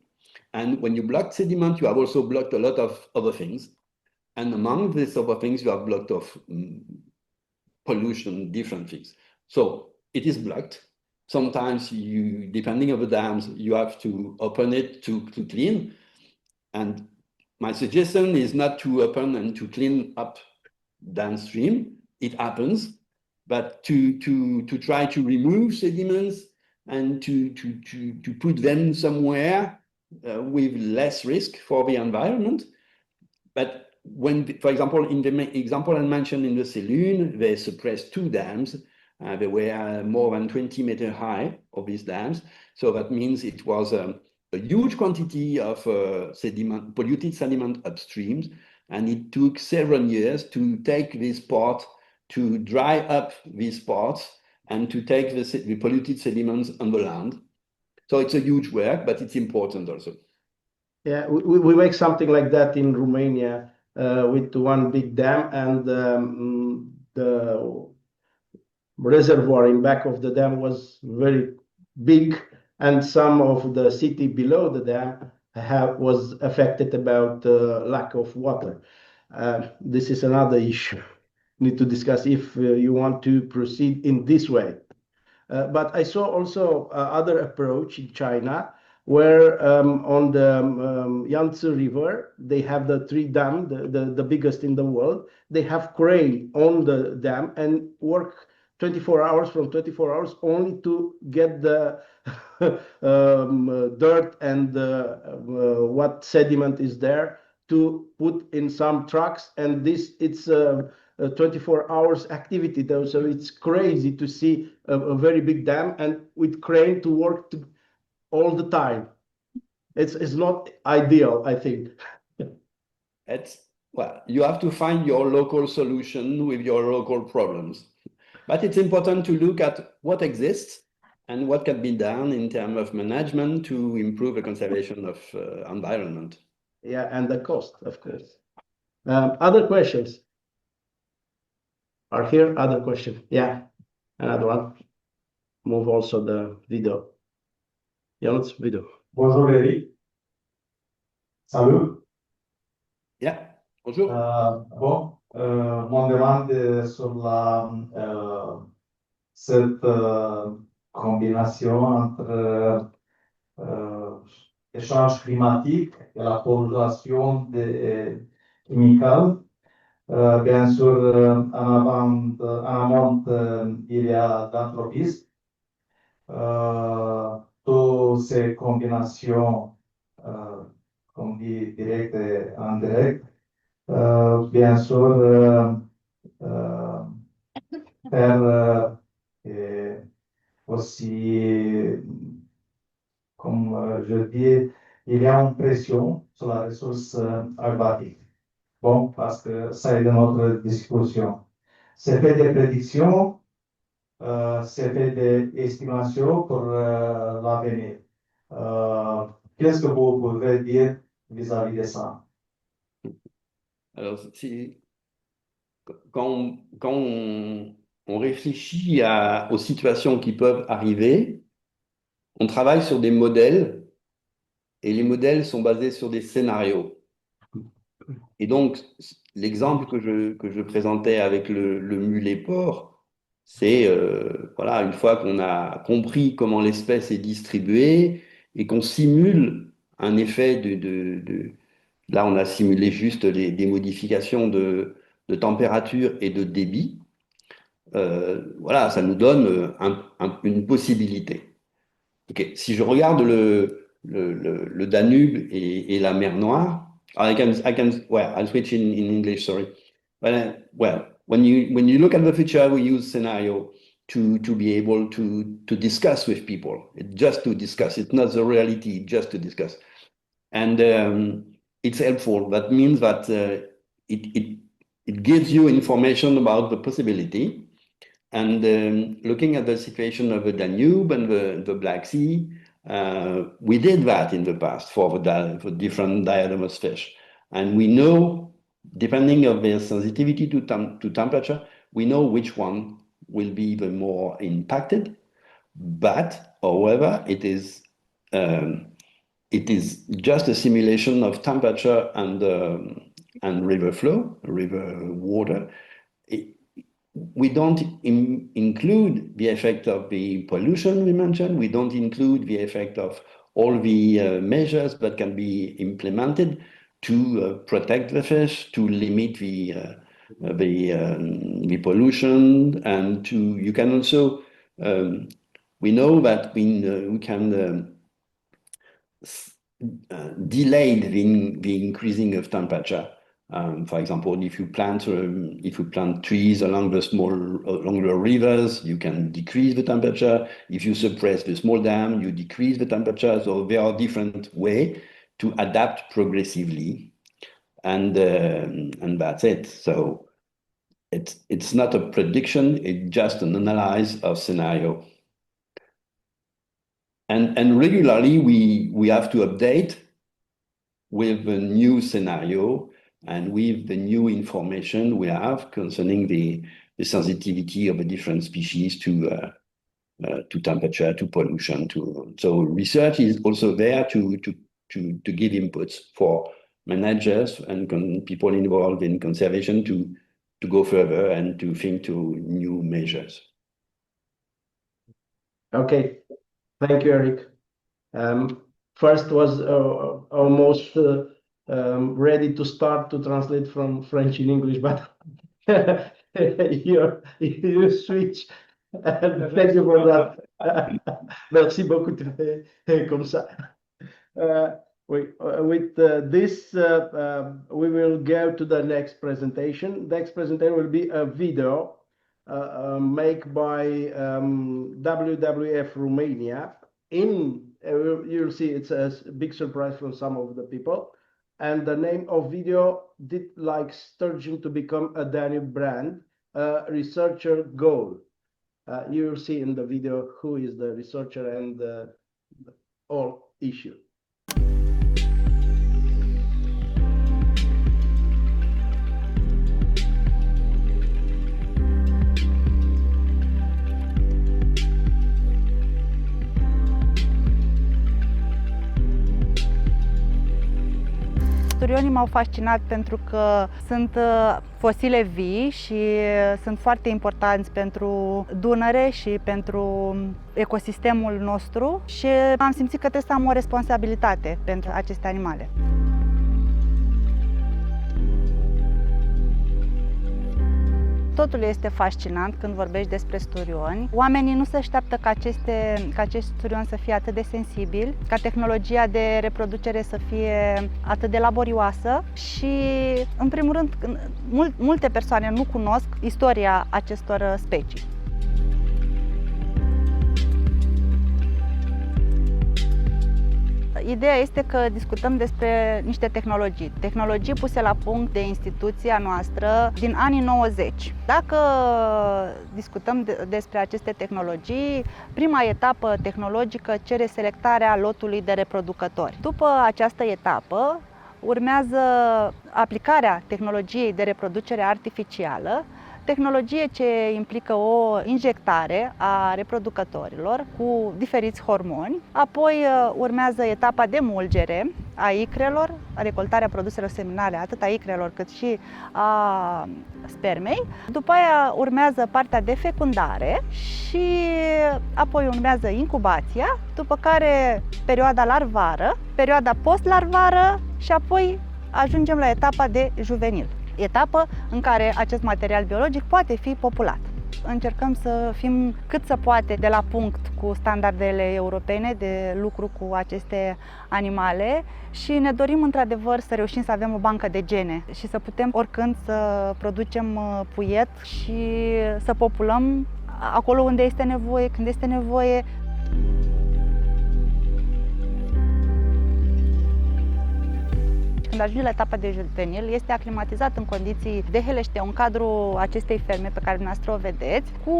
And when you block sediment, you have also blocked a lot of other things. And among these other things, you have blocked of pollution, different things. So it is blocked. Sometimes depending on the dams, you have to open it to clean. And my suggestion is not to open and to clean up downstream. It happens, but to try to remove sediments and to put them somewhere with less risk for the environment. But when, for example, in the example I mentioned in the Saloon, they suppressed 2 dams. They were more than 20 meters high of these dams. So that means it was a huge quantity of polluted sediment upstream. And it took several years to take this part, to dry up these parts, and to take the polluted sediments on the land. So it's a huge work, but it's important also. Yeah, we make something like that in Romania with one big dam, and the reservoir in back of the dam was very big, and some of the city below the dam was affected about lack of water. This is another issue. Need to discuss if you want to proceed in this way. But I saw also other approach in China, where on the Yangtze River, they have the 3 dam, the biggest in the world. They have crane on the dam and work 24 hours from 24 hours only to get the dirt and what sediment is there to put in some trucks. And it's 24 hours activity though, so it's crazy to see a very big dam and with crane to work all the time. It's not ideal, I think. Well, you have to find your local solution with your local problems. But it's important to look at what exists and what can be done in terms of management to improve the conservation of environment. Yeah, and the cost, of course. Other questions? are here. Other question? Yeah, another one. Move also the video. Ionuț, video. Bonjour Eric. Salut. Yeah, bonjour. Bon, mon demande sur la cette combination entre échange climatique et la pollution des chimicals. Bien sûr, en amont, il y a l'anthropisme. Toutes ces combinations, comme dit direct et indirect, bien sûr, faire aussi, comme je dis, il y a une pression sur la ressource aquatique. Bon, parce que ça est de notre discussion. C'est fait des prédictions, c'est fait des estimations pour l'avenir. Qu'est-ce que vous pouvez dire vis-à-vis de ça? Alors, quand on réfléchit aux situations qui peuvent arriver, on travaille sur des modèles et les modèles sont basés sur des scénarios. Et donc, l'exemple que je présentais avec le mulet-porc, c'est voilà, une fois qu'on a compris comment l'espèce est distribuée et qu'on simule un effet là, on a simulé juste des modifications de température et de débit. Voilà, ça nous donne une possibilité. Okay. Si je regarde le Danube et la mer Noire, I'll switch in English, sorry. Well, when you look at the future, we use scenario to be able to discuss with people, just to discuss. It's not the reality, just to discuss. And it's helpful. That means that it gives you information about the possibility. And looking at the situation of the Danube and the Black Sea, we did that in the past for different diatomous fish. And we know, depending on their sensitivity to temperature, we know which one will be the more impacted. But, however, it is just a simulation of temperature and river flow, river water. We don't include the effect of the pollution we mentioned. We don't include the effect of all the measures that can be implemented to protect the fish, to limit the pollution, and you can also, we know that we can delay the increasing of temperature. For example, if you plant trees along the rivers, you can decrease the temperature. If you suppress the small dam, you decrease the temperature. So there are different ways to adapt progressively, and that's it. So it's not a prediction; it's just an analysis of scenario. And regularly we have to update with a new scenario. And with the new information we have concerning the sensitivity of the different species to temperature, to pollution, so research is also there to give inputs for managers and people involved in conservation to go further and to think to new measures. Okay, thank you, Eric. First was almost ready to start to translate from French in English, but you switch. Thank you for that. Merci beaucoup. Comme ça. With this, we will go to the next presentation. The next presentation will be a video made by WWF Romania. You'll see it's a big surprise from some of the people. And the name of video, Did Like Sturgeon to Become a Danube Brand? Researcher Goal. You will see in the video who is the researcher and the whole issue. Sturionii m-au fascinat pentru că sunt fosile vii și sunt foarte importanți pentru Dunăre și pentru ecosistemul nostru și am simțit că trebuie să am o responsabilitate pentru aceste animale. Totul este fascinant când vorbești despre sturioni. Oamenii nu se așteaptă ca acești sturioni să fie atât de sensibili, ca tehnologia de reproducere să fie atât de laborioasă și, în primul rând, multe persoane nu cunosc istoria acestor specii. Ideea este că discutăm despre niște tehnologii puse la punct de instituția noastră din anii 90. Dacă discutăm despre aceste tehnologii, prima etapă tehnologică cere selectarea lotului de reproducători. După această etapă urmează aplicarea tehnologiei de reproducere artificială, tehnologie ce implică o injectare a reproducătorilor cu diferiți hormoni. Apoi urmează etapa de mulgere a icrelor, recoltarea produselor seminale, atât a icrelor cât și a spermei. După aia urmează partea de fecundare și apoi urmează incubația, după care perioada larvară, perioada post-larvară și apoi ajungem la etapa de juvenil. Etapă în care acest material biologic poate fi populat. Încercăm să fim cât se poate de la punct cu standardele europene de lucru cu aceste animale și ne dorim într-adevăr să reușim să avem o bancă de gene și să putem oricând să producem puiet și să populăm acolo unde este nevoie, când este nevoie. Când ajunge la etapa de juvenil, este aclimatizat în condiții de helește, în cadrul acestei ferme pe care dumneavoastră o vedeți, cu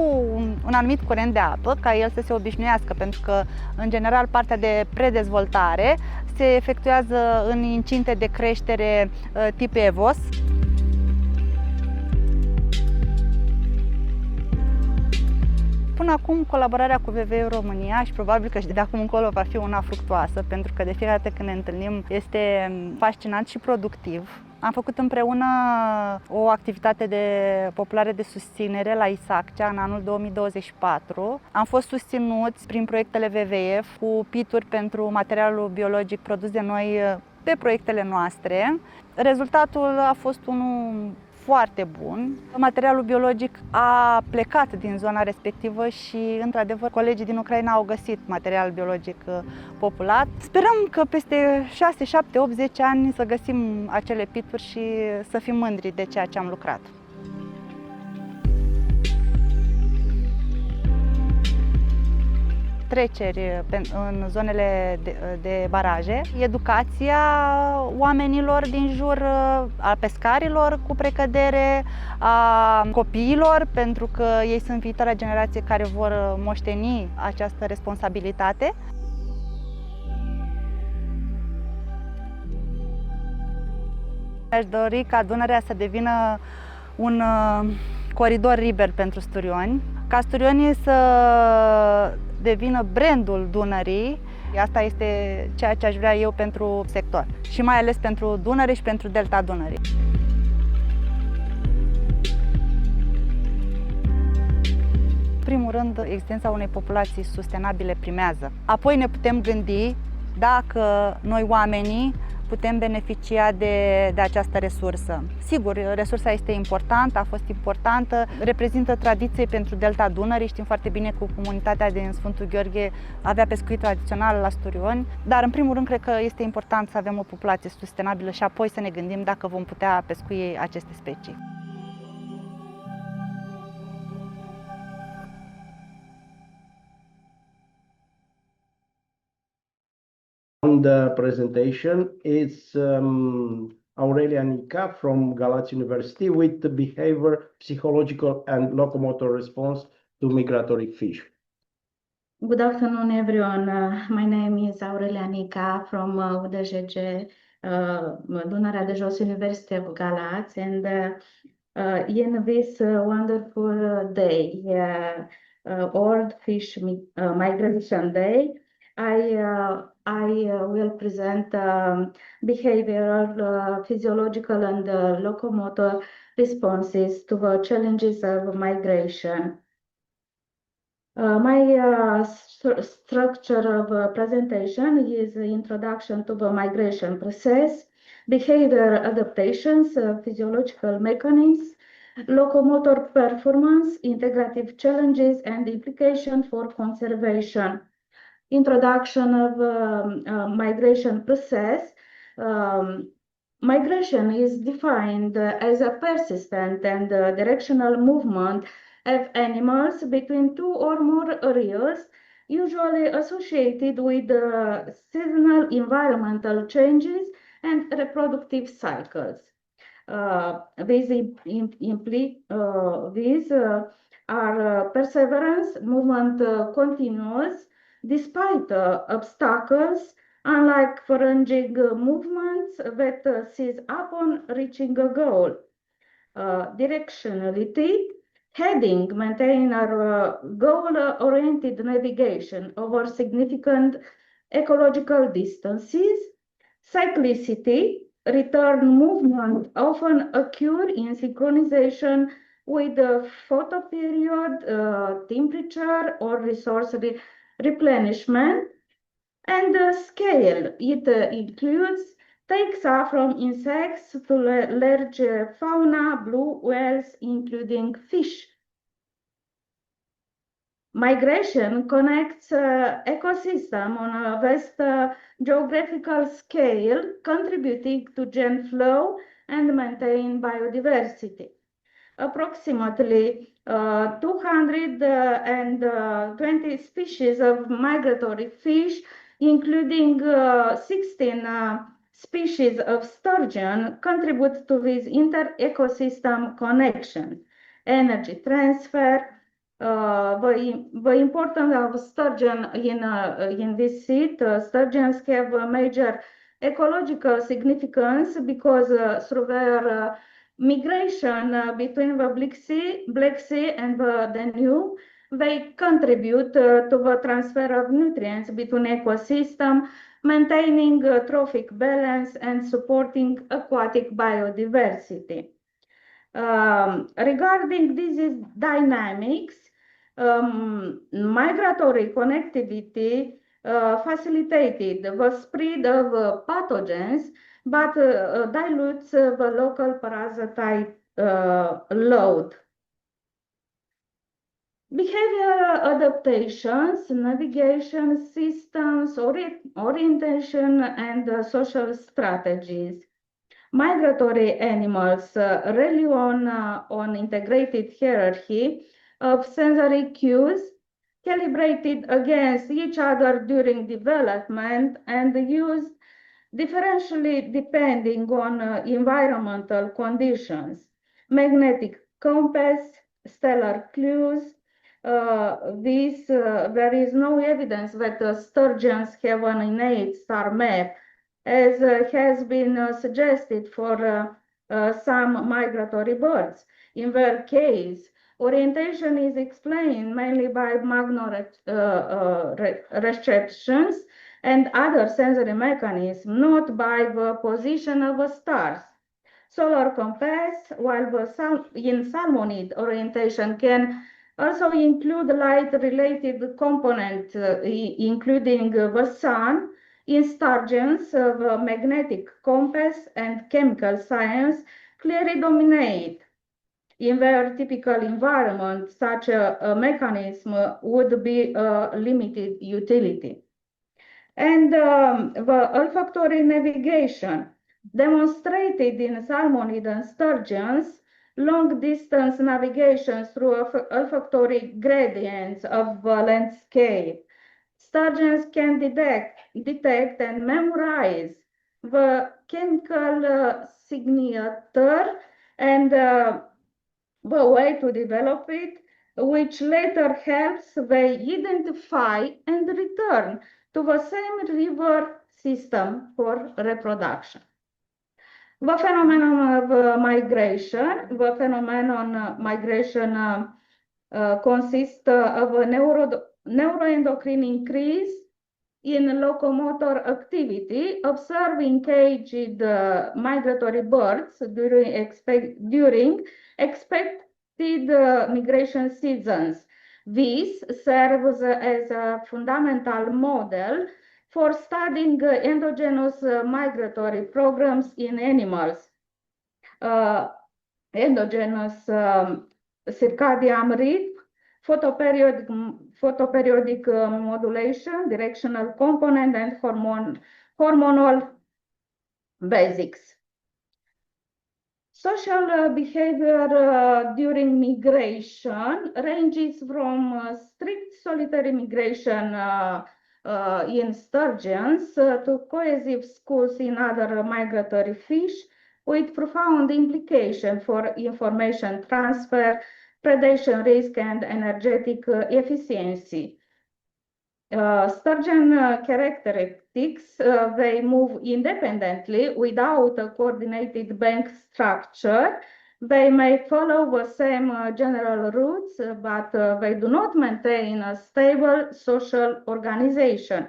un anumit curent de apă, ca el să se obișnuiască, pentru că, în general, partea de predezvoltare se efectuează în incinte de creștere tip EVOS. Până acum, colaborarea cu WWF România și probabil că și de acum încolo va fi una fructuoasă, pentru că de fiecare dată când ne întâlnim este fascinant și productiv. Am făcut împreună o activitate de populare de susținere la ICDEAPA în anul 2024. Am fost susținuți prin proiectele WWF cu pituri pentru materialul biologic produs de noi pe proiectele noastre. Rezultatul a fost unul foarte bun. Materialul biologic a plecat din zona respectivă și, într-adevăr, colegii din Ucraina au găsit material biologic populat. Sperăm că peste 6, 7, 8, 10 ani să găsim acele pituri și să fim mândri de ceea ce am lucrat. Treceri în zonele de baraje, educația oamenilor din jur, a pescarilor cu precădere, a copiilor, pentru că ei sunt viitoarea generație care vor moșteni această responsabilitate. Aș dori ca Dunărea să devină un coridor liber pentru sturioni, ca sturionii să devină brandul Dunării. Asta este ceea ce aș vrea eu pentru sector și mai ales pentru Dunăre și pentru delta Dunării. În primul rând, existența unei populații sustenabile primează. Apoi ne putem gândi dacă noi oamenii putem beneficia de această resursă. Sigur, resursa este importantă, a fost importantă, reprezintă tradiție pentru delta Dunării. Știm foarte bine că comunitatea din Sfântul Gheorghe avea pescuit tradițional la sturioni, dar în primul rând cred că este important să avem o populație sustenabilă și apoi să ne gândim dacă vom putea pescui aceste specii. On the presentation is Aurelia Nica from Galați University with the behavior, psychological and locomotor response to migratory fish. Good afternoon, everyone. My name is Aurelia Nica from UDJG, Dunărea de Jos University of Galați, and in this wonderful day, World Fish Migration Day, I will present behavioral, physiological, and locomotor responses to the challenges of migration. My structure of presentation is the introduction to the migration process, behavior adaptations, physiological mechanisms, locomotor performance, integrative challenges, and implication for conservation. Introduction of migration process. Migration is defined as a persistent and directional movement of animals between two or more areas, usually associated with seasonal environmental changes and reproductive cycles. These are perseverance, movement continuous, despite obstacles, unlike foraging movements that seize upon reaching a goal. Directionality, heading, maintain our goal-oriented navigation over significant ecological distances. Cyclicity, return movement often occur in synchronization with the photoperiod, temperature, or resource replenishment. And scale, it includes takes off from insects to large fauna, blue whales, including fish. Migration connects ecosystem on a vast geographical scale, contributing to gene flow and maintain biodiversity. Approximately 220 species of migratory fish, including 16 species of sturgeon, contribute to this inter-ecosystem connection. Energy transfer, the importance of sturgeon in this seat. Sturgeons have a major ecological significance because through their migration between the Black Sea and the Danube, they contribute to the transfer of nutrients between ecosystems, maintaining trophic balance and supporting aquatic biodiversity. Regarding disease dynamics, migratory connectivity facilitated the spread of pathogens, but dilutes the local parasite load. Behavioral adaptations, navigation systems, orientation, and social strategies. Migratory animals rely on integrated hierarchy of sensory cues calibrated against each other during development and used differentially depending on environmental conditions. Magnetic compass, stellar clues. There is no evidence that sturgeons have an innate star map, as has been suggested for some migratory birds. In their case, orientation is explained mainly by magnetoreceptions and other sensory mechanisms, not by the position of the stars. Solar compass, while in salmonid orientation can also include light-related components, including the sun. In sturgeons, the magnetic compass and chemical science clearly dominate. In their typical environment, such a mechanism would be a limited utility. And the olfactory navigation demonstrated in salmonid and sturgeons, long-distance navigation through olfactory gradients of the landscape. Sturgeons can detect and memorize the chemical signature and the way to develop it, which later helps they identify and return to the same river system for reproduction. The phenomenon of migration consists of a neuroendocrine increase in locomotor activity, observing caged migratory birds during expected migration seasons. This serves as a fundamental model for studying endogenous migratory programs in animals. Endogenous circadian rhythm, photoperiodic modulation, directional component, and hormonal basics. Social behavior during migration ranges from strict solitary migration in sturgeons to cohesive schools in other migratory fish, with profound implication for information transfer, predation risk, and energetic efficiency. Sturgeon characteristics, they move independently without a coordinated bank structure. They may follow the same general routes, but they do not maintain a stable social organization.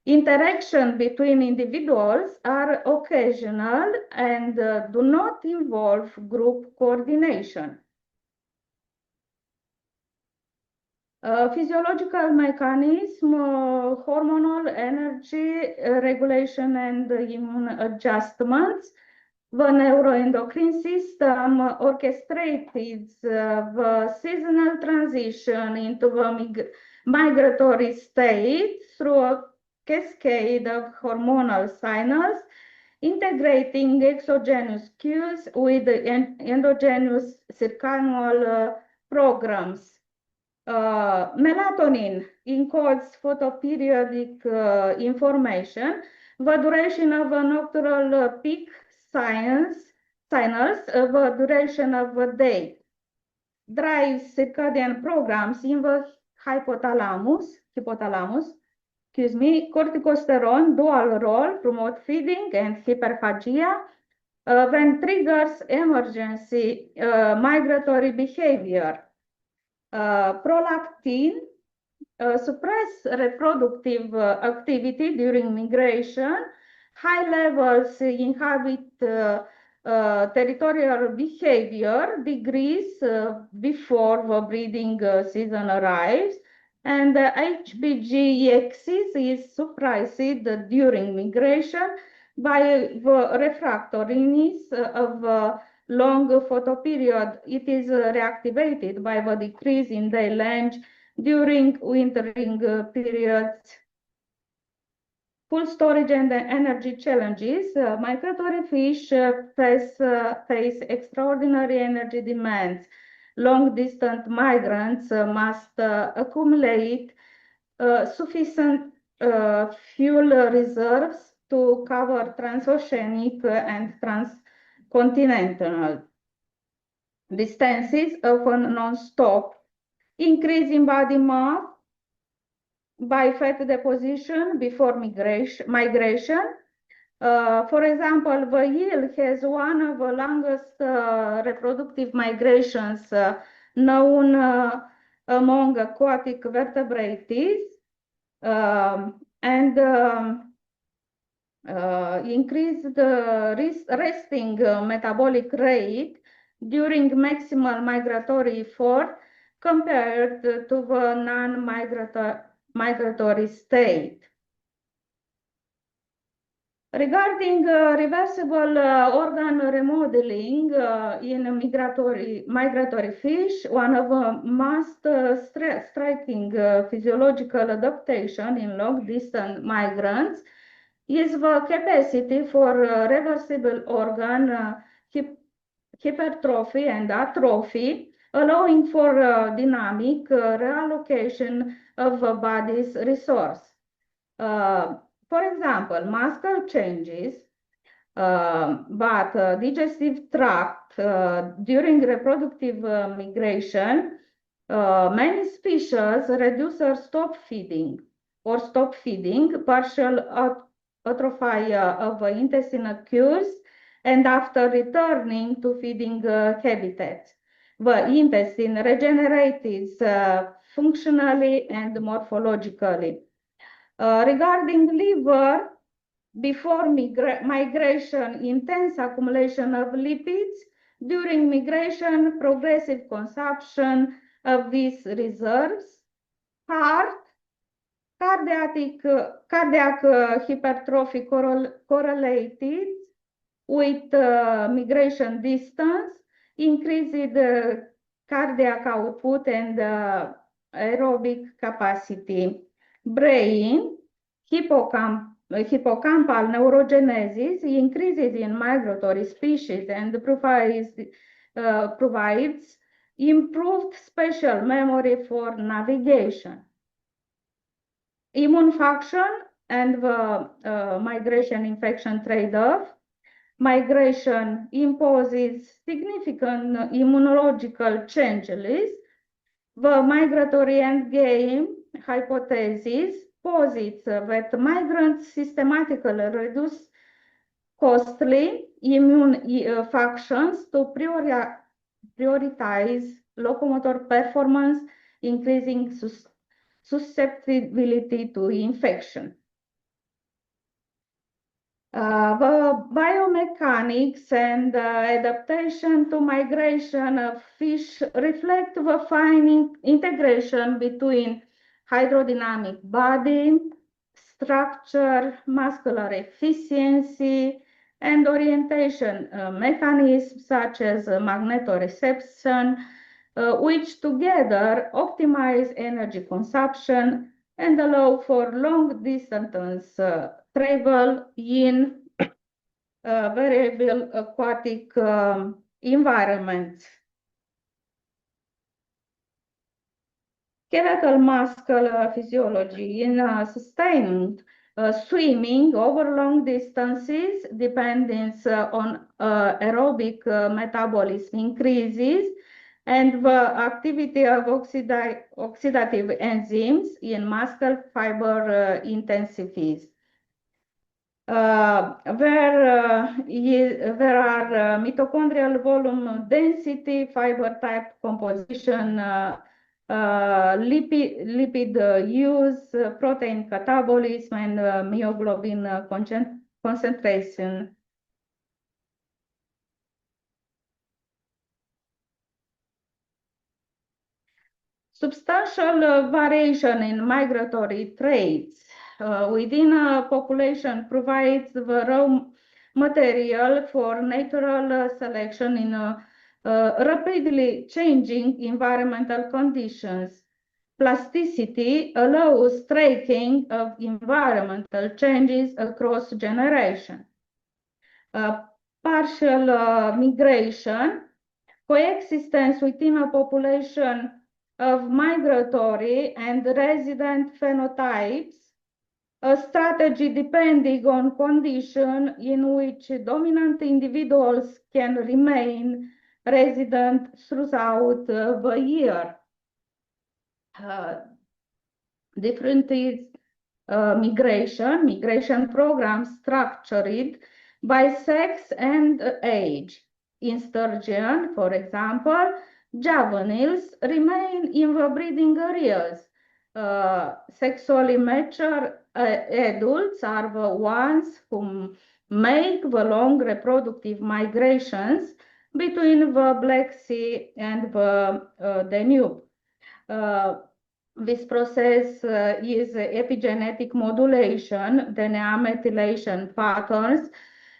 Interaction between individuals are occasional and do not involve group coordination. Physiological mechanism, hormonal energy regulation and immune adjustments. The neuroendocrine system orchestrates the seasonal transition into the migratory state through a cascade of hormonal signals, integrating exogenous cues with the endogenous circadian programs. Melatonin encodes photoperiodic information. The duration of a nocturnal peak signals the duration of the day. Drives circadian programs in the hypothalamus, corticosterone, dual role, promote feeding and hyperphagia, then triggers emergency migratory behavior. Prolactin suppress reproductive activity during migration. High levels inhibit territorial behavior, decrease before the breeding season arrives, and HBG axis is suppressed during migration by the refractoriness of long photoperiod. It is reactivated by the decrease in day length during wintering periods. Full storage and energy challenges. Migratory fish face extraordinary energy demands. Long-distance migrants must accumulate sufficient fuel reserves to cover transoceanic and transcontinental distances, often non-stop. Increase in body mass by fat deposition before migration. For example, the eel has one of the longest reproductive migrations known among aquatic vertebrates, and increase the resting metabolic rate during maximal migratory effort compared to the non-migratory state. Regarding reversible organ remodeling in migratory fish, one of the most striking physiological adaptation in long-distance migrants is the capacity for reversible organ hypertrophy and atrophy, allowing for dynamic reallocation of the body's resource. For example, muscle changes, but digestive tract during reproductive migration, many species reduce or stop feeding, partial atrophy of intestinal cues, and after returning to feeding habitats. The intestine regenerates functionally and morphologically. Regarding liver, before migration, intense accumulation of lipids. During migration, progressive consumption of these reserves. Heart, cardiac hypertrophy correlated with migration distance, increased cardiac output and aerobic capacity. Brain, hippocampal neurogenesis increases in migratory species and provides improved spatial memory for navigation. Immune function and the migration infection trade-off. Migration imposes significant immunological changes. The migratory endgame hypothesis posits that migrants systematically reduce costly immune functions to prioritize locomotor performance, increasing susceptibility to infection. The biomechanics and adaptation to migration of fish reflect the fine integration between hydrodynamic body, structure, muscular efficiency, and orientation mechanisms such as magnetoreception, which together optimize energy consumption and allow for long distance travel in variable aquatic environments. Skeletal muscle physiology in sustained swimming over long distances, dependence on aerobic metabolism increases, and the activity of oxidative enzymes in muscle fiber intensifies. There are mitochondrial volume density, fiber type composition, lipid use, protein catabolism, and myoglobin concentration. Substantial variation in migratory traits within a population provides the raw material for natural selection in rapidly changing environmental conditions. Plasticity allows tracking of environmental changes across generations. Partial migration, coexistence within a population of migratory and resident phenotypes, a strategy depending on condition in which dominant individuals can remain resident throughout the year. Different is migration programs structured by sex and age. In sturgeon, for example, juveniles remain in the breeding areas. Sexually mature adults are the ones who make the long reproductive migrations between the Black Sea and the Danube. This process is epigenetic modulation, DNA methylation patterns,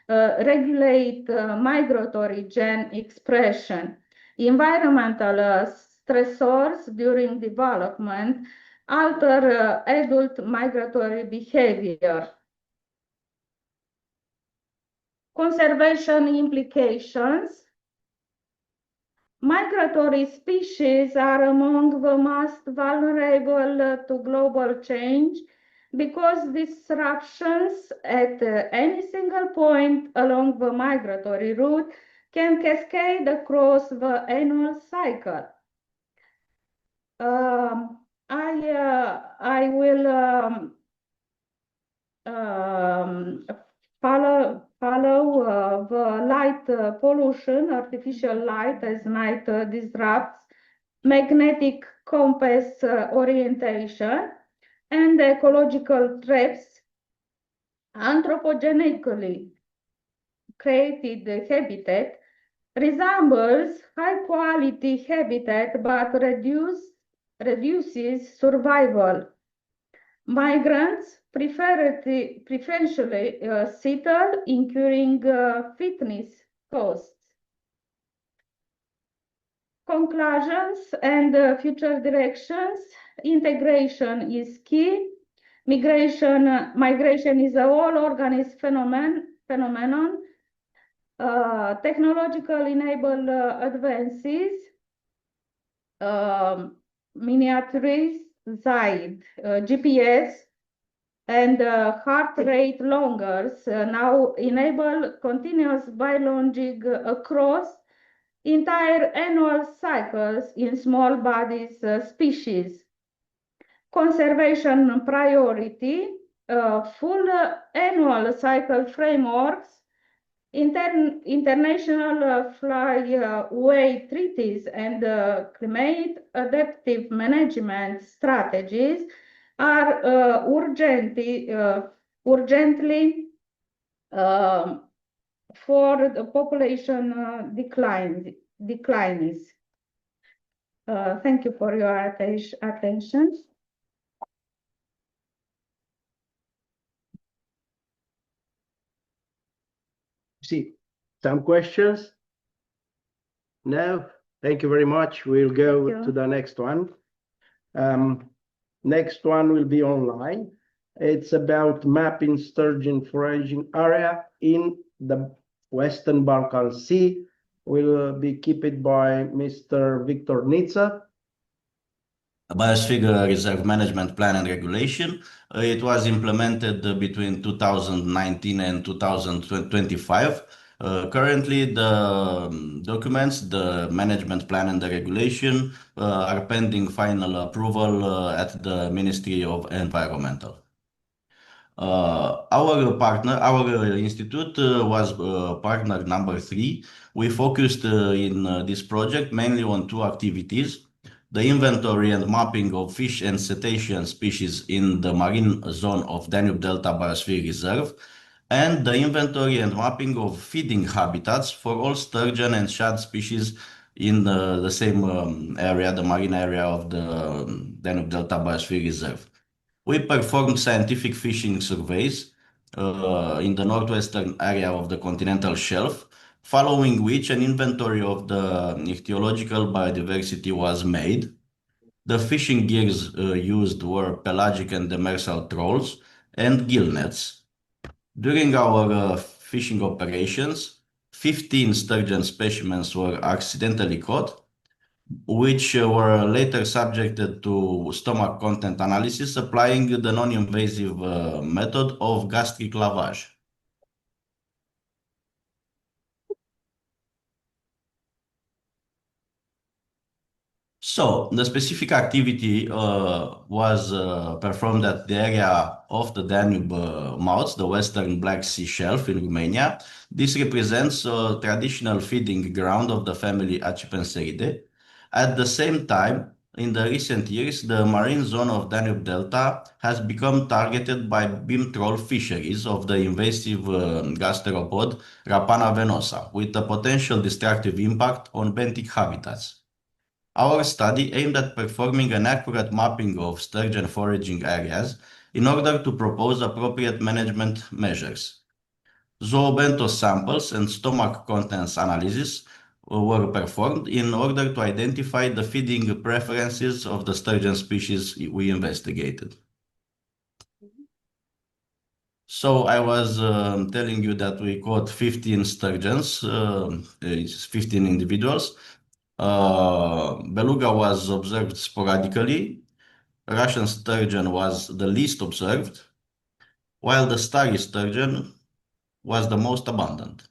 regulate migratory gene expression. Environmental stressors during development alter adult migratory behavior. Conservation implications. Migratory species are among the most vulnerable to global change because disruptions at any single point along the migratory route can cascade across the annual cycle. I will follow the light pollution, artificial light, as night disrupts magnetic compass orientation. and the ecological traps, anthropogenically created habitat resembles high-quality habitat but reduces survival. Migrants preferentially settle, incurring fitness costs. Conclusions and future directions. Integration is key. Migration is a all-organism phenomenon. Technological enable advances, miniaturized GPS, and heart rate longers now enable continuous biologic across entire annual cycles in small bodies species. Conservation priority, full annual cycle frameworks, international flyway treaties, and climate adaptive management strategies are urgently for the population declines. Thank you for your attention. See some questions? No? Thank you very much. We'll go to the next one. Next one will be online. It's about mapping sturgeon foraging area in the Western Balkan Sea. Will be kept by Mr. Victor Nitsa. Biosphere Reserve Management Plan and Regulation. It was implemented between 2019 and 2025. Currently, the documents, the management plan and the regulation are pending final approval at the Ministry of Environmental. Our institute was partner number 3. We focused in this project mainly on 2 activities: the inventory and mapping of fish and cetacean species in the marine zone of Danube Delta Biosphere Reserve, and the inventory and mapping of feeding habitats for all sturgeon and shad species in the same area, the marine area of the Danube Delta Biosphere Reserve. We performed scientific fishing surveys in the northwestern area of the continental shelf, following which an inventory of the ichthyological biodiversity was made. The fishing gears used were pelagic and demersal trawls and gill nets. During our fishing operations, 15 sturgeon specimens were accidentally caught, which were later subjected to stomach content analysis applying the non-invasive method of gastric lavage. So the specific activity was performed at the area of the Danube mouth, the Western Black Sea Shelf in Romania. This represents a traditional feeding ground of the family Acipenseridae. At the same time, in the recent years, the marine zone of Danube Delta has become targeted by beam troll fisheries of the invasive gastropod Rapana venosa, with a potential destructive impact on benthic habitats. Our study aimed at performing an accurate mapping of sturgeon foraging areas in order to propose appropriate management measures. Zoobentos samples and stomach contents analysis were performed in order to identify the feeding preferences of the sturgeon species we investigated. So I was telling you that we caught 15 sturgeons, 15 individuals. Beluga was observed sporadically. Russian sturgeon was the least observed, while the starry sturgeon was the most abundant.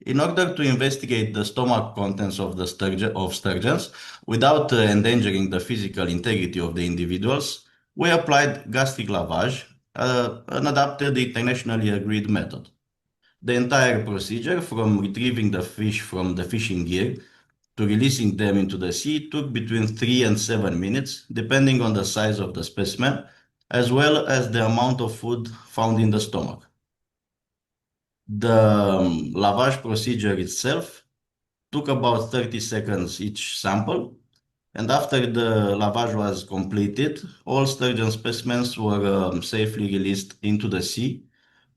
In order to investigate the stomach contents of the sturgeons without endangering the physical integrity of the individuals, we applied gastric lavage, an adapted internationally agreed method. The entire procedure, from retrieving the fish from the fishing gear to releasing them into the sea took between 3 and 7 minutes, depending on the size of the specimen, as well as the amount of food found in the stomach. The lavage procedure itself took about 30 seconds each sample, and after the lavage was completed, all sturgeon specimens were safely released into the sea,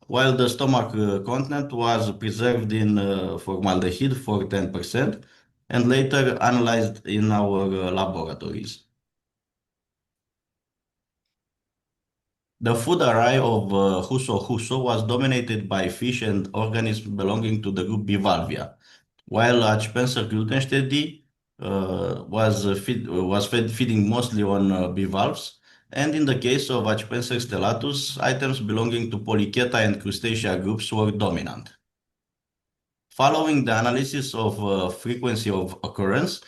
while the stomach content was preserved in formaldehyde for 10% and later analyzed in our laboratories. The food array of Huso was dominated by fish and organisms belonging to the group Bivalvia, while Acipenser gluten was feeding mostly on bivalves, and in the case of Acipenser stellatus, items belonging to Polychaeta and Crustacea groups were dominant. Following the analysis of frequency of occurrence,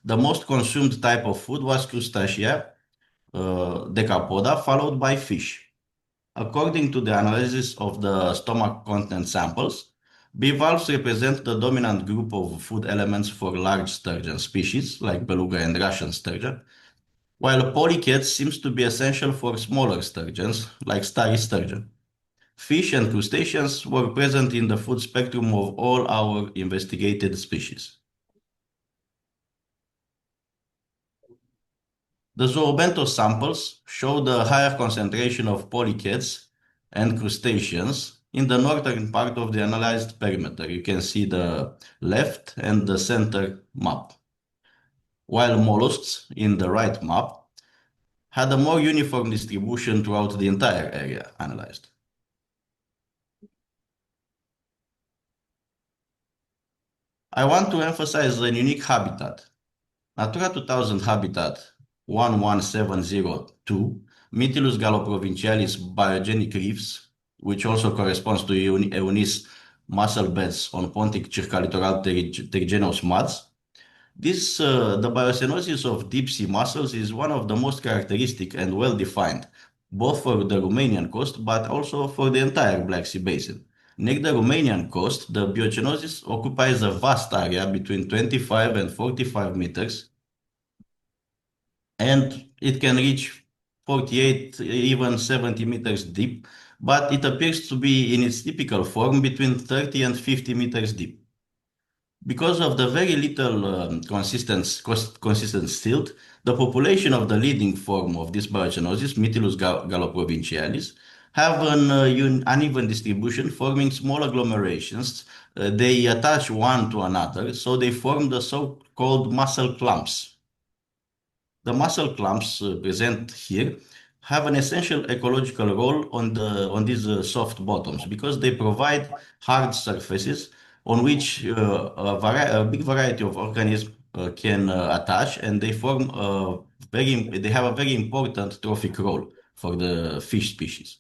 the most consumed type of food was Crustacea, Decapoda, followed by fish. According to the analysis of the stomach content samples, bivalves represent the dominant group of food elements for large sturgeon species like beluga and Russian sturgeon, while polychaete seems to be essential for smaller sturgeons like starry sturgeon. Fish and crustaceans were present in the food spectrum of all our investigated species. The zoobentos samples show the higher concentration of polychaetes and crustaceans in the northern part of the analyzed perimeter. You can see the left and the center map, while mollusks in the right map had a more uniform distribution throughout the entire area analyzed. I want to emphasize a unique habitat. Natura 2000 habitat 11702, Mytilus galloprovincialis biogenic reefs, which also corresponds to Eunice mussel beds on Pontic circalitoral terrigenous muds. The biocenosis of deep sea mussels is one of the most characteristic and well-defined, both for the Romanian coast, but also for the entire Black Sea basin. Near the Romanian coast, the biocenosis occupies a vast area between 25 and 45 meters, and it can reach 48, even 70 meters deep, but it appears to be in its typical form between 30 and 50 meters deep. Because of the very little consistent silt, the population of the leading form of this biocenosis, Mytilus galloprovincialis, have an uneven distribution, forming small agglomerations. They attach one to another, so they form the so-called mussel clumps. The mussel clumps present here have an essential ecological role on these soft bottoms because they provide hard surfaces on which a big variety of organisms can attach, and they have a very important trophic role for the fish species.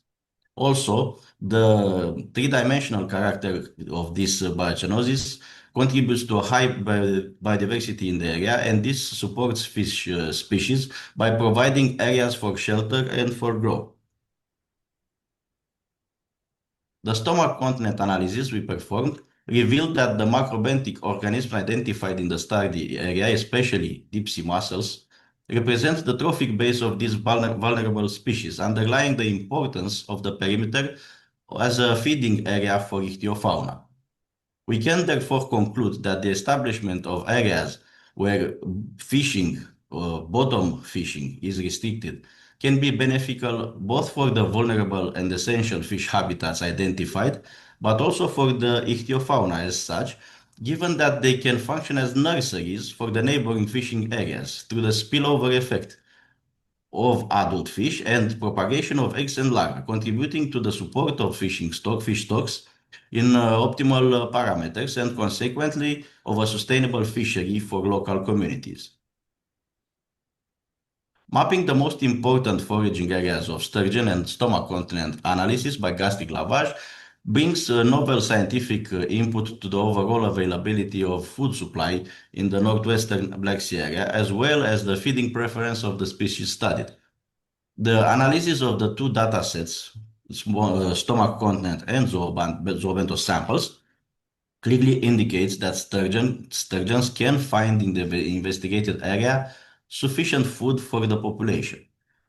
Also, the three-dimensional character of this biocenosis contributes to a high biodiversity in the area, and this supports fish species by providing areas for shelter and for growth. The stomach content analysis we performed revealed that the macrobenthic organisms identified in the study area, especially deep sea mussels, represent the trophic base of these vulnerable species, underlying the importance of the perimeter as a feeding area for ichthyofauna. We can therefore conclude that the establishment of areas where fishing, bottom fishing, is restricted can be beneficial both for the vulnerable and essential fish habitats identified, but also for the ichthyofauna as such, given that they can function as nurseries for the neighboring fishing areas through the spillover effect of adult fish and propagation of eggs and larvae, contributing to the support of fish stocks in optimal parameters and consequently of a sustainable fishery for local communities. Mapping the most important foraging areas of sturgeon and stomach content analysis by gastric lavage brings novel scientific input to the overall availability of food supply in the northwestern Black Sea area, as well as the feeding preference of the species studied. The analysis of the two data sets, stomach content and zoobentos samples, clearly indicates that sturgeons can find in the investigated area sufficient food for the population.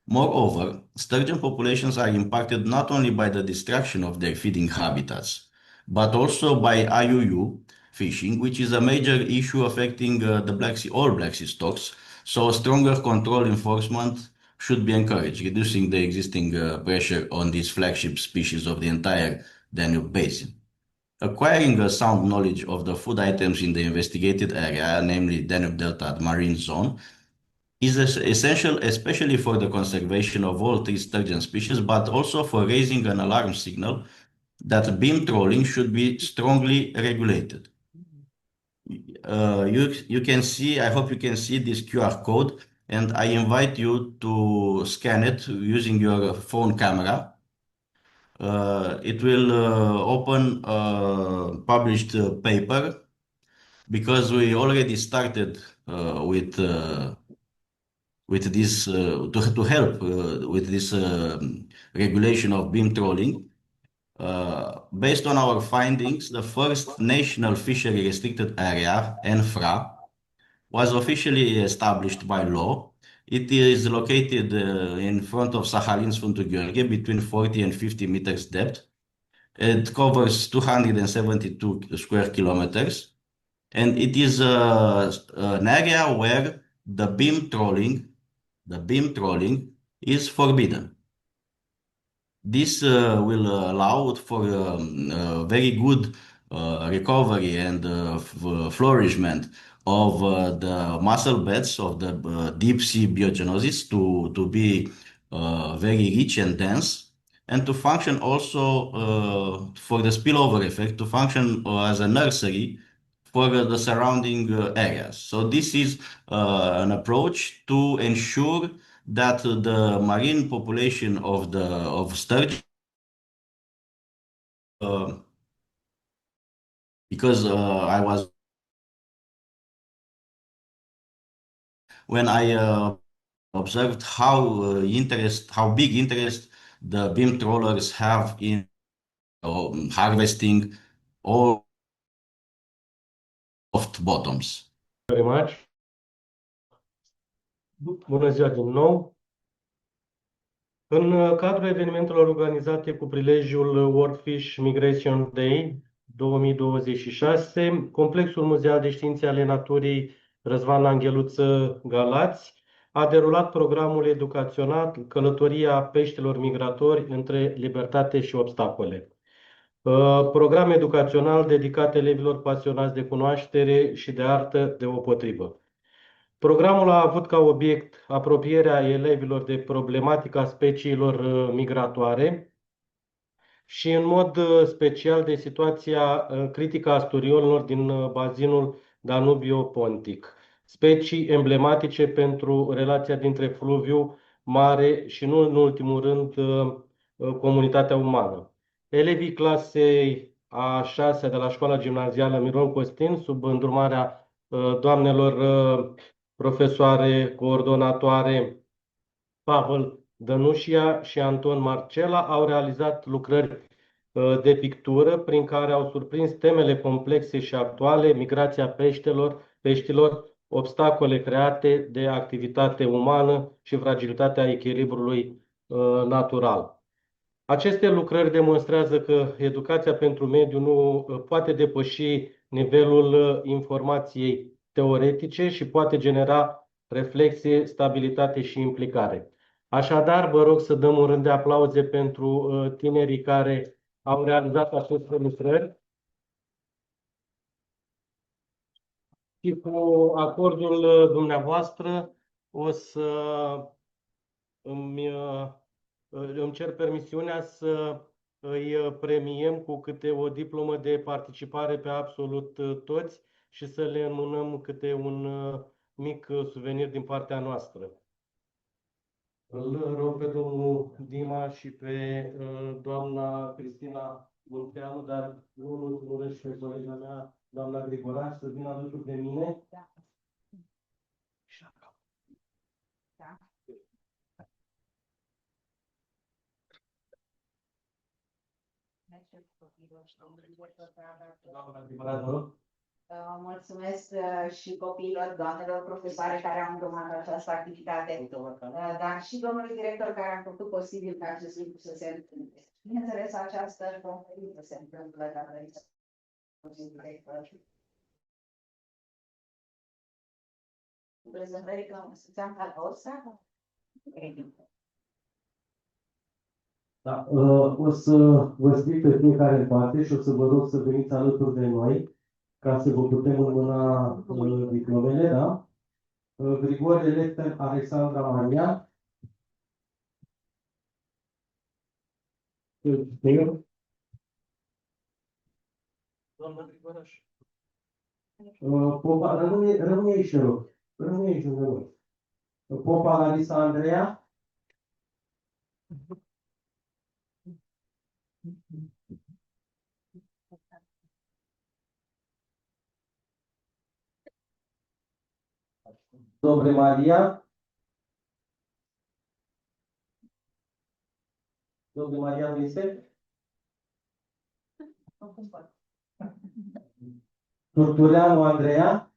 Moreover, sturgeon populations are impacted not only by the destruction of their feeding habitats, but also by IUU fishing, which is a major issue affecting all Black Sea stocks. So stronger control enforcement should be encouraged, reducing the existing pressure on these flagship species of the entire Danube basin. Acquiring a sound knowledge of the food items in the investigated area, namely Danube Delta marine zone, is essential, especially for the conservation of all three sturgeon species, but also for raising an alarm signal that beam trolling should be strongly regulated. You can see, I hope you can see this QR code, and I invite you to scan it using your phone camera. It will open a published paper, because we already started with this to help with this regulation of beam trolling. Based on our findings, the first national fishery restricted area, NFRA, was officially established by law. It is located in front of Sahalin Sfântu Gheorghe, between 40 and 50 meters depth. It covers 272 square kilometers, and it is an area where the beam trolling is forbidden. This will allow for very good recovery and flourishment of the mussel beds of the deep sea biogenosis to be very rich and dense, and to function also for the spillover effect, to function as a nursery for the surrounding areas. So this is an approach to ensure that the marine population of sturgeon, because I was when I observed how big interest the beam trawlers have in harvesting all soft bottoms. Very much. Bună ziua din nou. În cadrul evenimentelor organizate cu prilejul World Fish Migration Day 2026, Complexul Muzeal de Științe ale Naturii Răsvan Angheluță Galați a derulat programul educațional Călătoria peștilor migratori între libertate și obstacole. Program educațional dedicat elevilor pasionați de cunoaștere și de artă deopotrivă. Programul a avut ca obiect apropierea elevilor de problematica speciilor migratoare și în mod special de situația critică a sturiolilor din bazinul Danubio-Pontic, specii emblematice pentru relația dintre fluviu, mare și, nu în ultimul rând, comunitatea umană. Elevii clasei a 6-a de la școala gimnazială Miron Costin, sub îndrumarea doamnelor profesoare coordonatoare Pavel Dănușia și Anton Marcela, au realizat lucrări de pictură prin care au surprins temele complexe și actuale, migrația peștilor, obstacole create de activitate umană și fragilitatea echilibrului natural. Aceste lucrări demonstrează că educația pentru mediu nu poate depăși nivelul informației teoretice și poate genera reflexie, stabilitate și implicare. Așadar, vă rog să dăm un rând de aplauze pentru tinerii care au realizat aceste lucrări. Și cu acordul dumneavoastră o să îmi cer permisiunea să îi premiem cu câte o diplomă de participare pe absolut toți și să le înmânăm câte un mic suvenir din partea noastră. Îl rog pe domnul Dima și pe doamna Cristina Munteanu, dar nu în ultimul rând și pe colega mea, doamna Grigoraș, să vină alături de mine. Da. Mulțumesc și copiilor, doamnelor profesoare care au îndrumat această activitate, dar și domnului director care a făcut posibil ca acest lucru să se întâmple. Bineînțeles, această conferință se întâmplă datorită prezentării că suntem ca Rosa. Da, o să vă scriu pe fiecare în parte și o să vă rog să veniți alături de noi ca să vă putem înmâna diplomele, da? Grigore Lecter, Alexandra Maria. Doamna Grigoraș. Popa, rămâne aici, te rog. Rămâne aici unde noi. Popa Larisa Andreea. Dobre Maria. Dobre Maria nu este? Turtureanu Andreea.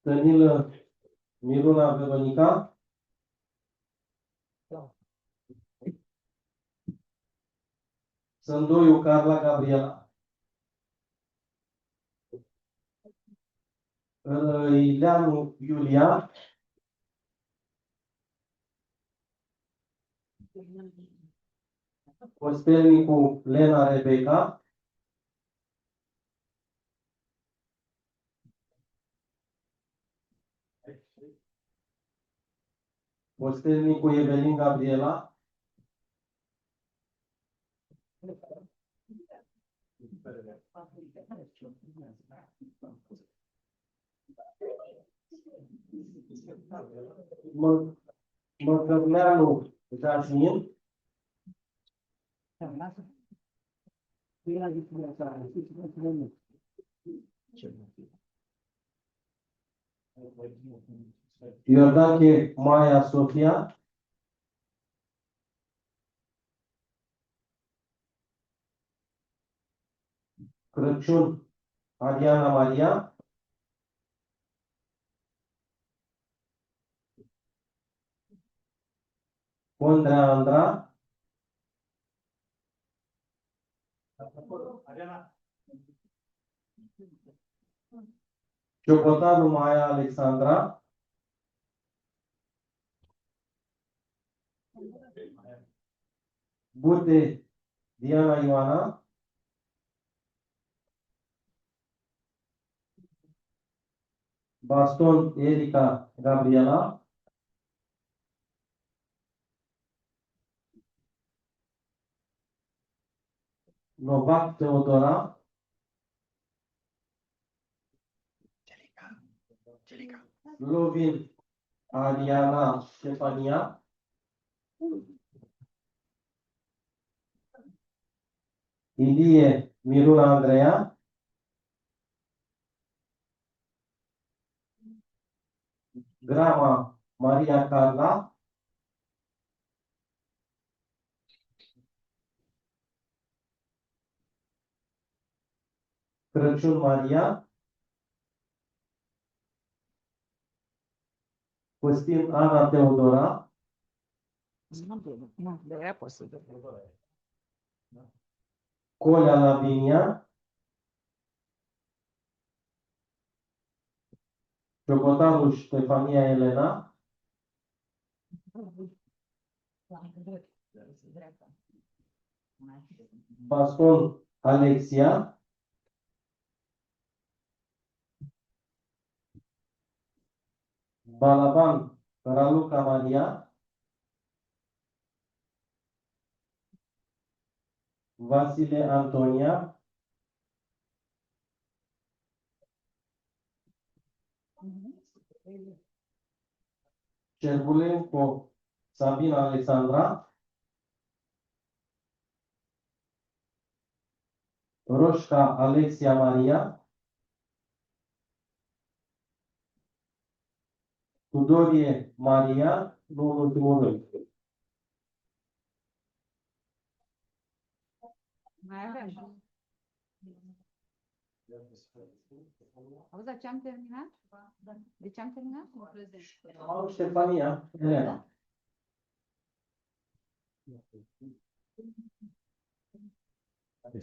Stănilă Miruna Veronica. Sândoiu Carla Gabriela. Ileanu Iulia. Costelnicu Lena Rebecca. Costelnicu Evelin Gabriela. Măcărneanu Jasmin. Iordache Maia Sofia. Crăciun Ariana Maria. Condrea Andra. Ciopotaru Maia Alexandra. Bute Diana Ioana. Baston Erica Gabriela. Novak Teodora. Lovin Ariana Ștefania. Ilie Miruna Andreea. Grama Maria Carla. Crăciun Maria. Costin Ana Teodora. Colea Lavinia. Ciobotaru Ștefania Elena. Baston Alexia. Balaban Raluca Maria. Vasile Antonia. Cerbulenco Sabina Alexandra. Roșca Alexia Maria. Tudorie Maria, nu în ultimul rând. Mai avem. Auzi, ce am terminat? De ce am terminat? Ștefania, Elena.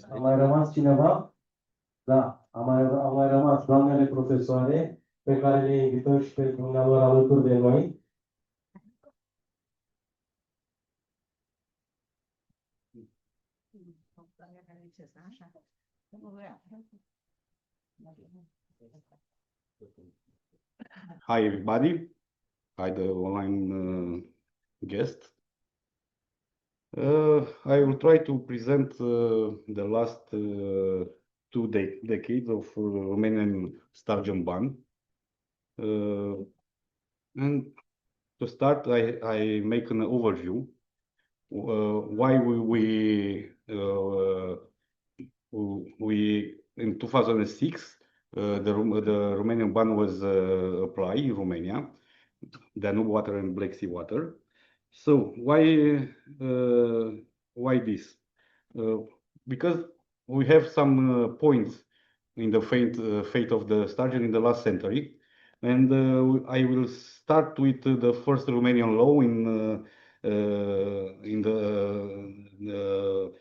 A mai rămas cineva? Da, a mai rămas doamnele profesoare, pe care le invităm și pe dumnealor alături de noi. Hi, everybody. Hi, the online guest. I will try to present the last two decades of Romanian sturgeon ban. And to start, I make an overview why we in 2006 the Romanian ban was applied in Romania, Danube water and Black Sea water. So why this? Because we have some points in the fate of the sturgeon in the last century, and I will start with the first Romanian law in the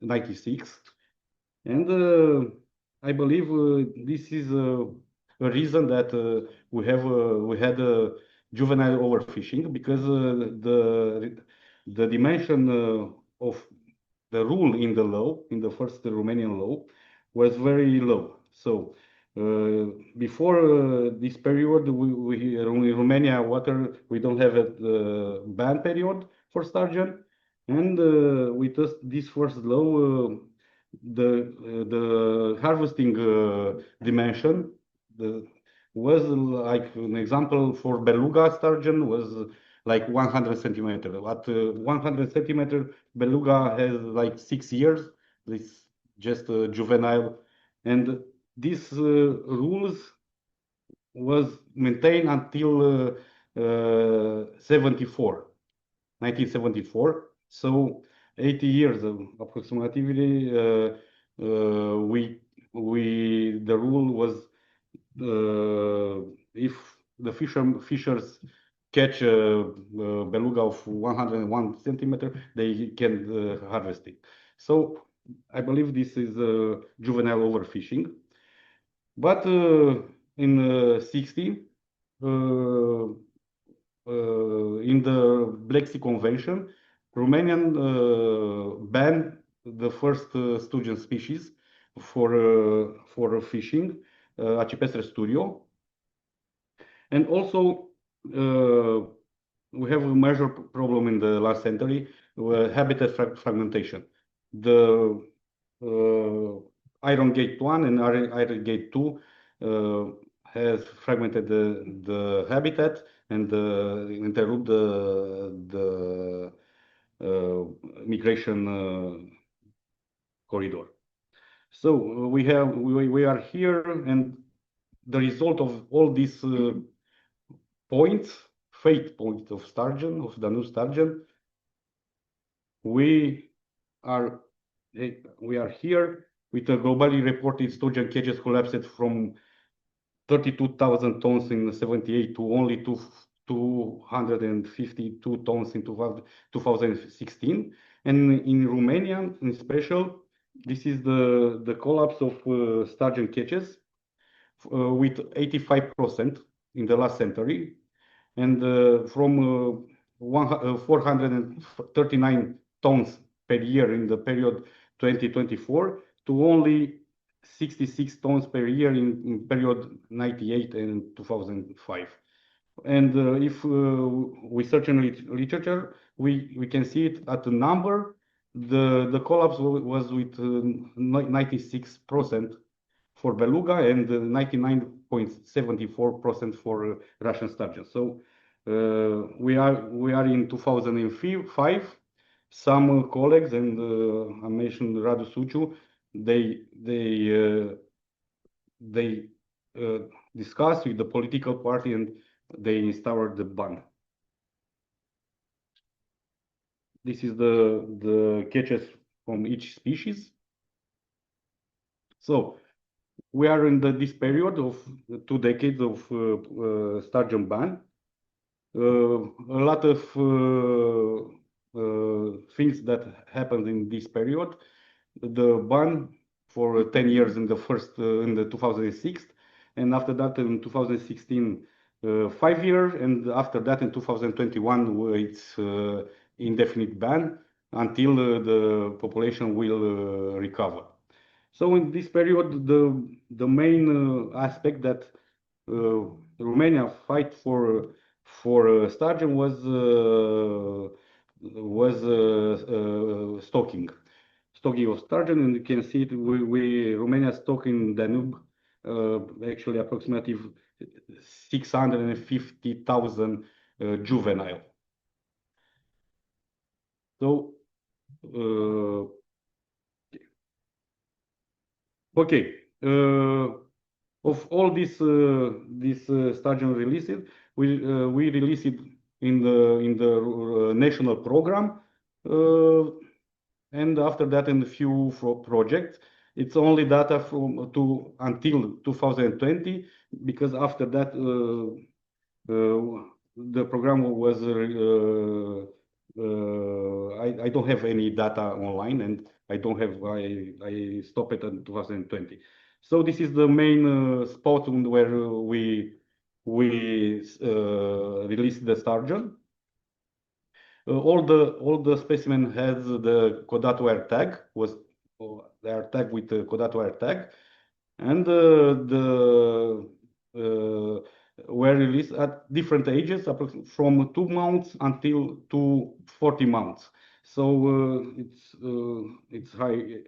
96, and I believe this is a reason that we had juvenile overfishing, because the dimension of the rule in the law, in the first Romanian law, was very low. So before this period, we in Romania water, we don't have a ban period for sturgeon, and with this first law, the harvesting dimension was like an example for beluga sturgeon was like 100 centimeters. At 100 centimeters, beluga has like 6 years. This just juvenile, and these rules was maintained until 1974. So 80 years approximately. The rule was if the fishers catch a beluga of 101 centimeter, they can harvest it. So I believe this is juvenile overfishing. But in 60, in the Black Sea Convention, Romanian banned the first sturgeon species for fishing, Acipestre studio, and also we have a major problem in the last century, habitat fragmentation. The Iron Gate 1 and Iron Gate 2 has fragmented the habitat and interrupt the migration corridor. So we are here, and the result of all these points, fate points of sturgeon, of Danube sturgeon, we are here with a globally reported sturgeon catches collapsed from 32,000 tons in 78 to only 252 tons in 2016. And in Romania, in special, this is the collapse of sturgeon catches with 85% in the last century, and from 439 tons per year in the period 2024 to only 66 tons per year in period 98 and 2005. And if we search in literature, we can see it at the number. The collapse was with 96% for beluga and 99.74% for Russian sturgeon. So we are in 2005. Some colleagues, and I mentioned Radu Suciu, they discussed with the political party and they installed the ban. This is the catches from each species. So we are in this period of 2 decades of sturgeon ban. A lot of things that happened in this period. The ban for 10 years in the 2006, and after that in 2016, 5 years, and after that in 2021, it's indefinite ban until the population will recover. So in this period, the main aspect that Romania fight for sturgeon was stocking of sturgeon, and you can see it. Romania stock in Danube actually approximately 650,000 juvenile. So okay. Of all this sturgeon releases, we release it in the national program, and after that in a few projects. It's only data until 2020, because after that the program was I don't have any data online, and I stopped it in 2020. So this is the main spot where we release the sturgeon. All the specimen has the Codatoir tag. They are tagged with the Codatoir tag, and were released at different ages, from 2 months until to 40 months. So it's high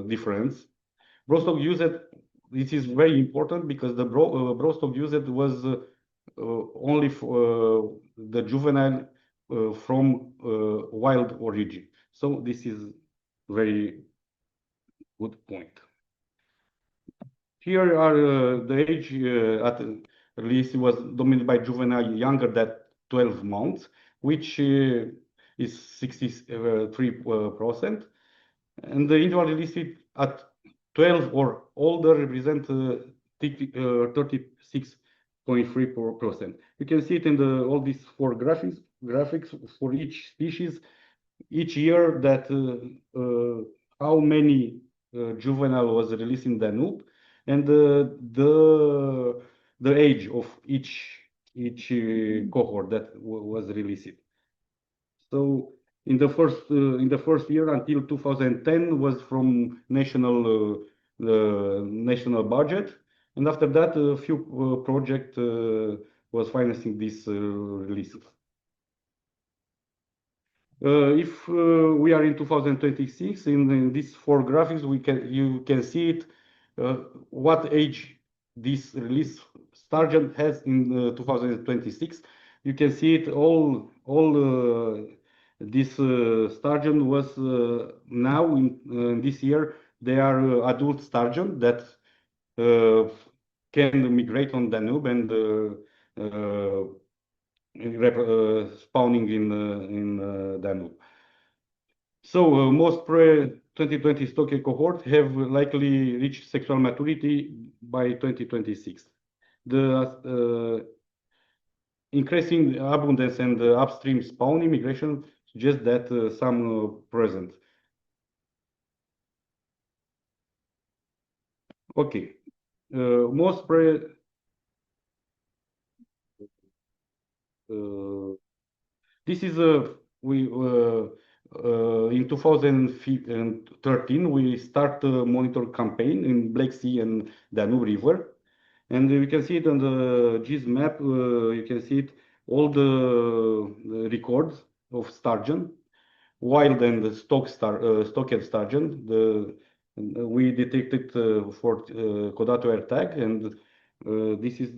difference. Brostock usage, this is very important, because the brostock usage was only for the juvenile from wild origin. So this is very good point. Here are the age at release was dominated by juvenile younger than 12 months, which is 63%, and the individual released at 12 or older represent 36.3%. You can see it in all these 4 graphics for each species, each year, that how many juvenile was released in Danube, and the age of each cohort that was released. So in the first year until 2010 was from national budget, and after that a few project was financing this releases. If we are in 2026, in these 4 graphics, you can see it what age this release sturgeon has in 2026. You can see it all this sturgeon was now in this year they are adult sturgeon that can migrate on Danube and spawning in Danube. So most pre-2020 stock cohort have likely reached sexual maturity by 2026. The increasing abundance and upstream spawning migration suggests that some present. Okay, most this is in 2013 we start a monitor campaign in Black Sea and Danube River, and you can see it on the GIS map. You can see it all the records of sturgeon, wild and stocked sturgeon. We detected for Codatoir tag, and this is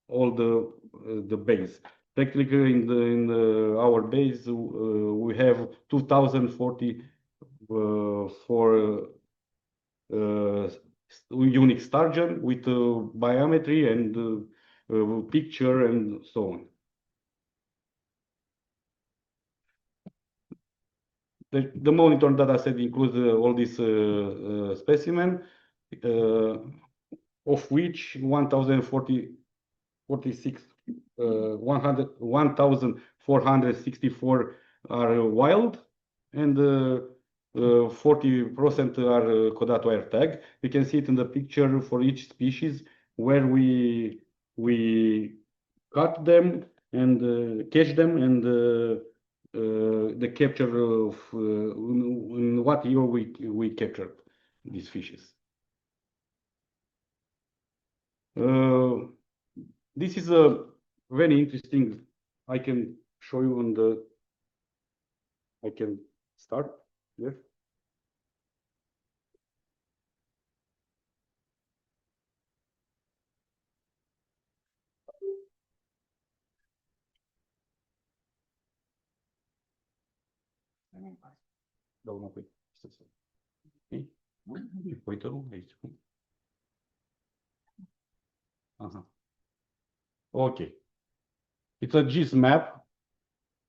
all the base. Technically, in our base, we have 2,040 for unique sturgeon with biometry and picture and so on. The monitor data set includes all these specimens, of which 1,464 are wild, and 40% are Codatoir tag. You can see it in the picture for each species where we cut them and catch them, and the capture of in what year we captured these fishes. This is a very interesting. I can show you on the. I can start here. Dau înapoi. Pointerul aici. Aha. Okay. It's a GIS map,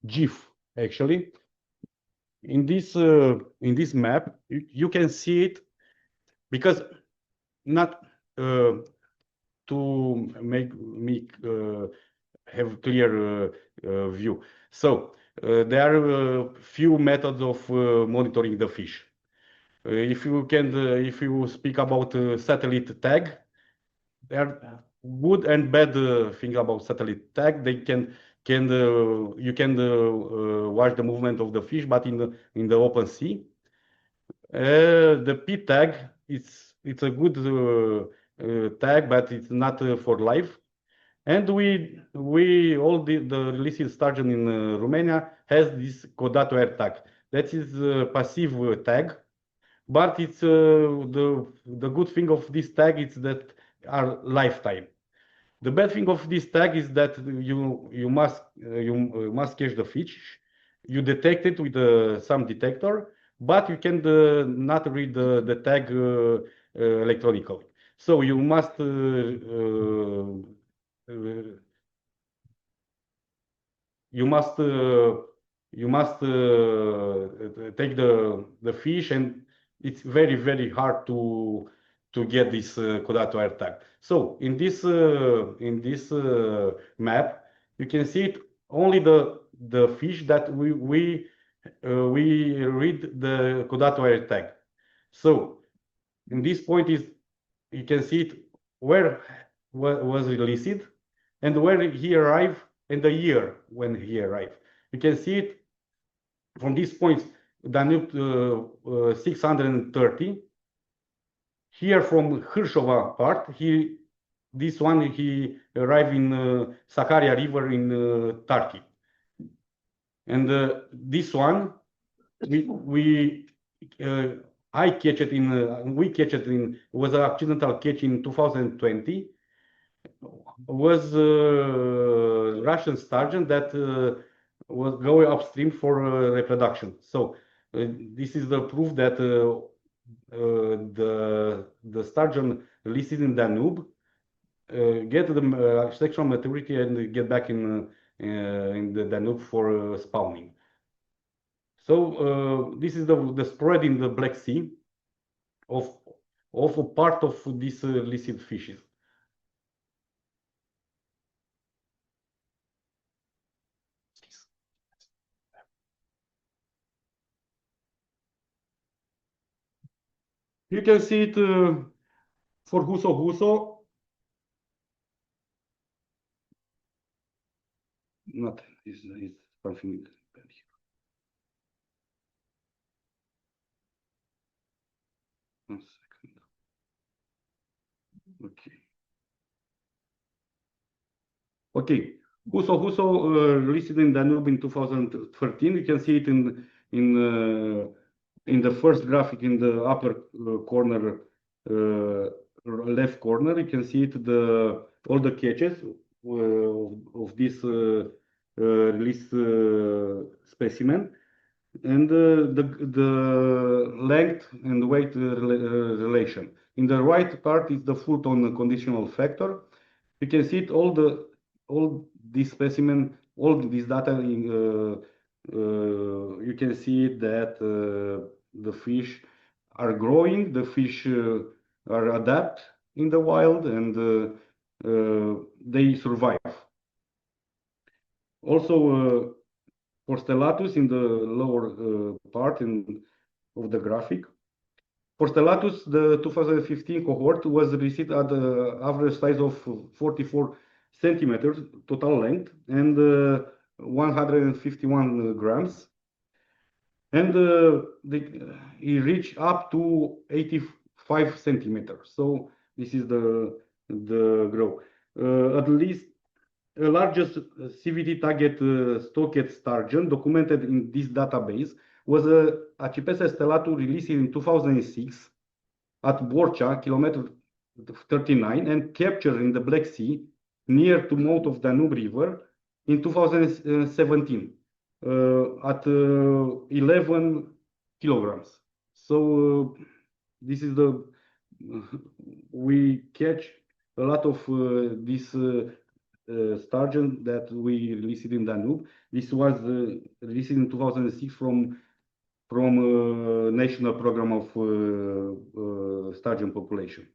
GIF actually. In this map, you can see it because not to make me have clear view. So there are few methods of monitoring the fish. If you speak about satellite tag, there are good and bad thing about satellite tag. They you can watch the movement of the fish, but in the open sea. The P tag it's a good tag, but it's not for life. And all the released sturgeon in Romania has this Codatoir tag. That is a passive tag, but it's the good thing of this tag is that are lifetime. The bad thing of this tag is that you must catch the fish. You detect it with some detector, but you can not read the tag electronically. So you must take the fish, and it's very, very hard to get this Codatoir tag. So in this map, you can see it only the fish that we read the Codatoir tag. So in this point you can see it where was released and where he arrived and the year when he arrived. You can see it from these points, Danube 630. Here from Hârșova part, this one he arrived in Sakarya River in Turkey. And this one I catch it in we catch it in was an accidental catch in 2020. Was Russian sturgeon that was going upstream for reproduction. So this is the proof that the sturgeon released in Danube get the sexual maturity and get back in the Danube for spawning. So this is the spread in the Black Sea of a part of these illicit fishes. You can see it for Huso. Not is something bad here. One second. Okay. Huso released in Danube in 2013. You can see it in the first graphic in the upper corner, left corner. You can see it all the catches of this released specimen, and the length and weight relation. in the right part is the foot on conditional factor. You can see it, all this specimen, all this data in, you can see that the fish are growing, the fish are adapt in the wild, and they survive. Also, for Stellatus in the lower part of the graphic, for Stellatus, the 2015 cohort was received at the average size of 44 centimeters total length and 151 grams. And it reached up to 85 centimeters. So this is the growth. At least the largest CVT target stocked sturgeon documented in this database was Acipesa stellatus released in 2006 at Borcea, kilometer 39, and captured in the Black Sea near to mouth of Danube River in 2017 at 11 kilograms. So this is we catch a lot of this sturgeon that we released in Danube. This was released in 2006 from National Program of Sturgeon Population.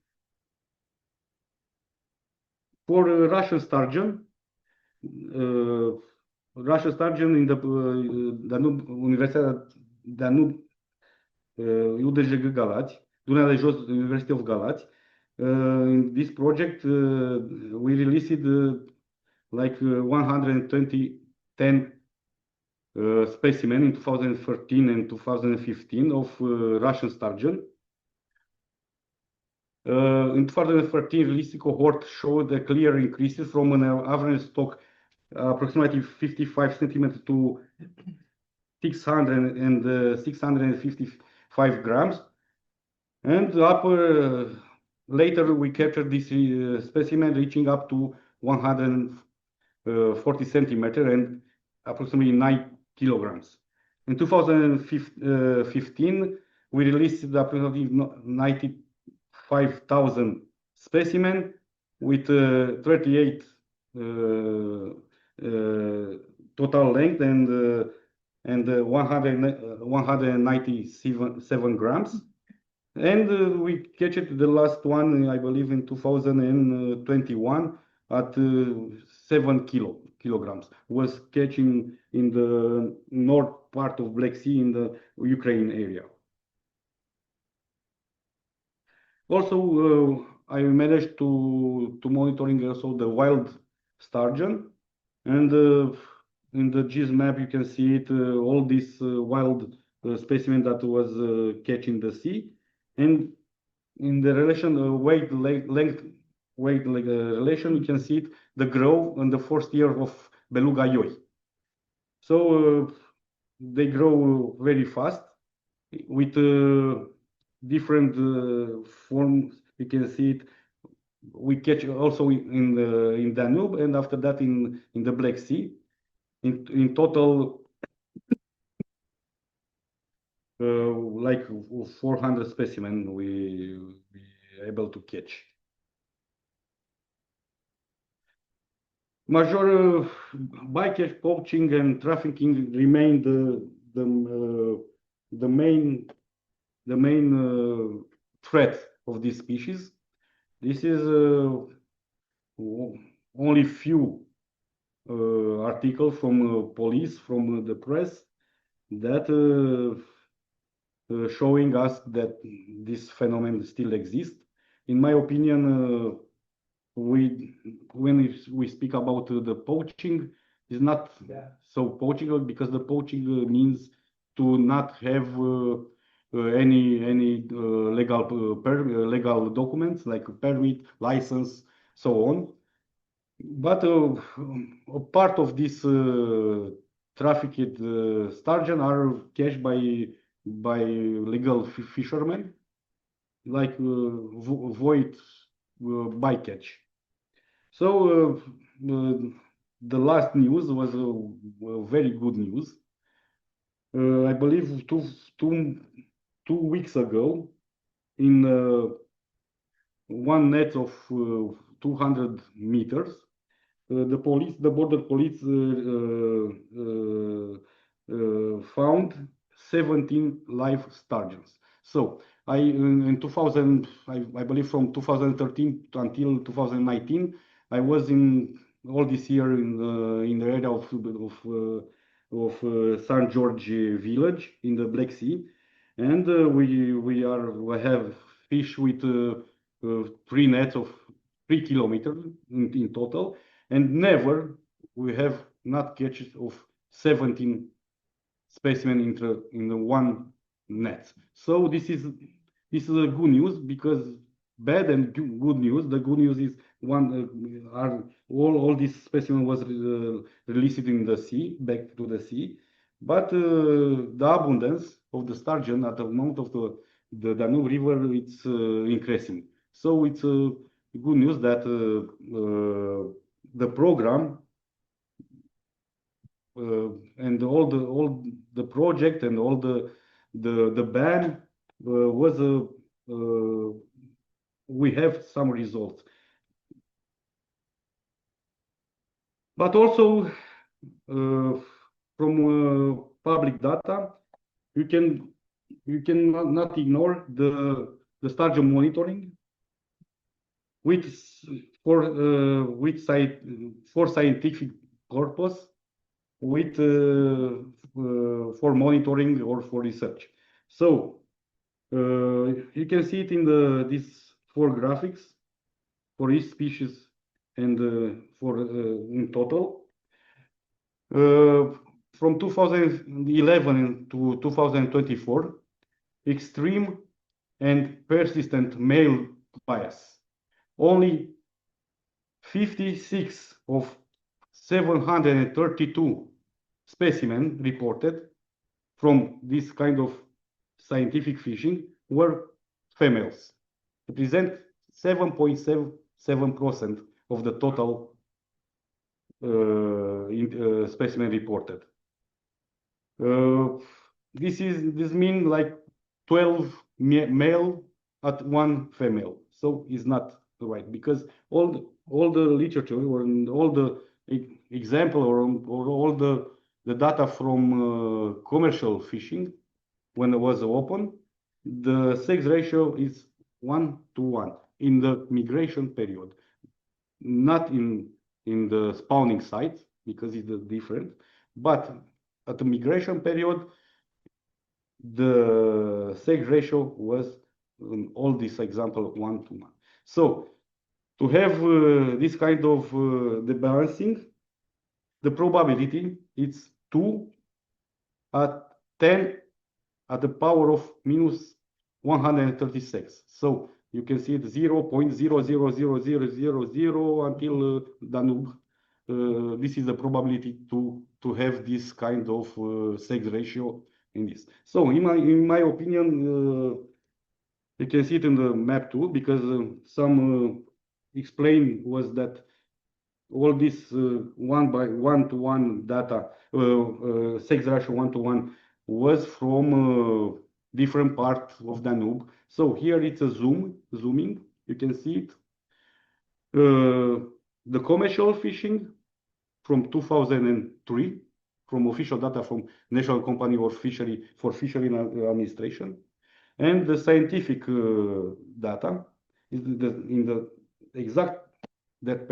For Russian sturgeon in the Danube, Universitatea Danube, UDJ Galați, Dunărea de Jos, University of Galați. In this project, we released like 110 specimen in 2013 and 2015 of Russian sturgeon. In 2013, released cohort showed a clear increases from an average stock approximately 55 centimeters to 600 and 655 grams. And later we captured this specimen reaching up to 140 centimeters and approximately 9 kilograms. In 2015, we released approximately 95,000 specimen with 38 total length and 197 grams. And we catch it, the last one, I believe, in 2021 at 7 kilograms. Was catching in the north part of Black Sea in the Ukraine area. Also, I managed to monitoring also the wild sturgeon, and in the GIS map you can see it, all this wild specimen that was catching the sea, and in the relation weight length relation you can see it, the growth in the first year of Beluga ioi. So they grow very fast with different forms. You can see it. We catch also in Danube, and after that in the Black Sea. In total, like 400 specimens we able to catch. Major bycatch, poaching, and trafficking remain the main threat of this species. This is only few articles from police, from the press, that showing us that this phenomenon still exists. In my opinion, when we speak about the poaching, is not so poaching, because the poaching means to not have any legal documents like permit, license, so on. But a part of this trafficked sturgeon are catched by legal fishermen, like void bycatch. So the last news was very good news. I believe two weeks ago, in one net of 200 meters. The border police found 17 live sturgeons. So in 2000, I believe from 2013 until 2019, I was in all this year in the area of St. George village in the Black Sea, and we have fish with 3 nets of 3 kilometers in total, and never we have not catches of 17 specimen in the one net. So this is a good news, because bad and good news. The good news is all these specimen was released in the sea, back to the sea, but the abundance of the sturgeon at the mouth of the Danube River, it's increasing. So it's good news that the program and all the project and all the ban was we have some results, but also from public data, you can not ignore the sturgeon monitoring for scientific purpose, for monitoring or for research. So you can see it in these 4 graphics for each species and for in total. From 2011 to 2024, extreme and persistent male bias. Only 56 of 732 specimens reported from this kind of scientific fishing were females, represent 7.77% of the total specimen reported. This means like 12 male at 1 female. So it's not right, because all the literature or all the example or all the data from commercial fishing, when it was open, the sex ratio is 1:1 in the migration period, not in the spawning sites, because it's different, but at the migration period, the sex ratio was in all this example 1:1. So to have this kind of the balancing, the probability is 2 at 10 at the power of minus 136. So you can see it 0.000000 until Danube. This is the probability to have this kind of sex ratio in this. So in my opinion, you can see it in the map too, because some explain was that all this 1:1 data, sex ratio 1:1 was from different parts of Danube. So here it's a zooming, you can see it. The commercial fishing from 2003, from official data from National Company of Fishery for Fishery Administration, and the scientific data is in the exact that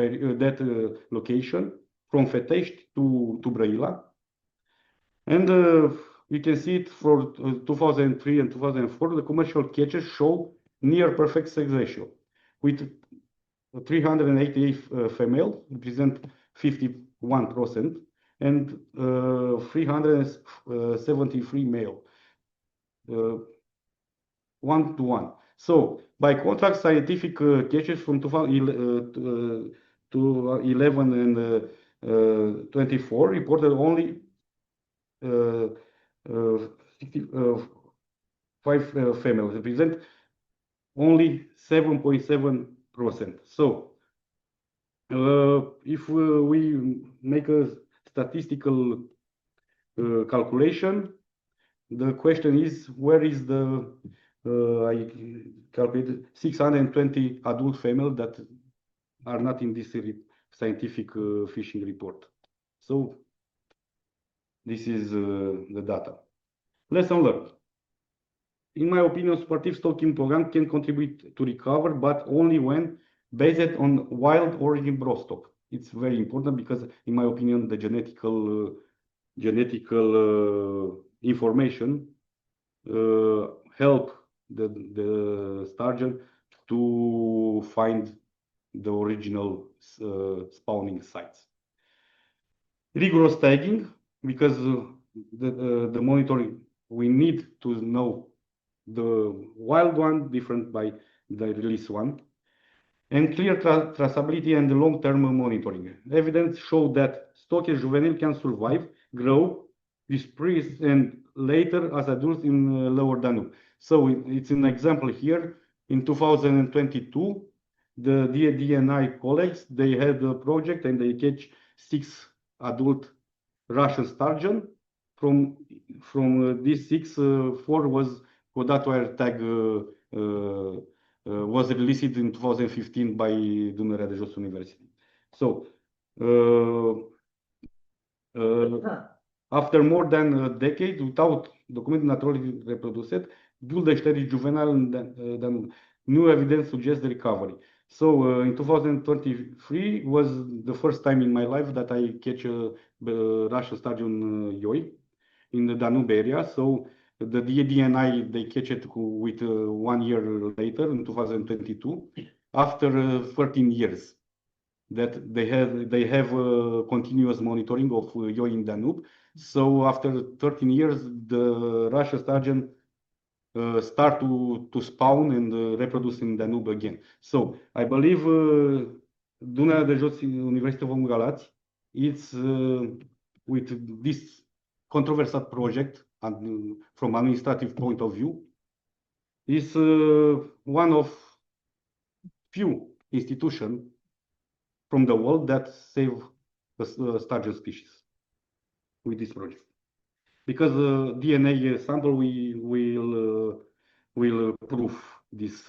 location from Fetești to Brăila, and you can see it for 2003 and 2004. The commercial catches show near perfect sex ratio, with 388 female, represent 51%, and 373 male, 1:1. So by contrast, scientific catches from 2011 and 24 reported only 5 females, represent only 7.7%. So if we make a statistical calculation, the question is, where is the I calculated 620 adult females that are not in this scientific fishing report. So this is the data. Lesson learned. In my opinion, supportive stocking program can contribute to recover, but only when based on wild origin broodstock. It's very important because, in my opinion, the genetical information help the sturgeon to find the original spawning sites. Rigorous tagging, because the monitoring, we need to know the wild one different by the release one, and clear traceability and long-term monitoring. Evidence show that stocked juvenile can survive, grow, disperse, and later as adults in lower Danube. So it's an example here. In 2022, the DNI colleagues, they had a project and they catch 6 adult Russian sturgeon. From these 6, 4 was Codatoir tag was released in 2015 by Dunărea de Jos University. So after more than a decade without documented naturally reproduced, Bull-Deșteri juvenile, then new evidence suggests the recovery. So in 2023 was the first time in my life that I catch a Russian sturgeon yoi in the Danube area. So the DNI, they catch it with 1 year later in 2022, after 13 years that they have continuous monitoring of yoi in Danube. So after 13 years, the Russian sturgeon start to spawn and reproduce in Danube again. So I believe Dunărea de Jos University of Galați, it's with this controversial project and from administrative point of view, is one of few institutions from the world that save the sturgeon species with this project. Because DNA sample will prove this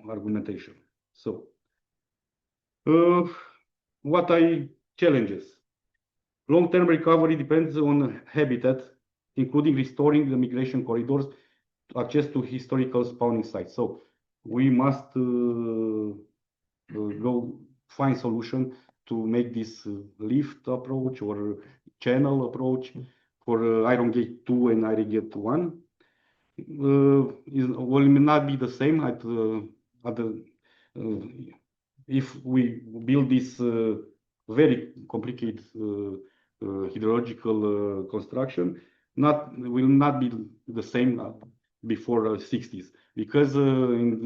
argumentation. So, what are challenges? Long-term recovery depends on habitat, including restoring the migration corridors, access to historical spawning sites. So we must go find solution to make this lift approach or channel approach for Iron Gate 2 and Iron Gate 1. Will not be the same if we build this very complicated hydrological construction. Will not be the same before 60s, because in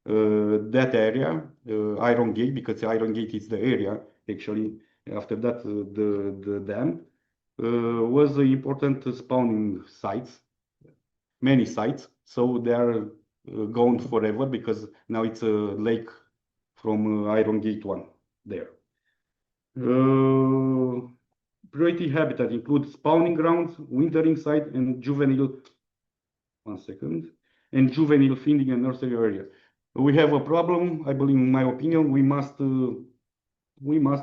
that area, Iron Gate, because Iron Gate is the area actually. After that, the dam was important spawning sites, many sites. So they are gone forever because now it's a lake from Iron Gate 1 there. Priority habitat includes spawning grounds, wintering site, and juvenile. And juvenile feeding and nursery area. We have a problem. I believe, in my opinion, we must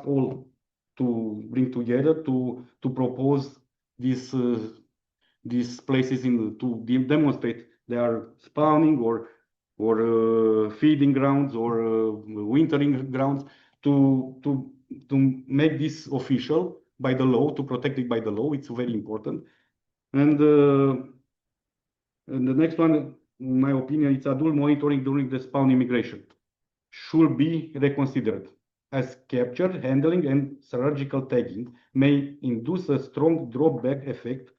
all to bring together to propose these places to demonstrate they are spawning or feeding grounds or wintering grounds to make this official by the law, to protect it by the law. It's very important. And the next one, in my opinion, it's adult monitoring during the spawning migration should be reconsidered, as capture, handling, and surgical tagging may induce a strong drawback effect,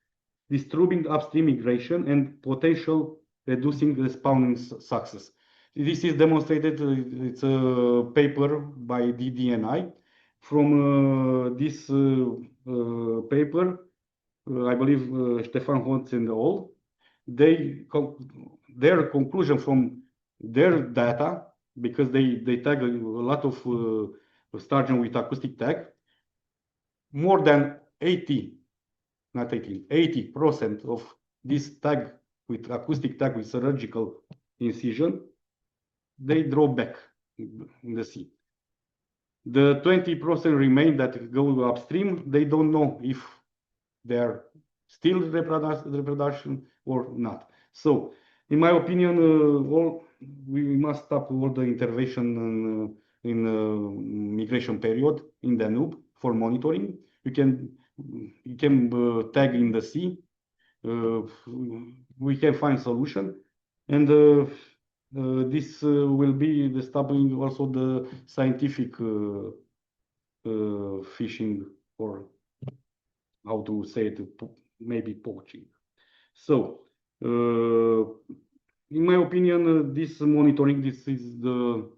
disturbing upstream migration and potential reducing the spawning success. This is demonstrated. It's a paper by DDNI. From this paper, I believe Stefan Holtz and all, their conclusion from their data, because they tag a lot of sturgeon with acoustic tag, more than 80% of this tag with acoustic tag with surgical incision, they draw back in the sea. The 20% remain that go upstream, they don't know if they are still reproduction or not. So, in my opinion, we must stop all the intervention in migration period in Danube for monitoring. You can tag in the sea. We can find solution, and this will be the stopping also the scientific fishing, or how to say it, maybe poaching. So, in my opinion, this monitoring, this is the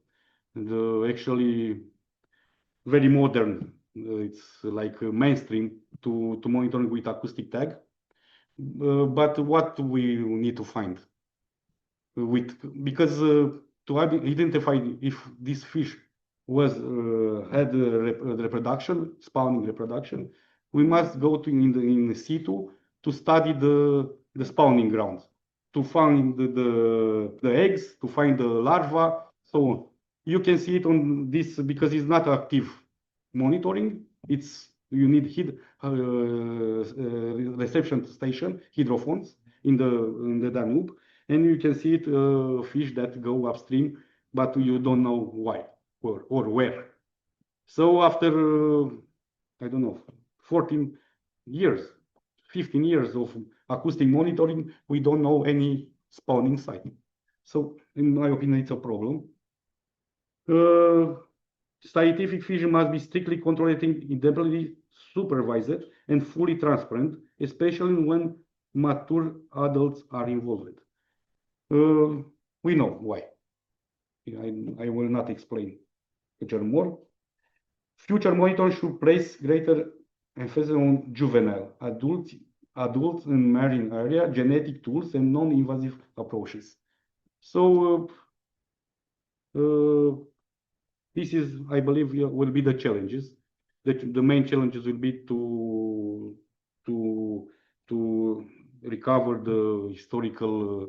actually very modern. It's like mainstream to monitoring with acoustic tag. But what we need to find because to identify if this fish was had reproduction, spawning reproduction, we must go to in situ to study the spawning grounds, to find the eggs, to find the larva, so on. You can see it on this because it's not active monitoring. You need reception station, hydrophones in the Danube, and you can see it fish that go upstream, but you don't know why or where. So after I don't know, 14 years, 15 years of acoustic monitoring, we don't know any spawning site. So in my opinion, it's a problem. Scientific fishing must be strictly controlled, independently supervised, and fully transparent, especially when mature adults are involved. We know why. I will not explain more. Future monitoring should place greater emphasis on juvenile, adults in marine area, genetic tools, and non-invasive approaches. So this is, I believe, will be the challenges. The main challenges will be to recover the historical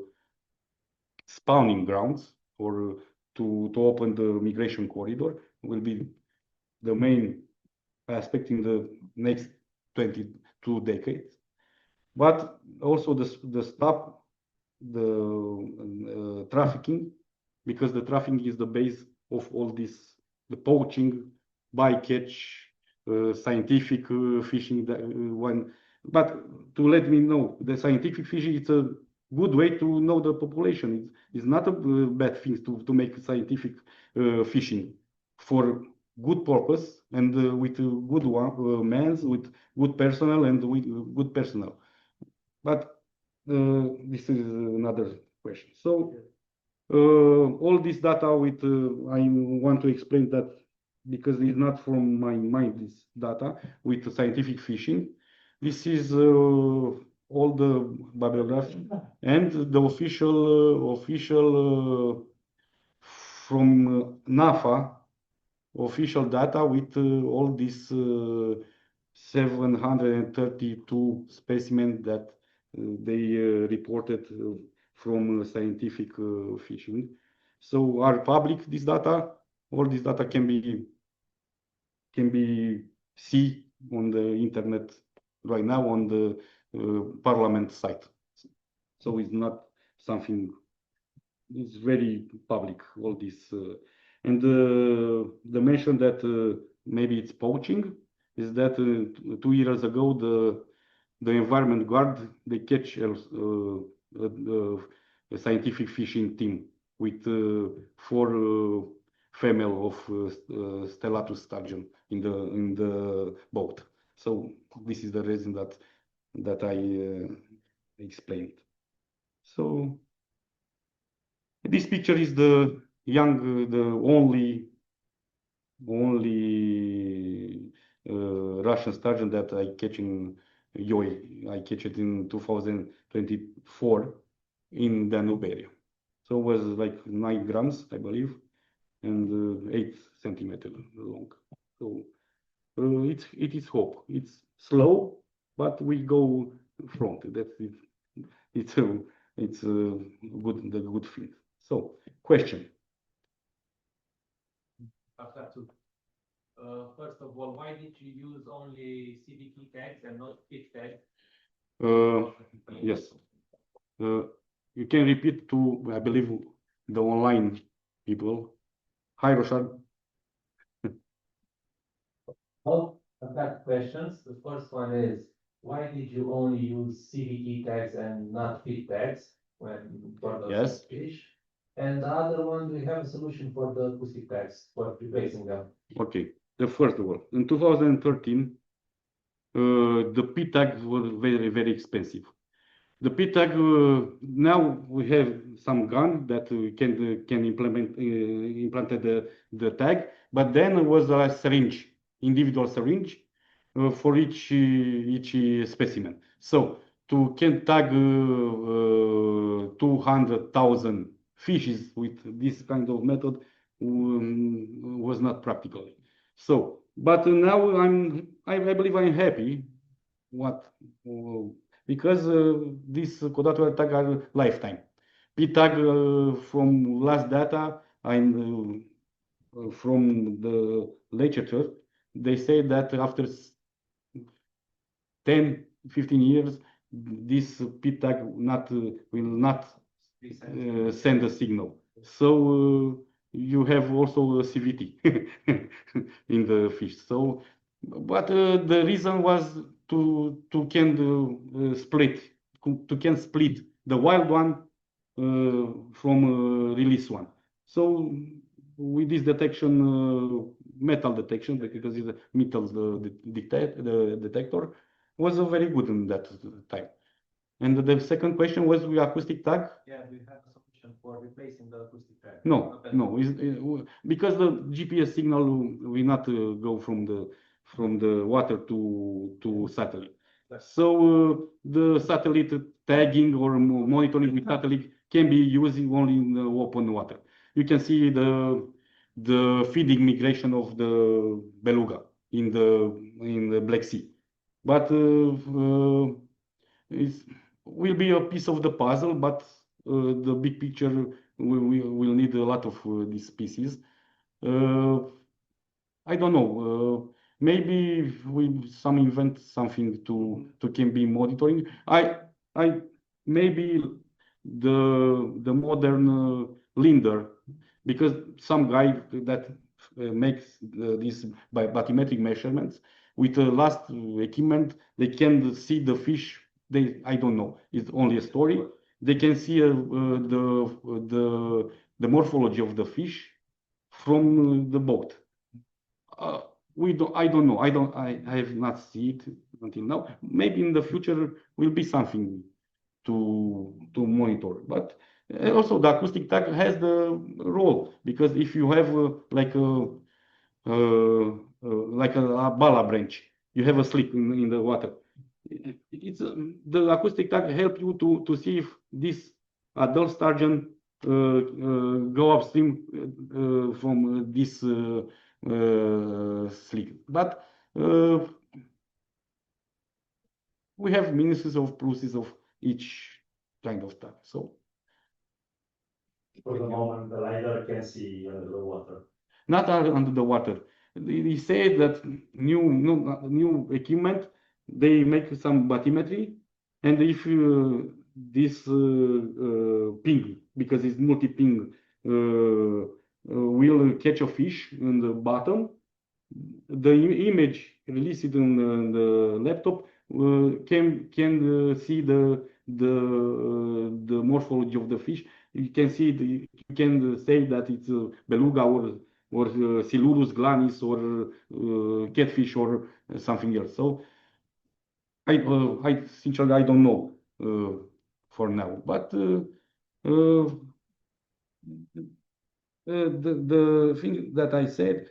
spawning grounds, or to open the migration corridor. Will be the main aspect in the next 22 decades. But also the stop the trafficking, because the trafficking is the base of all this, the poaching, bycatch, scientific fishing one. But to let me know, the scientific fishing, it's a good way to know the population. It's not a bad thing to make scientific fishing for good purpose, and with good men, with good personnel, and with good personnel. But this is another question. So all this data with I want to explain that because it's not from my mind, this data with scientific fishing. This is all the bibliography and the official from NAFA official data with all these 732 specimens that they reported from scientific fishing. So are public this data. All this data can be seen on the internet right now on the parliament site. So it's not something. It's very public. All this and the mention that maybe it's poaching is that 2 years ago the environment guard, they catch a scientific fishing team with 4 female of stellatus sturgeon in the boat. So this is the reason that I explained. So this picture is the only Russian sturgeon that I catch in Yoi. I catch it in 2024 in Danube area. So it was like 9 grams, I believe, and 8 centimeters long. So it is hope. It's slow, but we go front. That's it. it's good, the good field. So, question. First of all, why did you use only CVT tags and not fit tags? Yes. You can repeat to, I believe, the online people. Hi, Roshan. Well, I've got questions. The first one is, why did you only use CVT tags and not fit tags when for those fish? And the other one, we have a solution for the acoustic tags for replacing them. Okay. The first one, in 2013, the P tags were very, very expensive. The P tag, now we have some gun that can implement the tag, but then it was a syringe, individual syringe for each specimen. So to can tag 200,000 fishes with this kind of method was not practical. So, but now I believe I'm happy. Because this collateral tag are lifetime. P tag from last data and from the literature, they say that after 10, 15 years, this P tag will not send a signal. So you have also a CVT in the fish. So, but the reason was to can split the wild one from release one. So with this detection, metal detection, because it's a metal detector, was very good in that time. And the second question was the acoustic tag. Yeah, we have a solution for replacing the acoustic tag. No, because the GPS signal will not go from the water to satellite. So the satellite tagging or monitoring with satellite can be used only in the open water. You can see the feeding migration of the beluga in the Black Sea, but it will be a piece of the puzzle. But the big picture will need a lot of these pieces. I don't know. Maybe we invent something to can be monitoring. Maybe the modern Linder, because some guy that makes these bathymetric measurements with the last equipment, they can see the fish. I don't know. It's only a story. They can see the morphology of the fish from the boat. I don't know. I have not seen it until now. Maybe in the future will be something to monitor. But also the acoustic tag has the role, because if you have like a bala branch, you have a slip in the water. The acoustic tag help you to see if this adult sturgeon go upstream from this slip. But we have minuses of pluses of each kind of tag. So for the moment, the LiDAR can see under the water. Not under the water. They say that new equipment, they make some bathymetry, and if this ping, because it's multi-ping, will catch a fish in the bottom, the image released in the laptop can see the morphology of the fish. You can see you can say that it's beluga or Silurus glanis or catfish or something else. So I sincerely I don't know for now, but the thing that I said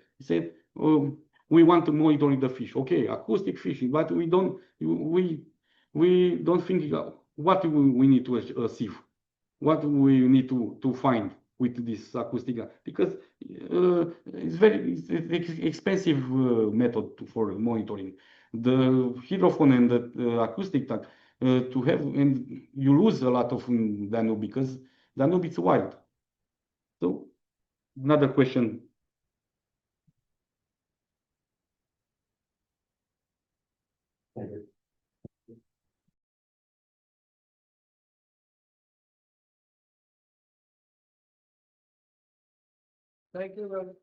we want to monitor the fish. Okay, acoustic fishing, but we don't think what we need to achieve, what we need to find with this acoustic, because it's very expensive method for monitoring. The hydrophone and the acoustic tag to have, and you lose a lot of Danube because Danube is wild. So another question. Thank you. Thank you.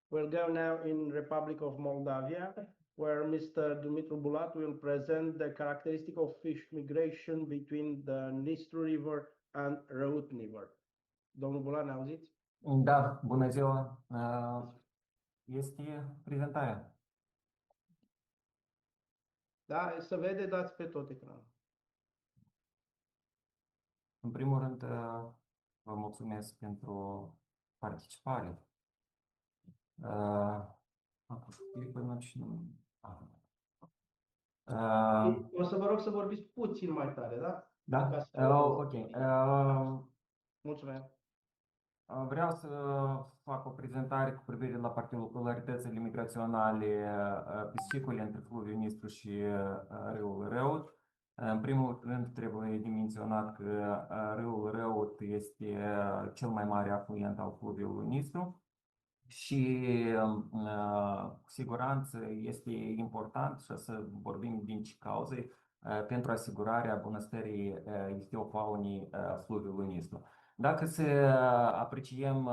We'll go now in Republic of Moldavia, where Mr. Dumitru Bulat will present the characteristic of fish migration between the Nistru River and Răut River. Domnul Bulat, ne auziți? Da, bună ziua. Este prezentarea. Da, se vede, dați pe tot ecranul. În primul rând, vă mulțumesc pentru participare. O să vă rog să vorbiți puțin mai tare, da? Da? Ok. Mulțumesc. Vreau să fac o prezentare cu privire la particularitățile migraționale piscicole între fluviul Nistru și râul Răut. În primul rând trebuie de menționat că râul Răut este cel mai mare afluent al fluviului Nistru și cu siguranță este important și să vorbim din ce cauze pentru asigurarea bunăstării ichtiofaunii fluviului Nistru. Dacă să apreciem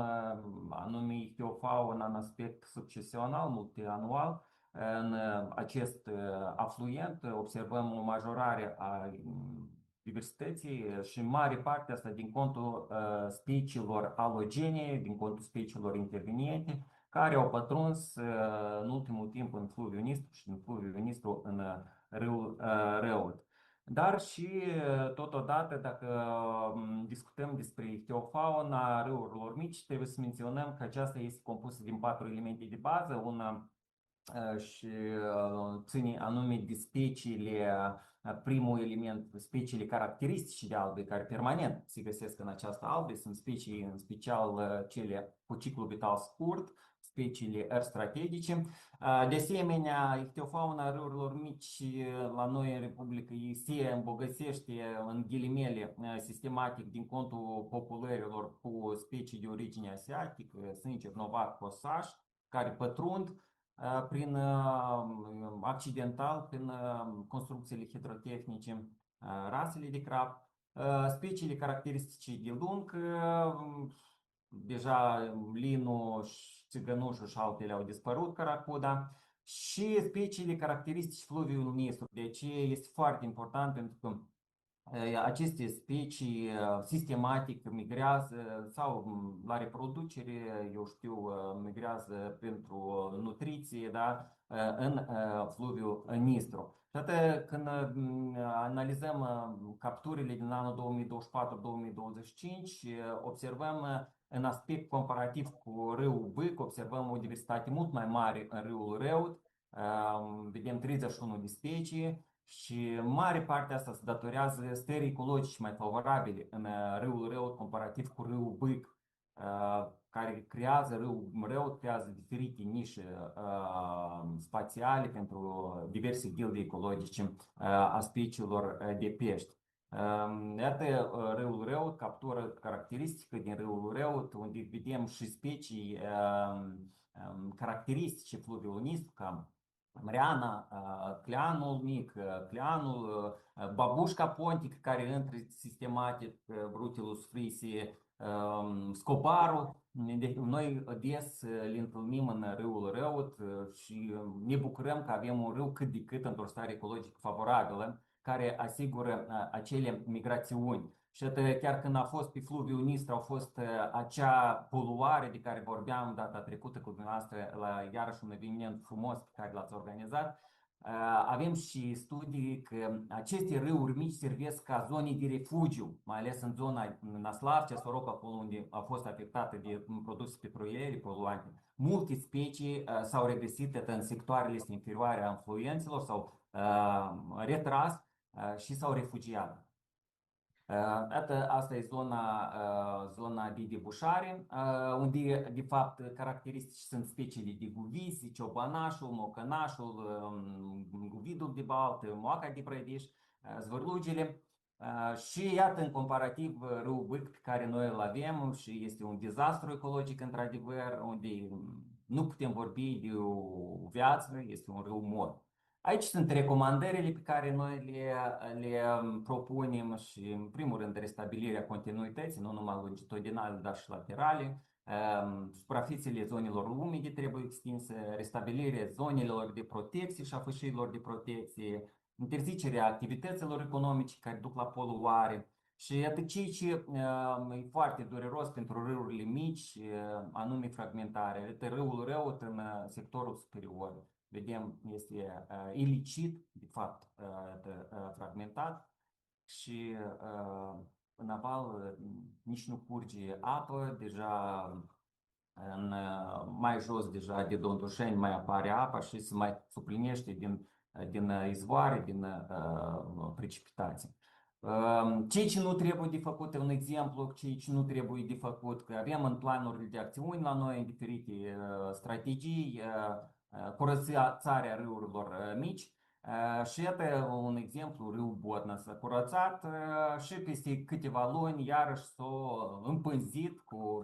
anume ichtiofauna în aspect succesional, multianual, în acest afluent observăm o majorare a diversității și în mare parte asta din contul speciilor alogene, din contul speciilor interveniente, care au pătruns în ultimul timp în fluviul Nistru și în fluviul Nistru în râul Răut. Dar și totodată, dacă discutăm despre ichtiofauna râurilor mici, trebuie să menționăm că aceasta este compusă din 4 elemente de bază, una și ține anume de speciile, primul element, speciile caracteristice de albe, care permanent se găsesc în această albe, sunt specii în special cele cu ciclu vital scurt, speciile strategice. De asemenea, ichtiofauna râurilor mici la noi în Republică se îmbogățește în ghilimele sistematic din contul populărilor cu specii de origine asiatică, sâncer, novac, cosaș, care pătrund prin accidental, prin construcțiile hidrotehnice, rasele de crab, speciile caracteristice de lung, deja linul, țigănușul și altele au dispărut, caracuda, și speciile caracteristice fluviului Nistru. Deci este foarte important pentru că aceste specii sistematic migrează sau la reproducere, eu știu, migrează pentru nutriție, da, în fluviul Nistru. Și atât când analizăm capturile din anul 2024-2025, observăm în aspect comparativ cu râul Bâc, observăm o diversitate mult mai mare în râul Răut, vedem 31 de specii și mare parte asta se datorează stării ecologice mai favorabile în râul Răut comparativ cu râul Bâc, care creează, râul Răut creează diferite nișe spațiale pentru diverse gilde ecologice a speciilor de pești. Iată râul Răut, captură caracteristică din râul Răut, unde vedem și specii caracteristice fluviului Nistru, ca mreana, cleanul mic, cleanul, babușca pontic care intră sistematic, Brutilus frisi, scobarul. Noi des le întâlnim în râul Răut și ne bucurăm că avem un râu cât de cât într-o stare ecologică favorabilă, care asigură acele migrațiuni. Și chiar când a fost pe fluviul Nistru, a fost acea poluare de care vorbeam data trecută cu dumneavoastră la iarăși un eveniment frumos pe care l-ați organizat, avem și studii că aceste râuri mici servesc ca zone de refugiu, mai ales în zona Năslavcea, Soroca, acolo unde a fost afectată de produse petroliere poluante. Multe specii s-au regăsit în sectoarele inferioare a influențelor, s-au retras și s-au refugiat. Asta e zona de debușare, unde de fapt caracteristici sunt speciile de guvizi, ciobanașul, mocănașul, guvidul de baltă, moaca de prădiș, zvârlugile. Și iată, în comparativ, râul Bâc pe care noi îl avem și este un dezastru ecologic într-adevăr, unde nu putem vorbi de o viață, este un râu mort. Aici sunt recomandările pe care noi le propunem și, în primul rând, restabilirea continuității, nu numai longitudinale, dar și laterale. Suprafețele zonelor umede trebuie extinse, restabilirea zonelor de protecție și a fâșiilor de protecție, interzicerea activităților economice care duc la poluare. Și iată ceea ce e foarte dureros pentru râurile mici, anume fragmentarea. Este râul Răut în sectorul superior. Vedem, este ilicit, de fapt, fragmentat și în aval nici nu curge apă, deja mai jos, deja de Dondușeni, mai apare apa și se mai suplinește din izvoare, din precipitații. Ceea ce nu trebuie de făcut, un exemplu, ceea ce nu trebuie de făcut, că avem în planurile de acțiuni la noi în diferite strategii, curățarea râurilor mici și iată un exemplu, râul Botna s-a curățat și peste câteva luni iarăși s-a împânzit cu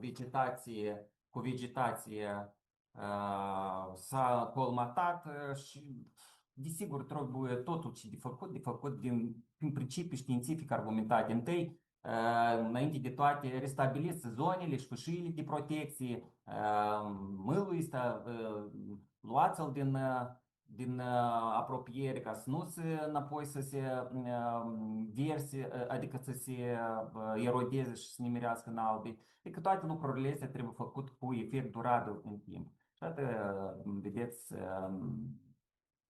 vegetație s-a colmatat și desigur trebuie totul ce de făcut din principii științific argumentate. Întâi, înainte de toate, restabiliți zonele și fâșiile de protecție, mâlul ăsta, luați-l din apropiere ca să nu înapoi să se verse, adică să se erodeze și să nimerească în albe. Adică toate lucrurile astea trebuie făcut cu efect durabil în timp. Și atât, vedeți,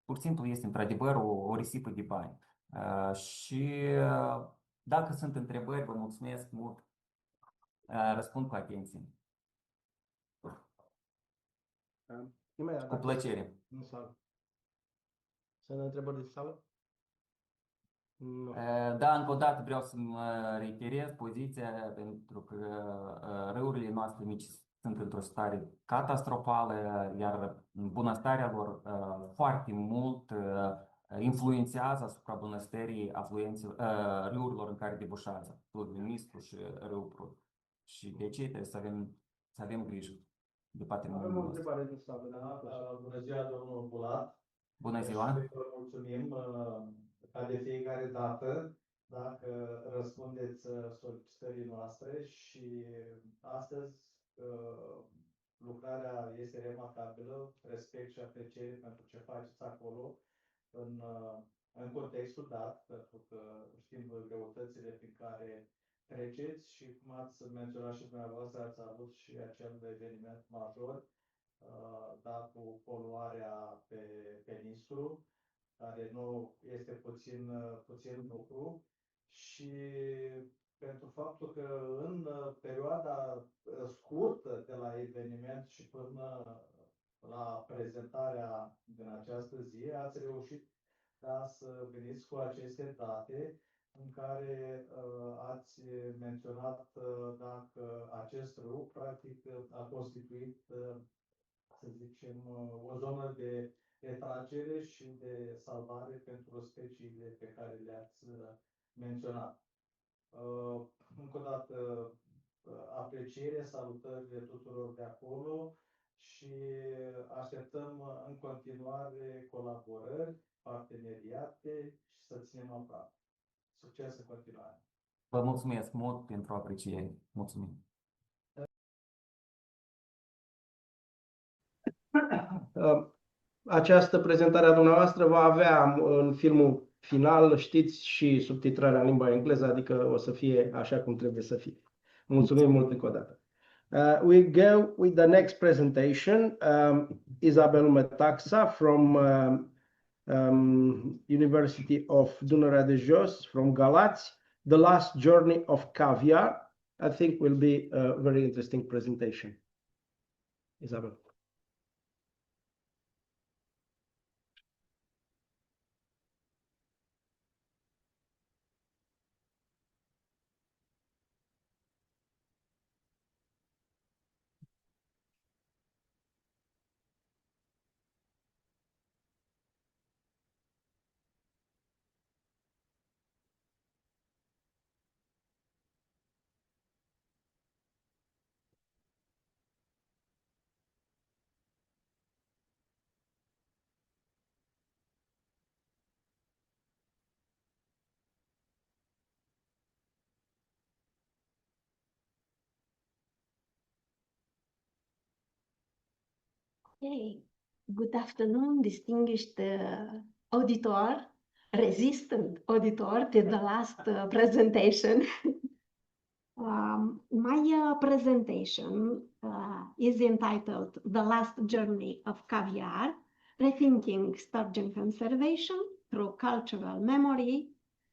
pur și simplu este într-adevăr o risipă de bani. Și dacă sunt întrebări, vă mulțumesc mult, răspund cu atenție. Cu plăcere. În sală. Sunt întrebări de sală? Nu. Da, încă o dată vreau să mă reiterez poziția, pentru că râurile noastre mici sunt într-o stare catastrofală, iar bunăstarea lor foarte mult influențează asupra bunăstării râurilor în care debușează fluviul Nistru și râul Prut. Și de aceea trebuie să avem grijă de patrimoniul nostru. Am o întrebare din sală. Bună ziua, domnul Bulat. Bună ziua. Vă mulțumim ca de fiecare dată dacă răspundeți solicitării noastre și astăzi lucrarea este remarcabilă, respect și apreciere pentru ce faceți acolo în contextul dat, pentru că știm greutățile prin care treceți și cum ați menționat și dumneavoastră, ați avut și acel eveniment major, cu poluarea pe Nistru, care nu este puțin lucru și pentru faptul că în perioada scurtă de la eveniment și până la prezentarea din această zi ați reușit să veniți cu aceste date în care ați menționat dacă acest râu practic a constituit, să zicem, o zonă de retragere și de salvare pentru speciile pe care le-ați menționat. Încă o dată, apreciere, salutările tuturor de acolo și așteptăm în continuare colaborări, parteneriate și să ținem aproape. Succes în continuare! Vă mulțumesc mult pentru apreciere. Mulțumim! Această prezentare a dumneavoastră va avea în filmul final, știți, și subtitrarea în limba engleză, adică o să fie așa cum trebuie să fie. Mulțumim mult încă o dată. We go with the next presentation. Isabel Metaxa from University of Dunărea de Jos, from Galați. The Last Journey of Caviar. I think will be a very interesting presentation. Isabel. Hey, good afternoon, distinguished resistant auditor to the last presentation. My presentation is entitled The Last Journey of Caviar, Rethinking Sturgeon Conservation Through Cultural Memory,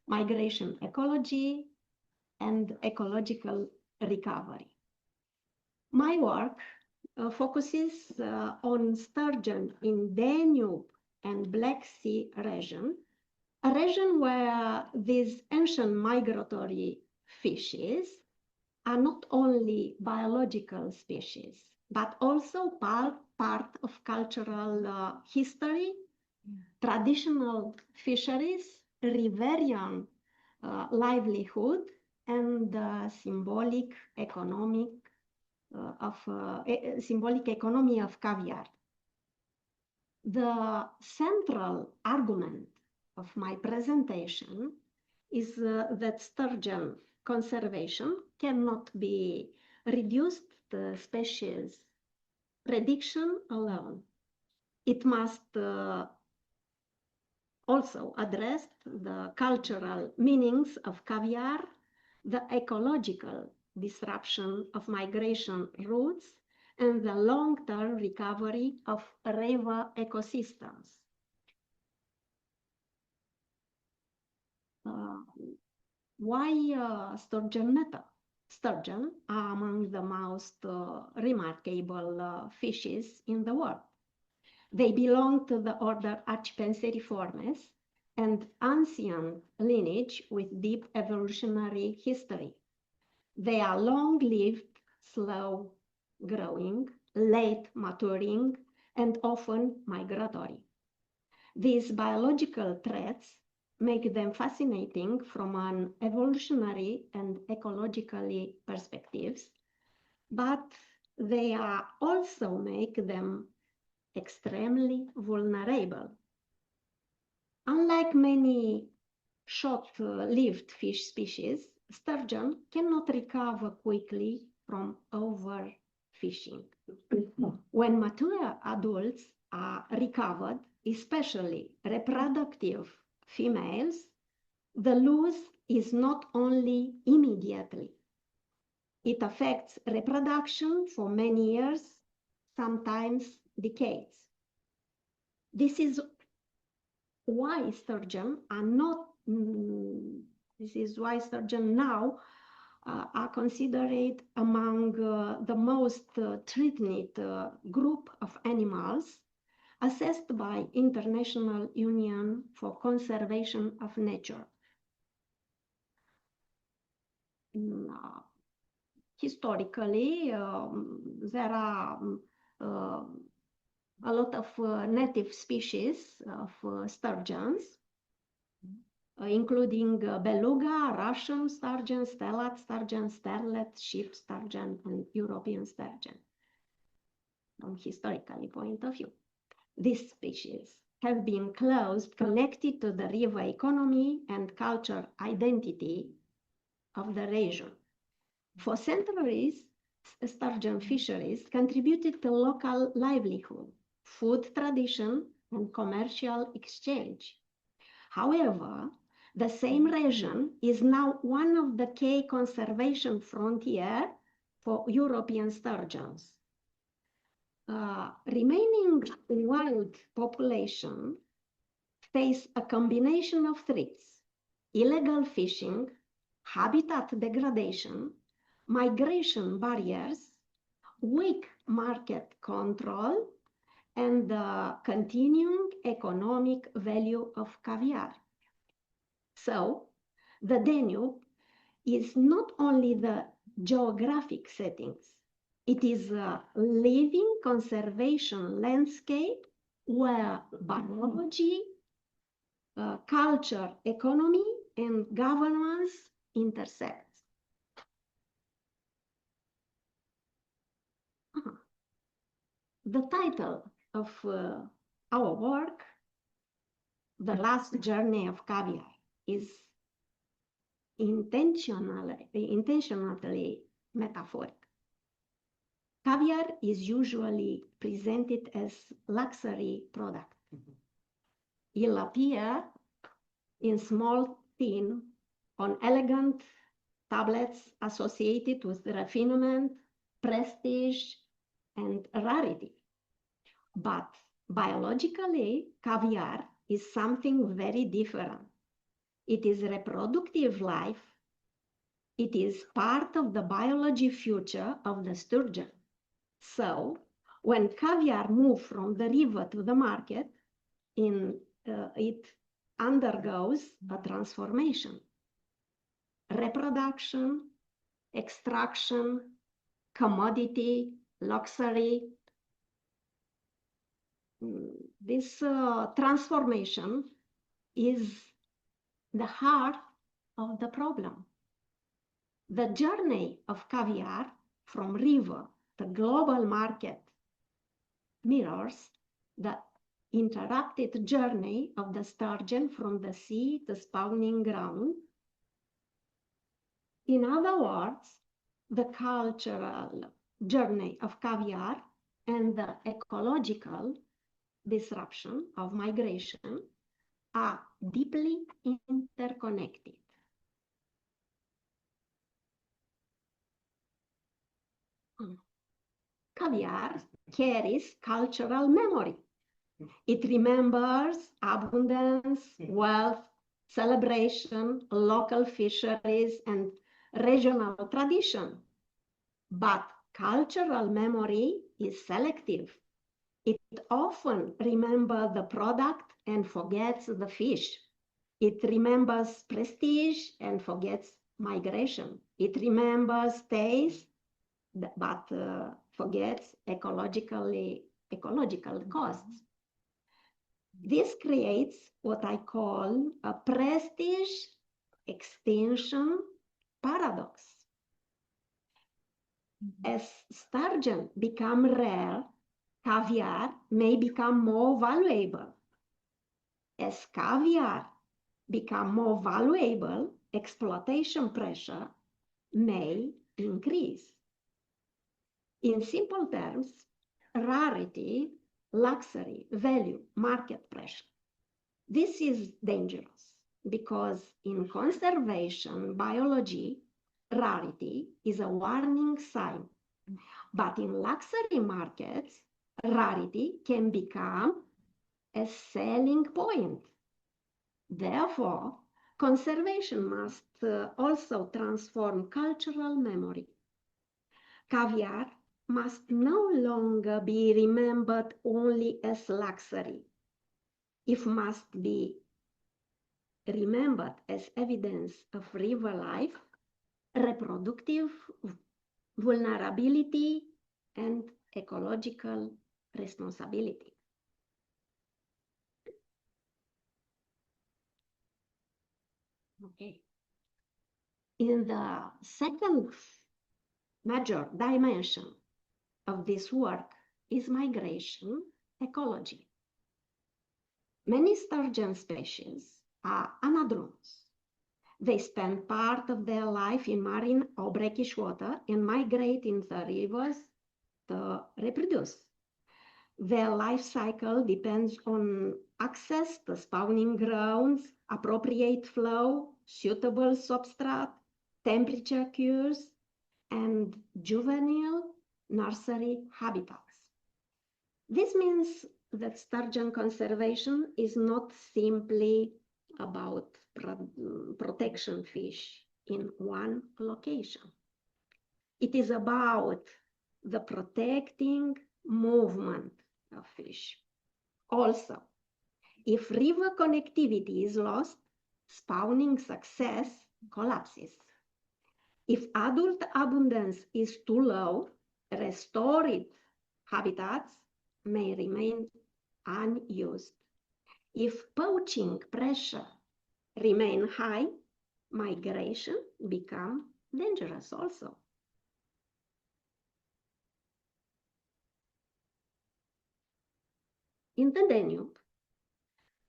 Migration Ecology, and Ecological Recovery. My work focuses on sturgeon in Danube and Black Sea region, a region where these ancient migratory fishes are not only biological species, but also part of cultural history, traditional fisheries, riverian livelihood, and symbolic economy of caviar. The central argument of my presentation is that sturgeon conservation cannot be reduced to species prediction alone. It must also address the cultural meanings of caviar, the ecological disruption of migration routes, and the long-term recovery of river ecosystems. Why sturgeon matter? Sturgeon are among the most remarkable fishes in the world. They belong to the order Archipenseriformes, and ancient lineage with deep evolutionary history. They are long-lived, slow-growing, late maturing, and often migratory. These biological traits make them fascinating from an evolutionary and ecologically perspectives, but they are also make them extremely vulnerable. Unlike many short-lived fish species, sturgeon cannot recover quickly from overfishing. When mature adults are recovered, especially reproductive females, the loss is not only immediately. It affects reproduction for many years, sometimes decades. This is why sturgeon now are considered among the most threatened group of animals assessed by International Union for Conservation of Nature. Historically, there are a lot of native species of sturgeons, including beluga, Russian sturgeon, stellate sturgeon, starlet, sheep sturgeon, and European sturgeon. From historical point of view, these species have been closely connected to the river economy and cultural identity of the region. For centuries, sturgeon fisheries contributed to local livelihood, food tradition, and commercial exchange. However, the same region is now one of the key conservation frontiers for European sturgeons. Remaining wild population face a combination of threats: illegal fishing, habitat degradation, migration barriers, weak market control, and the continuing economic value of caviar. So, the Danube is not only the geographic settings, it is a living conservation landscape where biology, culture, economy, and governance intersect. The title of our work, The Last Journey of Caviar, is intentionally metaphoric. Caviar is usually presented as luxury product. It'll appear in small tin on elegant tablets associated with refinement, prestige, and rarity. But biologically, caviar is something very different. It is reproductive life. It is part of the biology future of the sturgeon. So, when caviar moves from the river to the market, it undergoes a transformation. Reproduction, extraction, commodity, luxury. This transformation is the heart of the problem. The journey of caviar from river to global market mirrors the interrupted journey of the sturgeon from the sea to spawning ground. In other words, the cultural journey of caviar and the ecological disruption of migration are deeply interconnected. Caviar carries cultural memory. It remembers abundance, wealth, celebration, local fisheries, and regional tradition. But cultural memory is selective. It often remembers the product and forgets the fish. It remembers prestige and forgets migration. It remembers taste, but forgets ecological costs. This creates what I call a prestige extinction paradox. As sturgeon become rare, caviar may become more valuable. As caviar become more valuable, exploitation pressure may increase. In simple terms, rarity, luxury, value, market pressure. This is dangerous because in conservation biology, rarity is a warning sign. But in luxury markets, rarity can become a selling point. Therefore, conservation must also transform cultural memory. Caviar must no longer be remembered only as luxury. It must be remembered as evidence of river life, reproductive vulnerability, and ecological responsibility. Okay. In the second major dimension of this work is migration ecology. Many sturgeon species are anadromes. They spend part of their life in marine or brackish water and migrate in the rivers to reproduce. Their life cycle depends on access to spawning grounds, appropriate flow, suitable substrate, temperature cues, and juvenile nursery habitats. This means that sturgeon conservation is not simply about protection fish in one location. It is about the protecting movement of fish. Also, if river connectivity is lost, spawning success collapses. If adult abundance is too low, restored habitats may remain unused. If poaching pressure remain high, migration become dangerous also. In the Danube,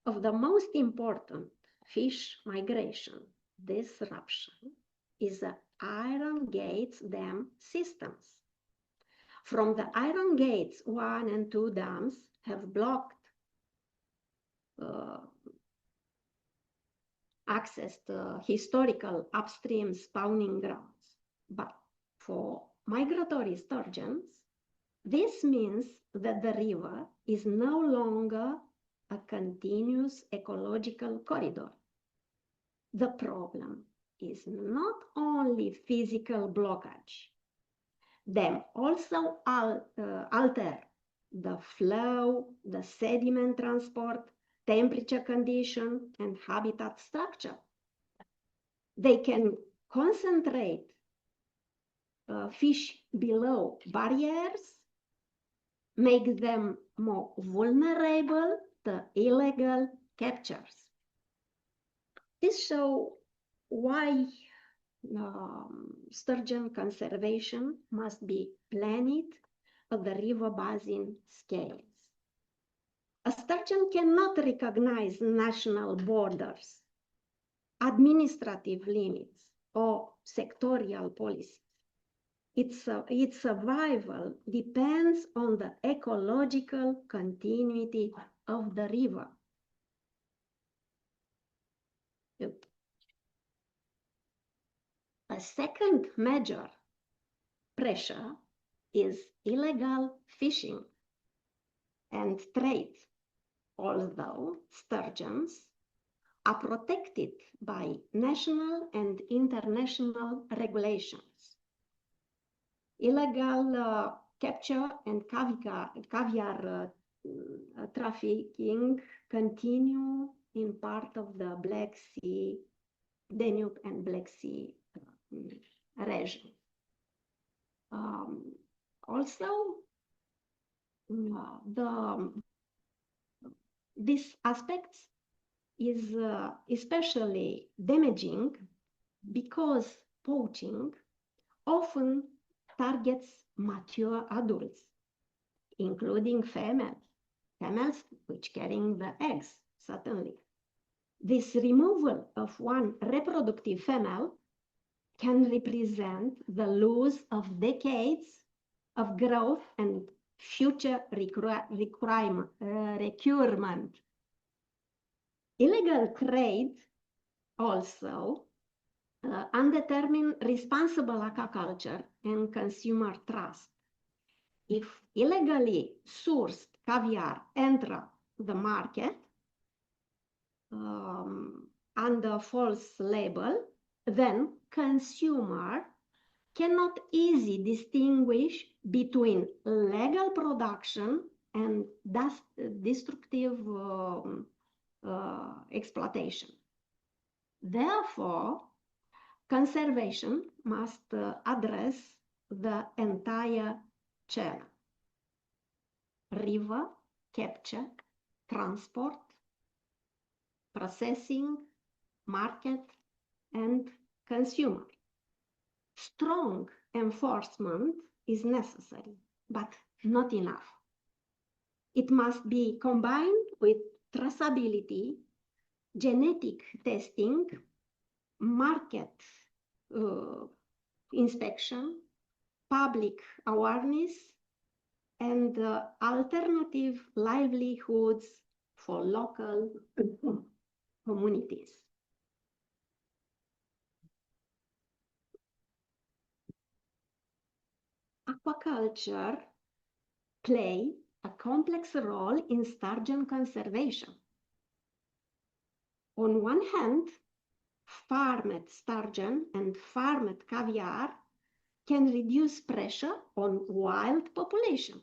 of the most important fish migration disruption is the Iron Gates dam systems. From the Iron Gates 1 and 2 dams have blocked access to historical upstream spawning grounds. But for migratory sturgeons, this means that the river is no longer a continuous ecological corridor. The problem is not only physical blockage. They also alter the flow, the sediment transport, temperature condition, and habitat structure. They can concentrate fish below barriers, make them more vulnerable to illegal captures. This shows why sturgeon conservation must be planned at the river basin scales. A sturgeon cannot recognize national borders, administrative limits, or sectorial policies. Its survival depends on the ecological continuity of the river. A second major pressure is illegal fishing and trade, although sturgeons are protected by national and international regulations. Illegal capture and caviar trafficking continue in part of the Black Sea, Danube and Black Sea region. Also, this aspect is especially damaging because poaching often targets mature adults, including females which carrying the eggs, certainly. This removal of one reproductive female can represent the loss of decades of growth and future recruitment. Illegal trade also undetermined responsible aquaculture and consumer trust. If illegally sourced caviar enter the market under false label, then consumer cannot easily distinguish between legal production and destructive exploitation. Therefore, conservation must address the entire chain: river, capture, transport, processing, market, and consumer. Strong enforcement is necessary, but not enough. It must be combined with traceability, genetic testing, market inspection, public awareness, and alternative livelihoods for local communities. Aquaculture plays a complex role in sturgeon conservation. On one hand, farmed sturgeon and farmed caviar can reduce pressure on wild population.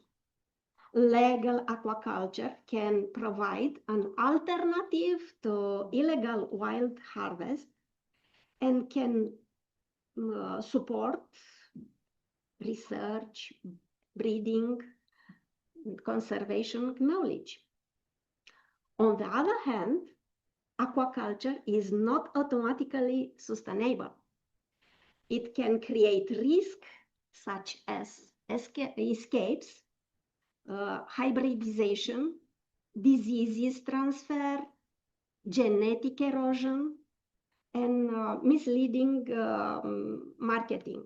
Legal aquaculture can provide an alternative to illegal wild harvest and can support research, breeding, conservation knowledge. On the other hand, aquaculture is not automatically sustainable. It can create risks such as escapes, hybridization, diseases transfer, genetic erosion, and misleading marketing.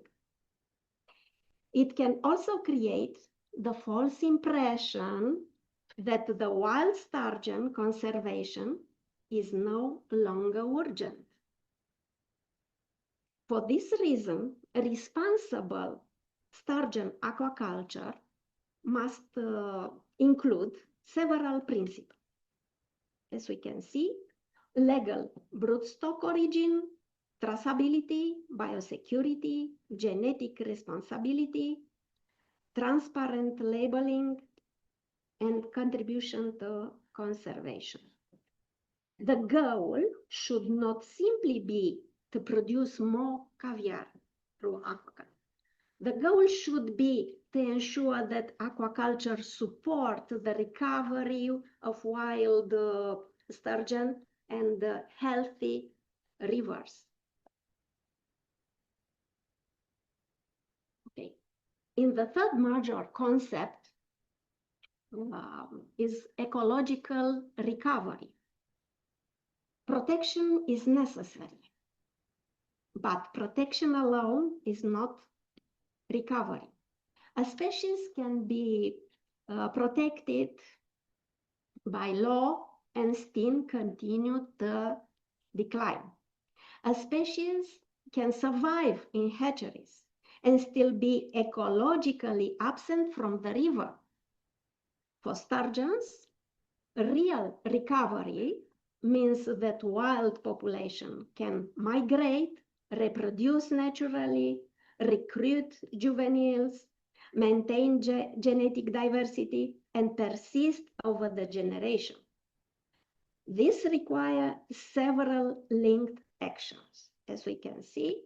It can also create the false impression that the wild sturgeon conservation is no longer urgent. For this reason, responsible sturgeon aquaculture must include several principles. As we can see, legal broodstock origin, traceability, biosecurity, genetic responsibility, transparent labeling, and contribution to conservation. The goal should not simply be to produce more caviar through aquaculture. The goal should be to ensure that aquaculture supports the recovery of wild sturgeon and healthy rivers. Okay. In the third major concept is ecological recovery. Protection is necessary, but protection alone is not recovery. A species can be protected by law and still continue to decline. A species can survive in hatcheries and still be ecologically absent from the river. For sturgeons, real recovery means that wild population can migrate, reproduce naturally, recruit juveniles, maintain genetic diversity, and persist over the generation. This requires several linked actions. As we can see,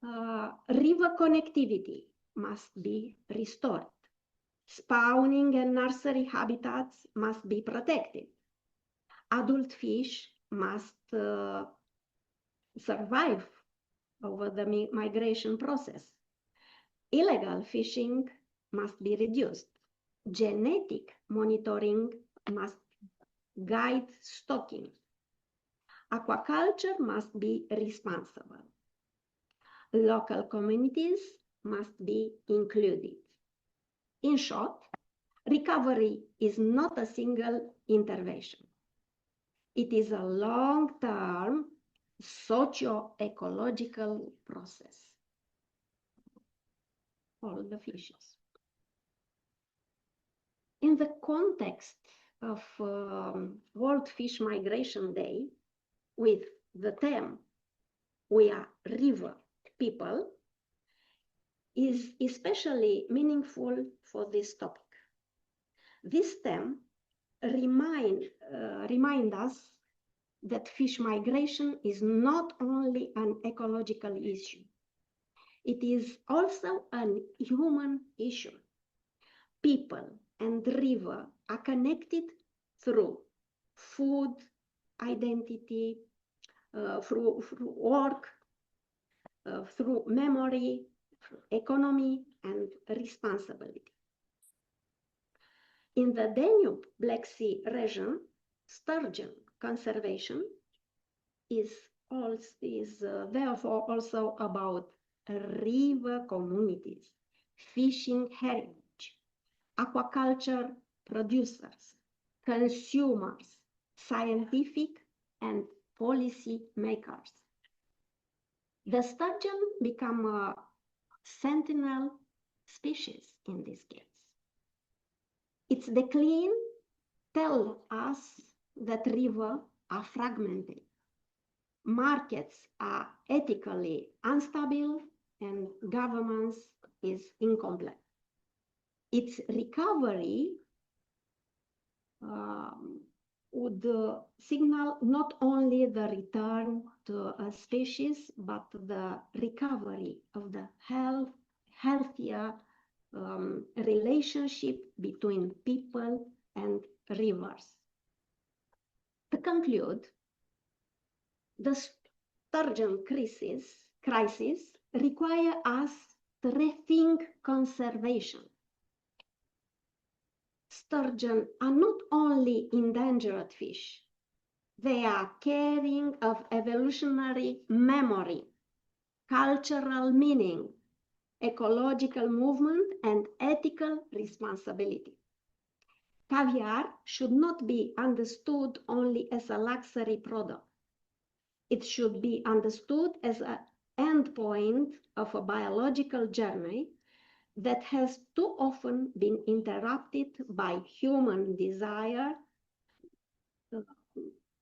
river connectivity must be restored. Spawning and nursery habitats must be protected. Adult fish must survive over the migration process. Illegal fishing must be reduced. Genetic monitoring must guide stocking. Aquaculture must be responsible. Local communities must be included. In short, recovery is not a single intervention. It is a long-term socio-ecological process. All the fishes. In the context of World Fish Migration Day, with the theme, "We are river people," is especially meaningful for this topic. This theme remind us that fish migration is not only an ecological issue, it is also a human issue. People and river are connected through food, identity, through work, through memory, through economy, and responsibility. In the Danube Black Sea region, sturgeon conservation is therefore also about river communities, fishing heritage, aquaculture producers, consumers, scientific and policy makers. The sturgeon become a sentinel species in this case. Its decline tells us that rivers are fragmented, markets are ethically unstable, and governance is incomplete. Its recovery would signal not only the return to a species, but the recovery of the healthier relationship between people and rivers. To conclude, the sturgeon crisis requires us to rethink conservation. Sturgeon are not only endangered fish, they are carrying of evolutionary memory, cultural meaning, ecological movement, and ethical responsibility. Caviar should not be understood only as a luxury product. It should be understood as an endpoint of a biological journey that has too often been interrupted by human desire,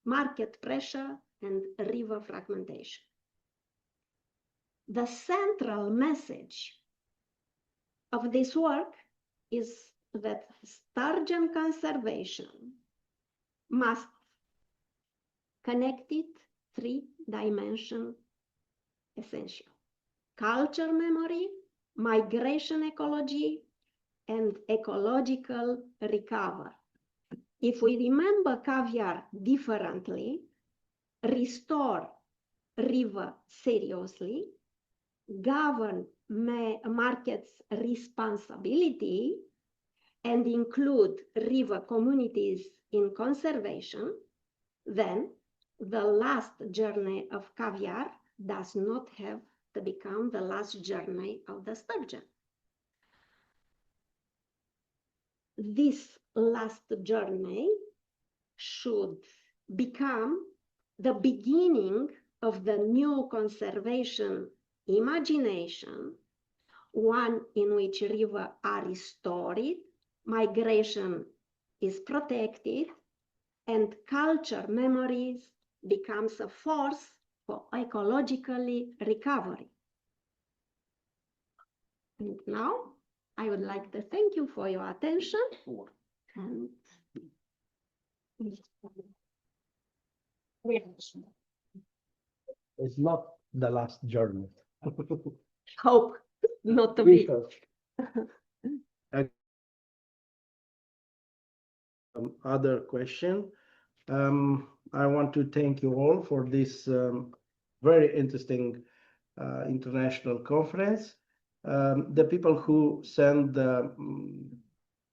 market pressure, and river fragmentation. The central message of this work is that sturgeon conservation must connect it three-dimension essential: culture memory, migration ecology, and ecological recovery. If we remember caviar differently, restore river seriously, govern markets responsibility, and include river communities in conservation, then the last journey of caviar does not have to become the last journey of the sturgeon. This last journey should become the beginning of the new conservation imagination, one in which rivers are restored, migration is protected, and culture memories becomes a force for ecologically recovery. And now I would like to thank you for your attention. And It's not the last journey. hope not to be. Other question. I want to thank you all for this very interesting international conference. The people who send the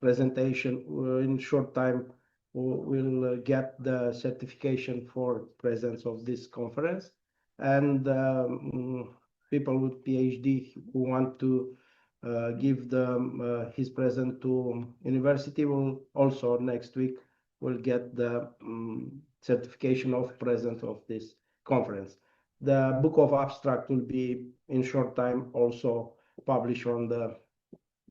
presentation in short time will get the certification for presence of this conference, and people with PhD who want to give his present to university will also next week will get the certification of presence of this conference. The book of abstract will be in short time also published on the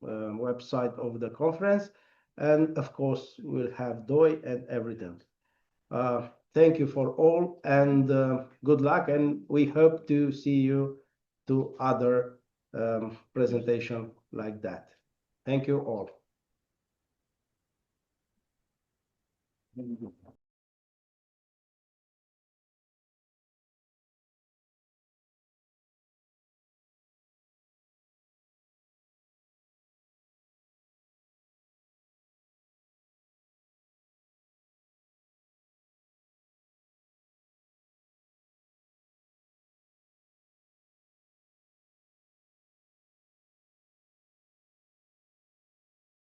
website of the conference, and of course we'll have DOI and everything. Thank you for all, and good luck, and we hope to see you to other presentation like that. Thank you all.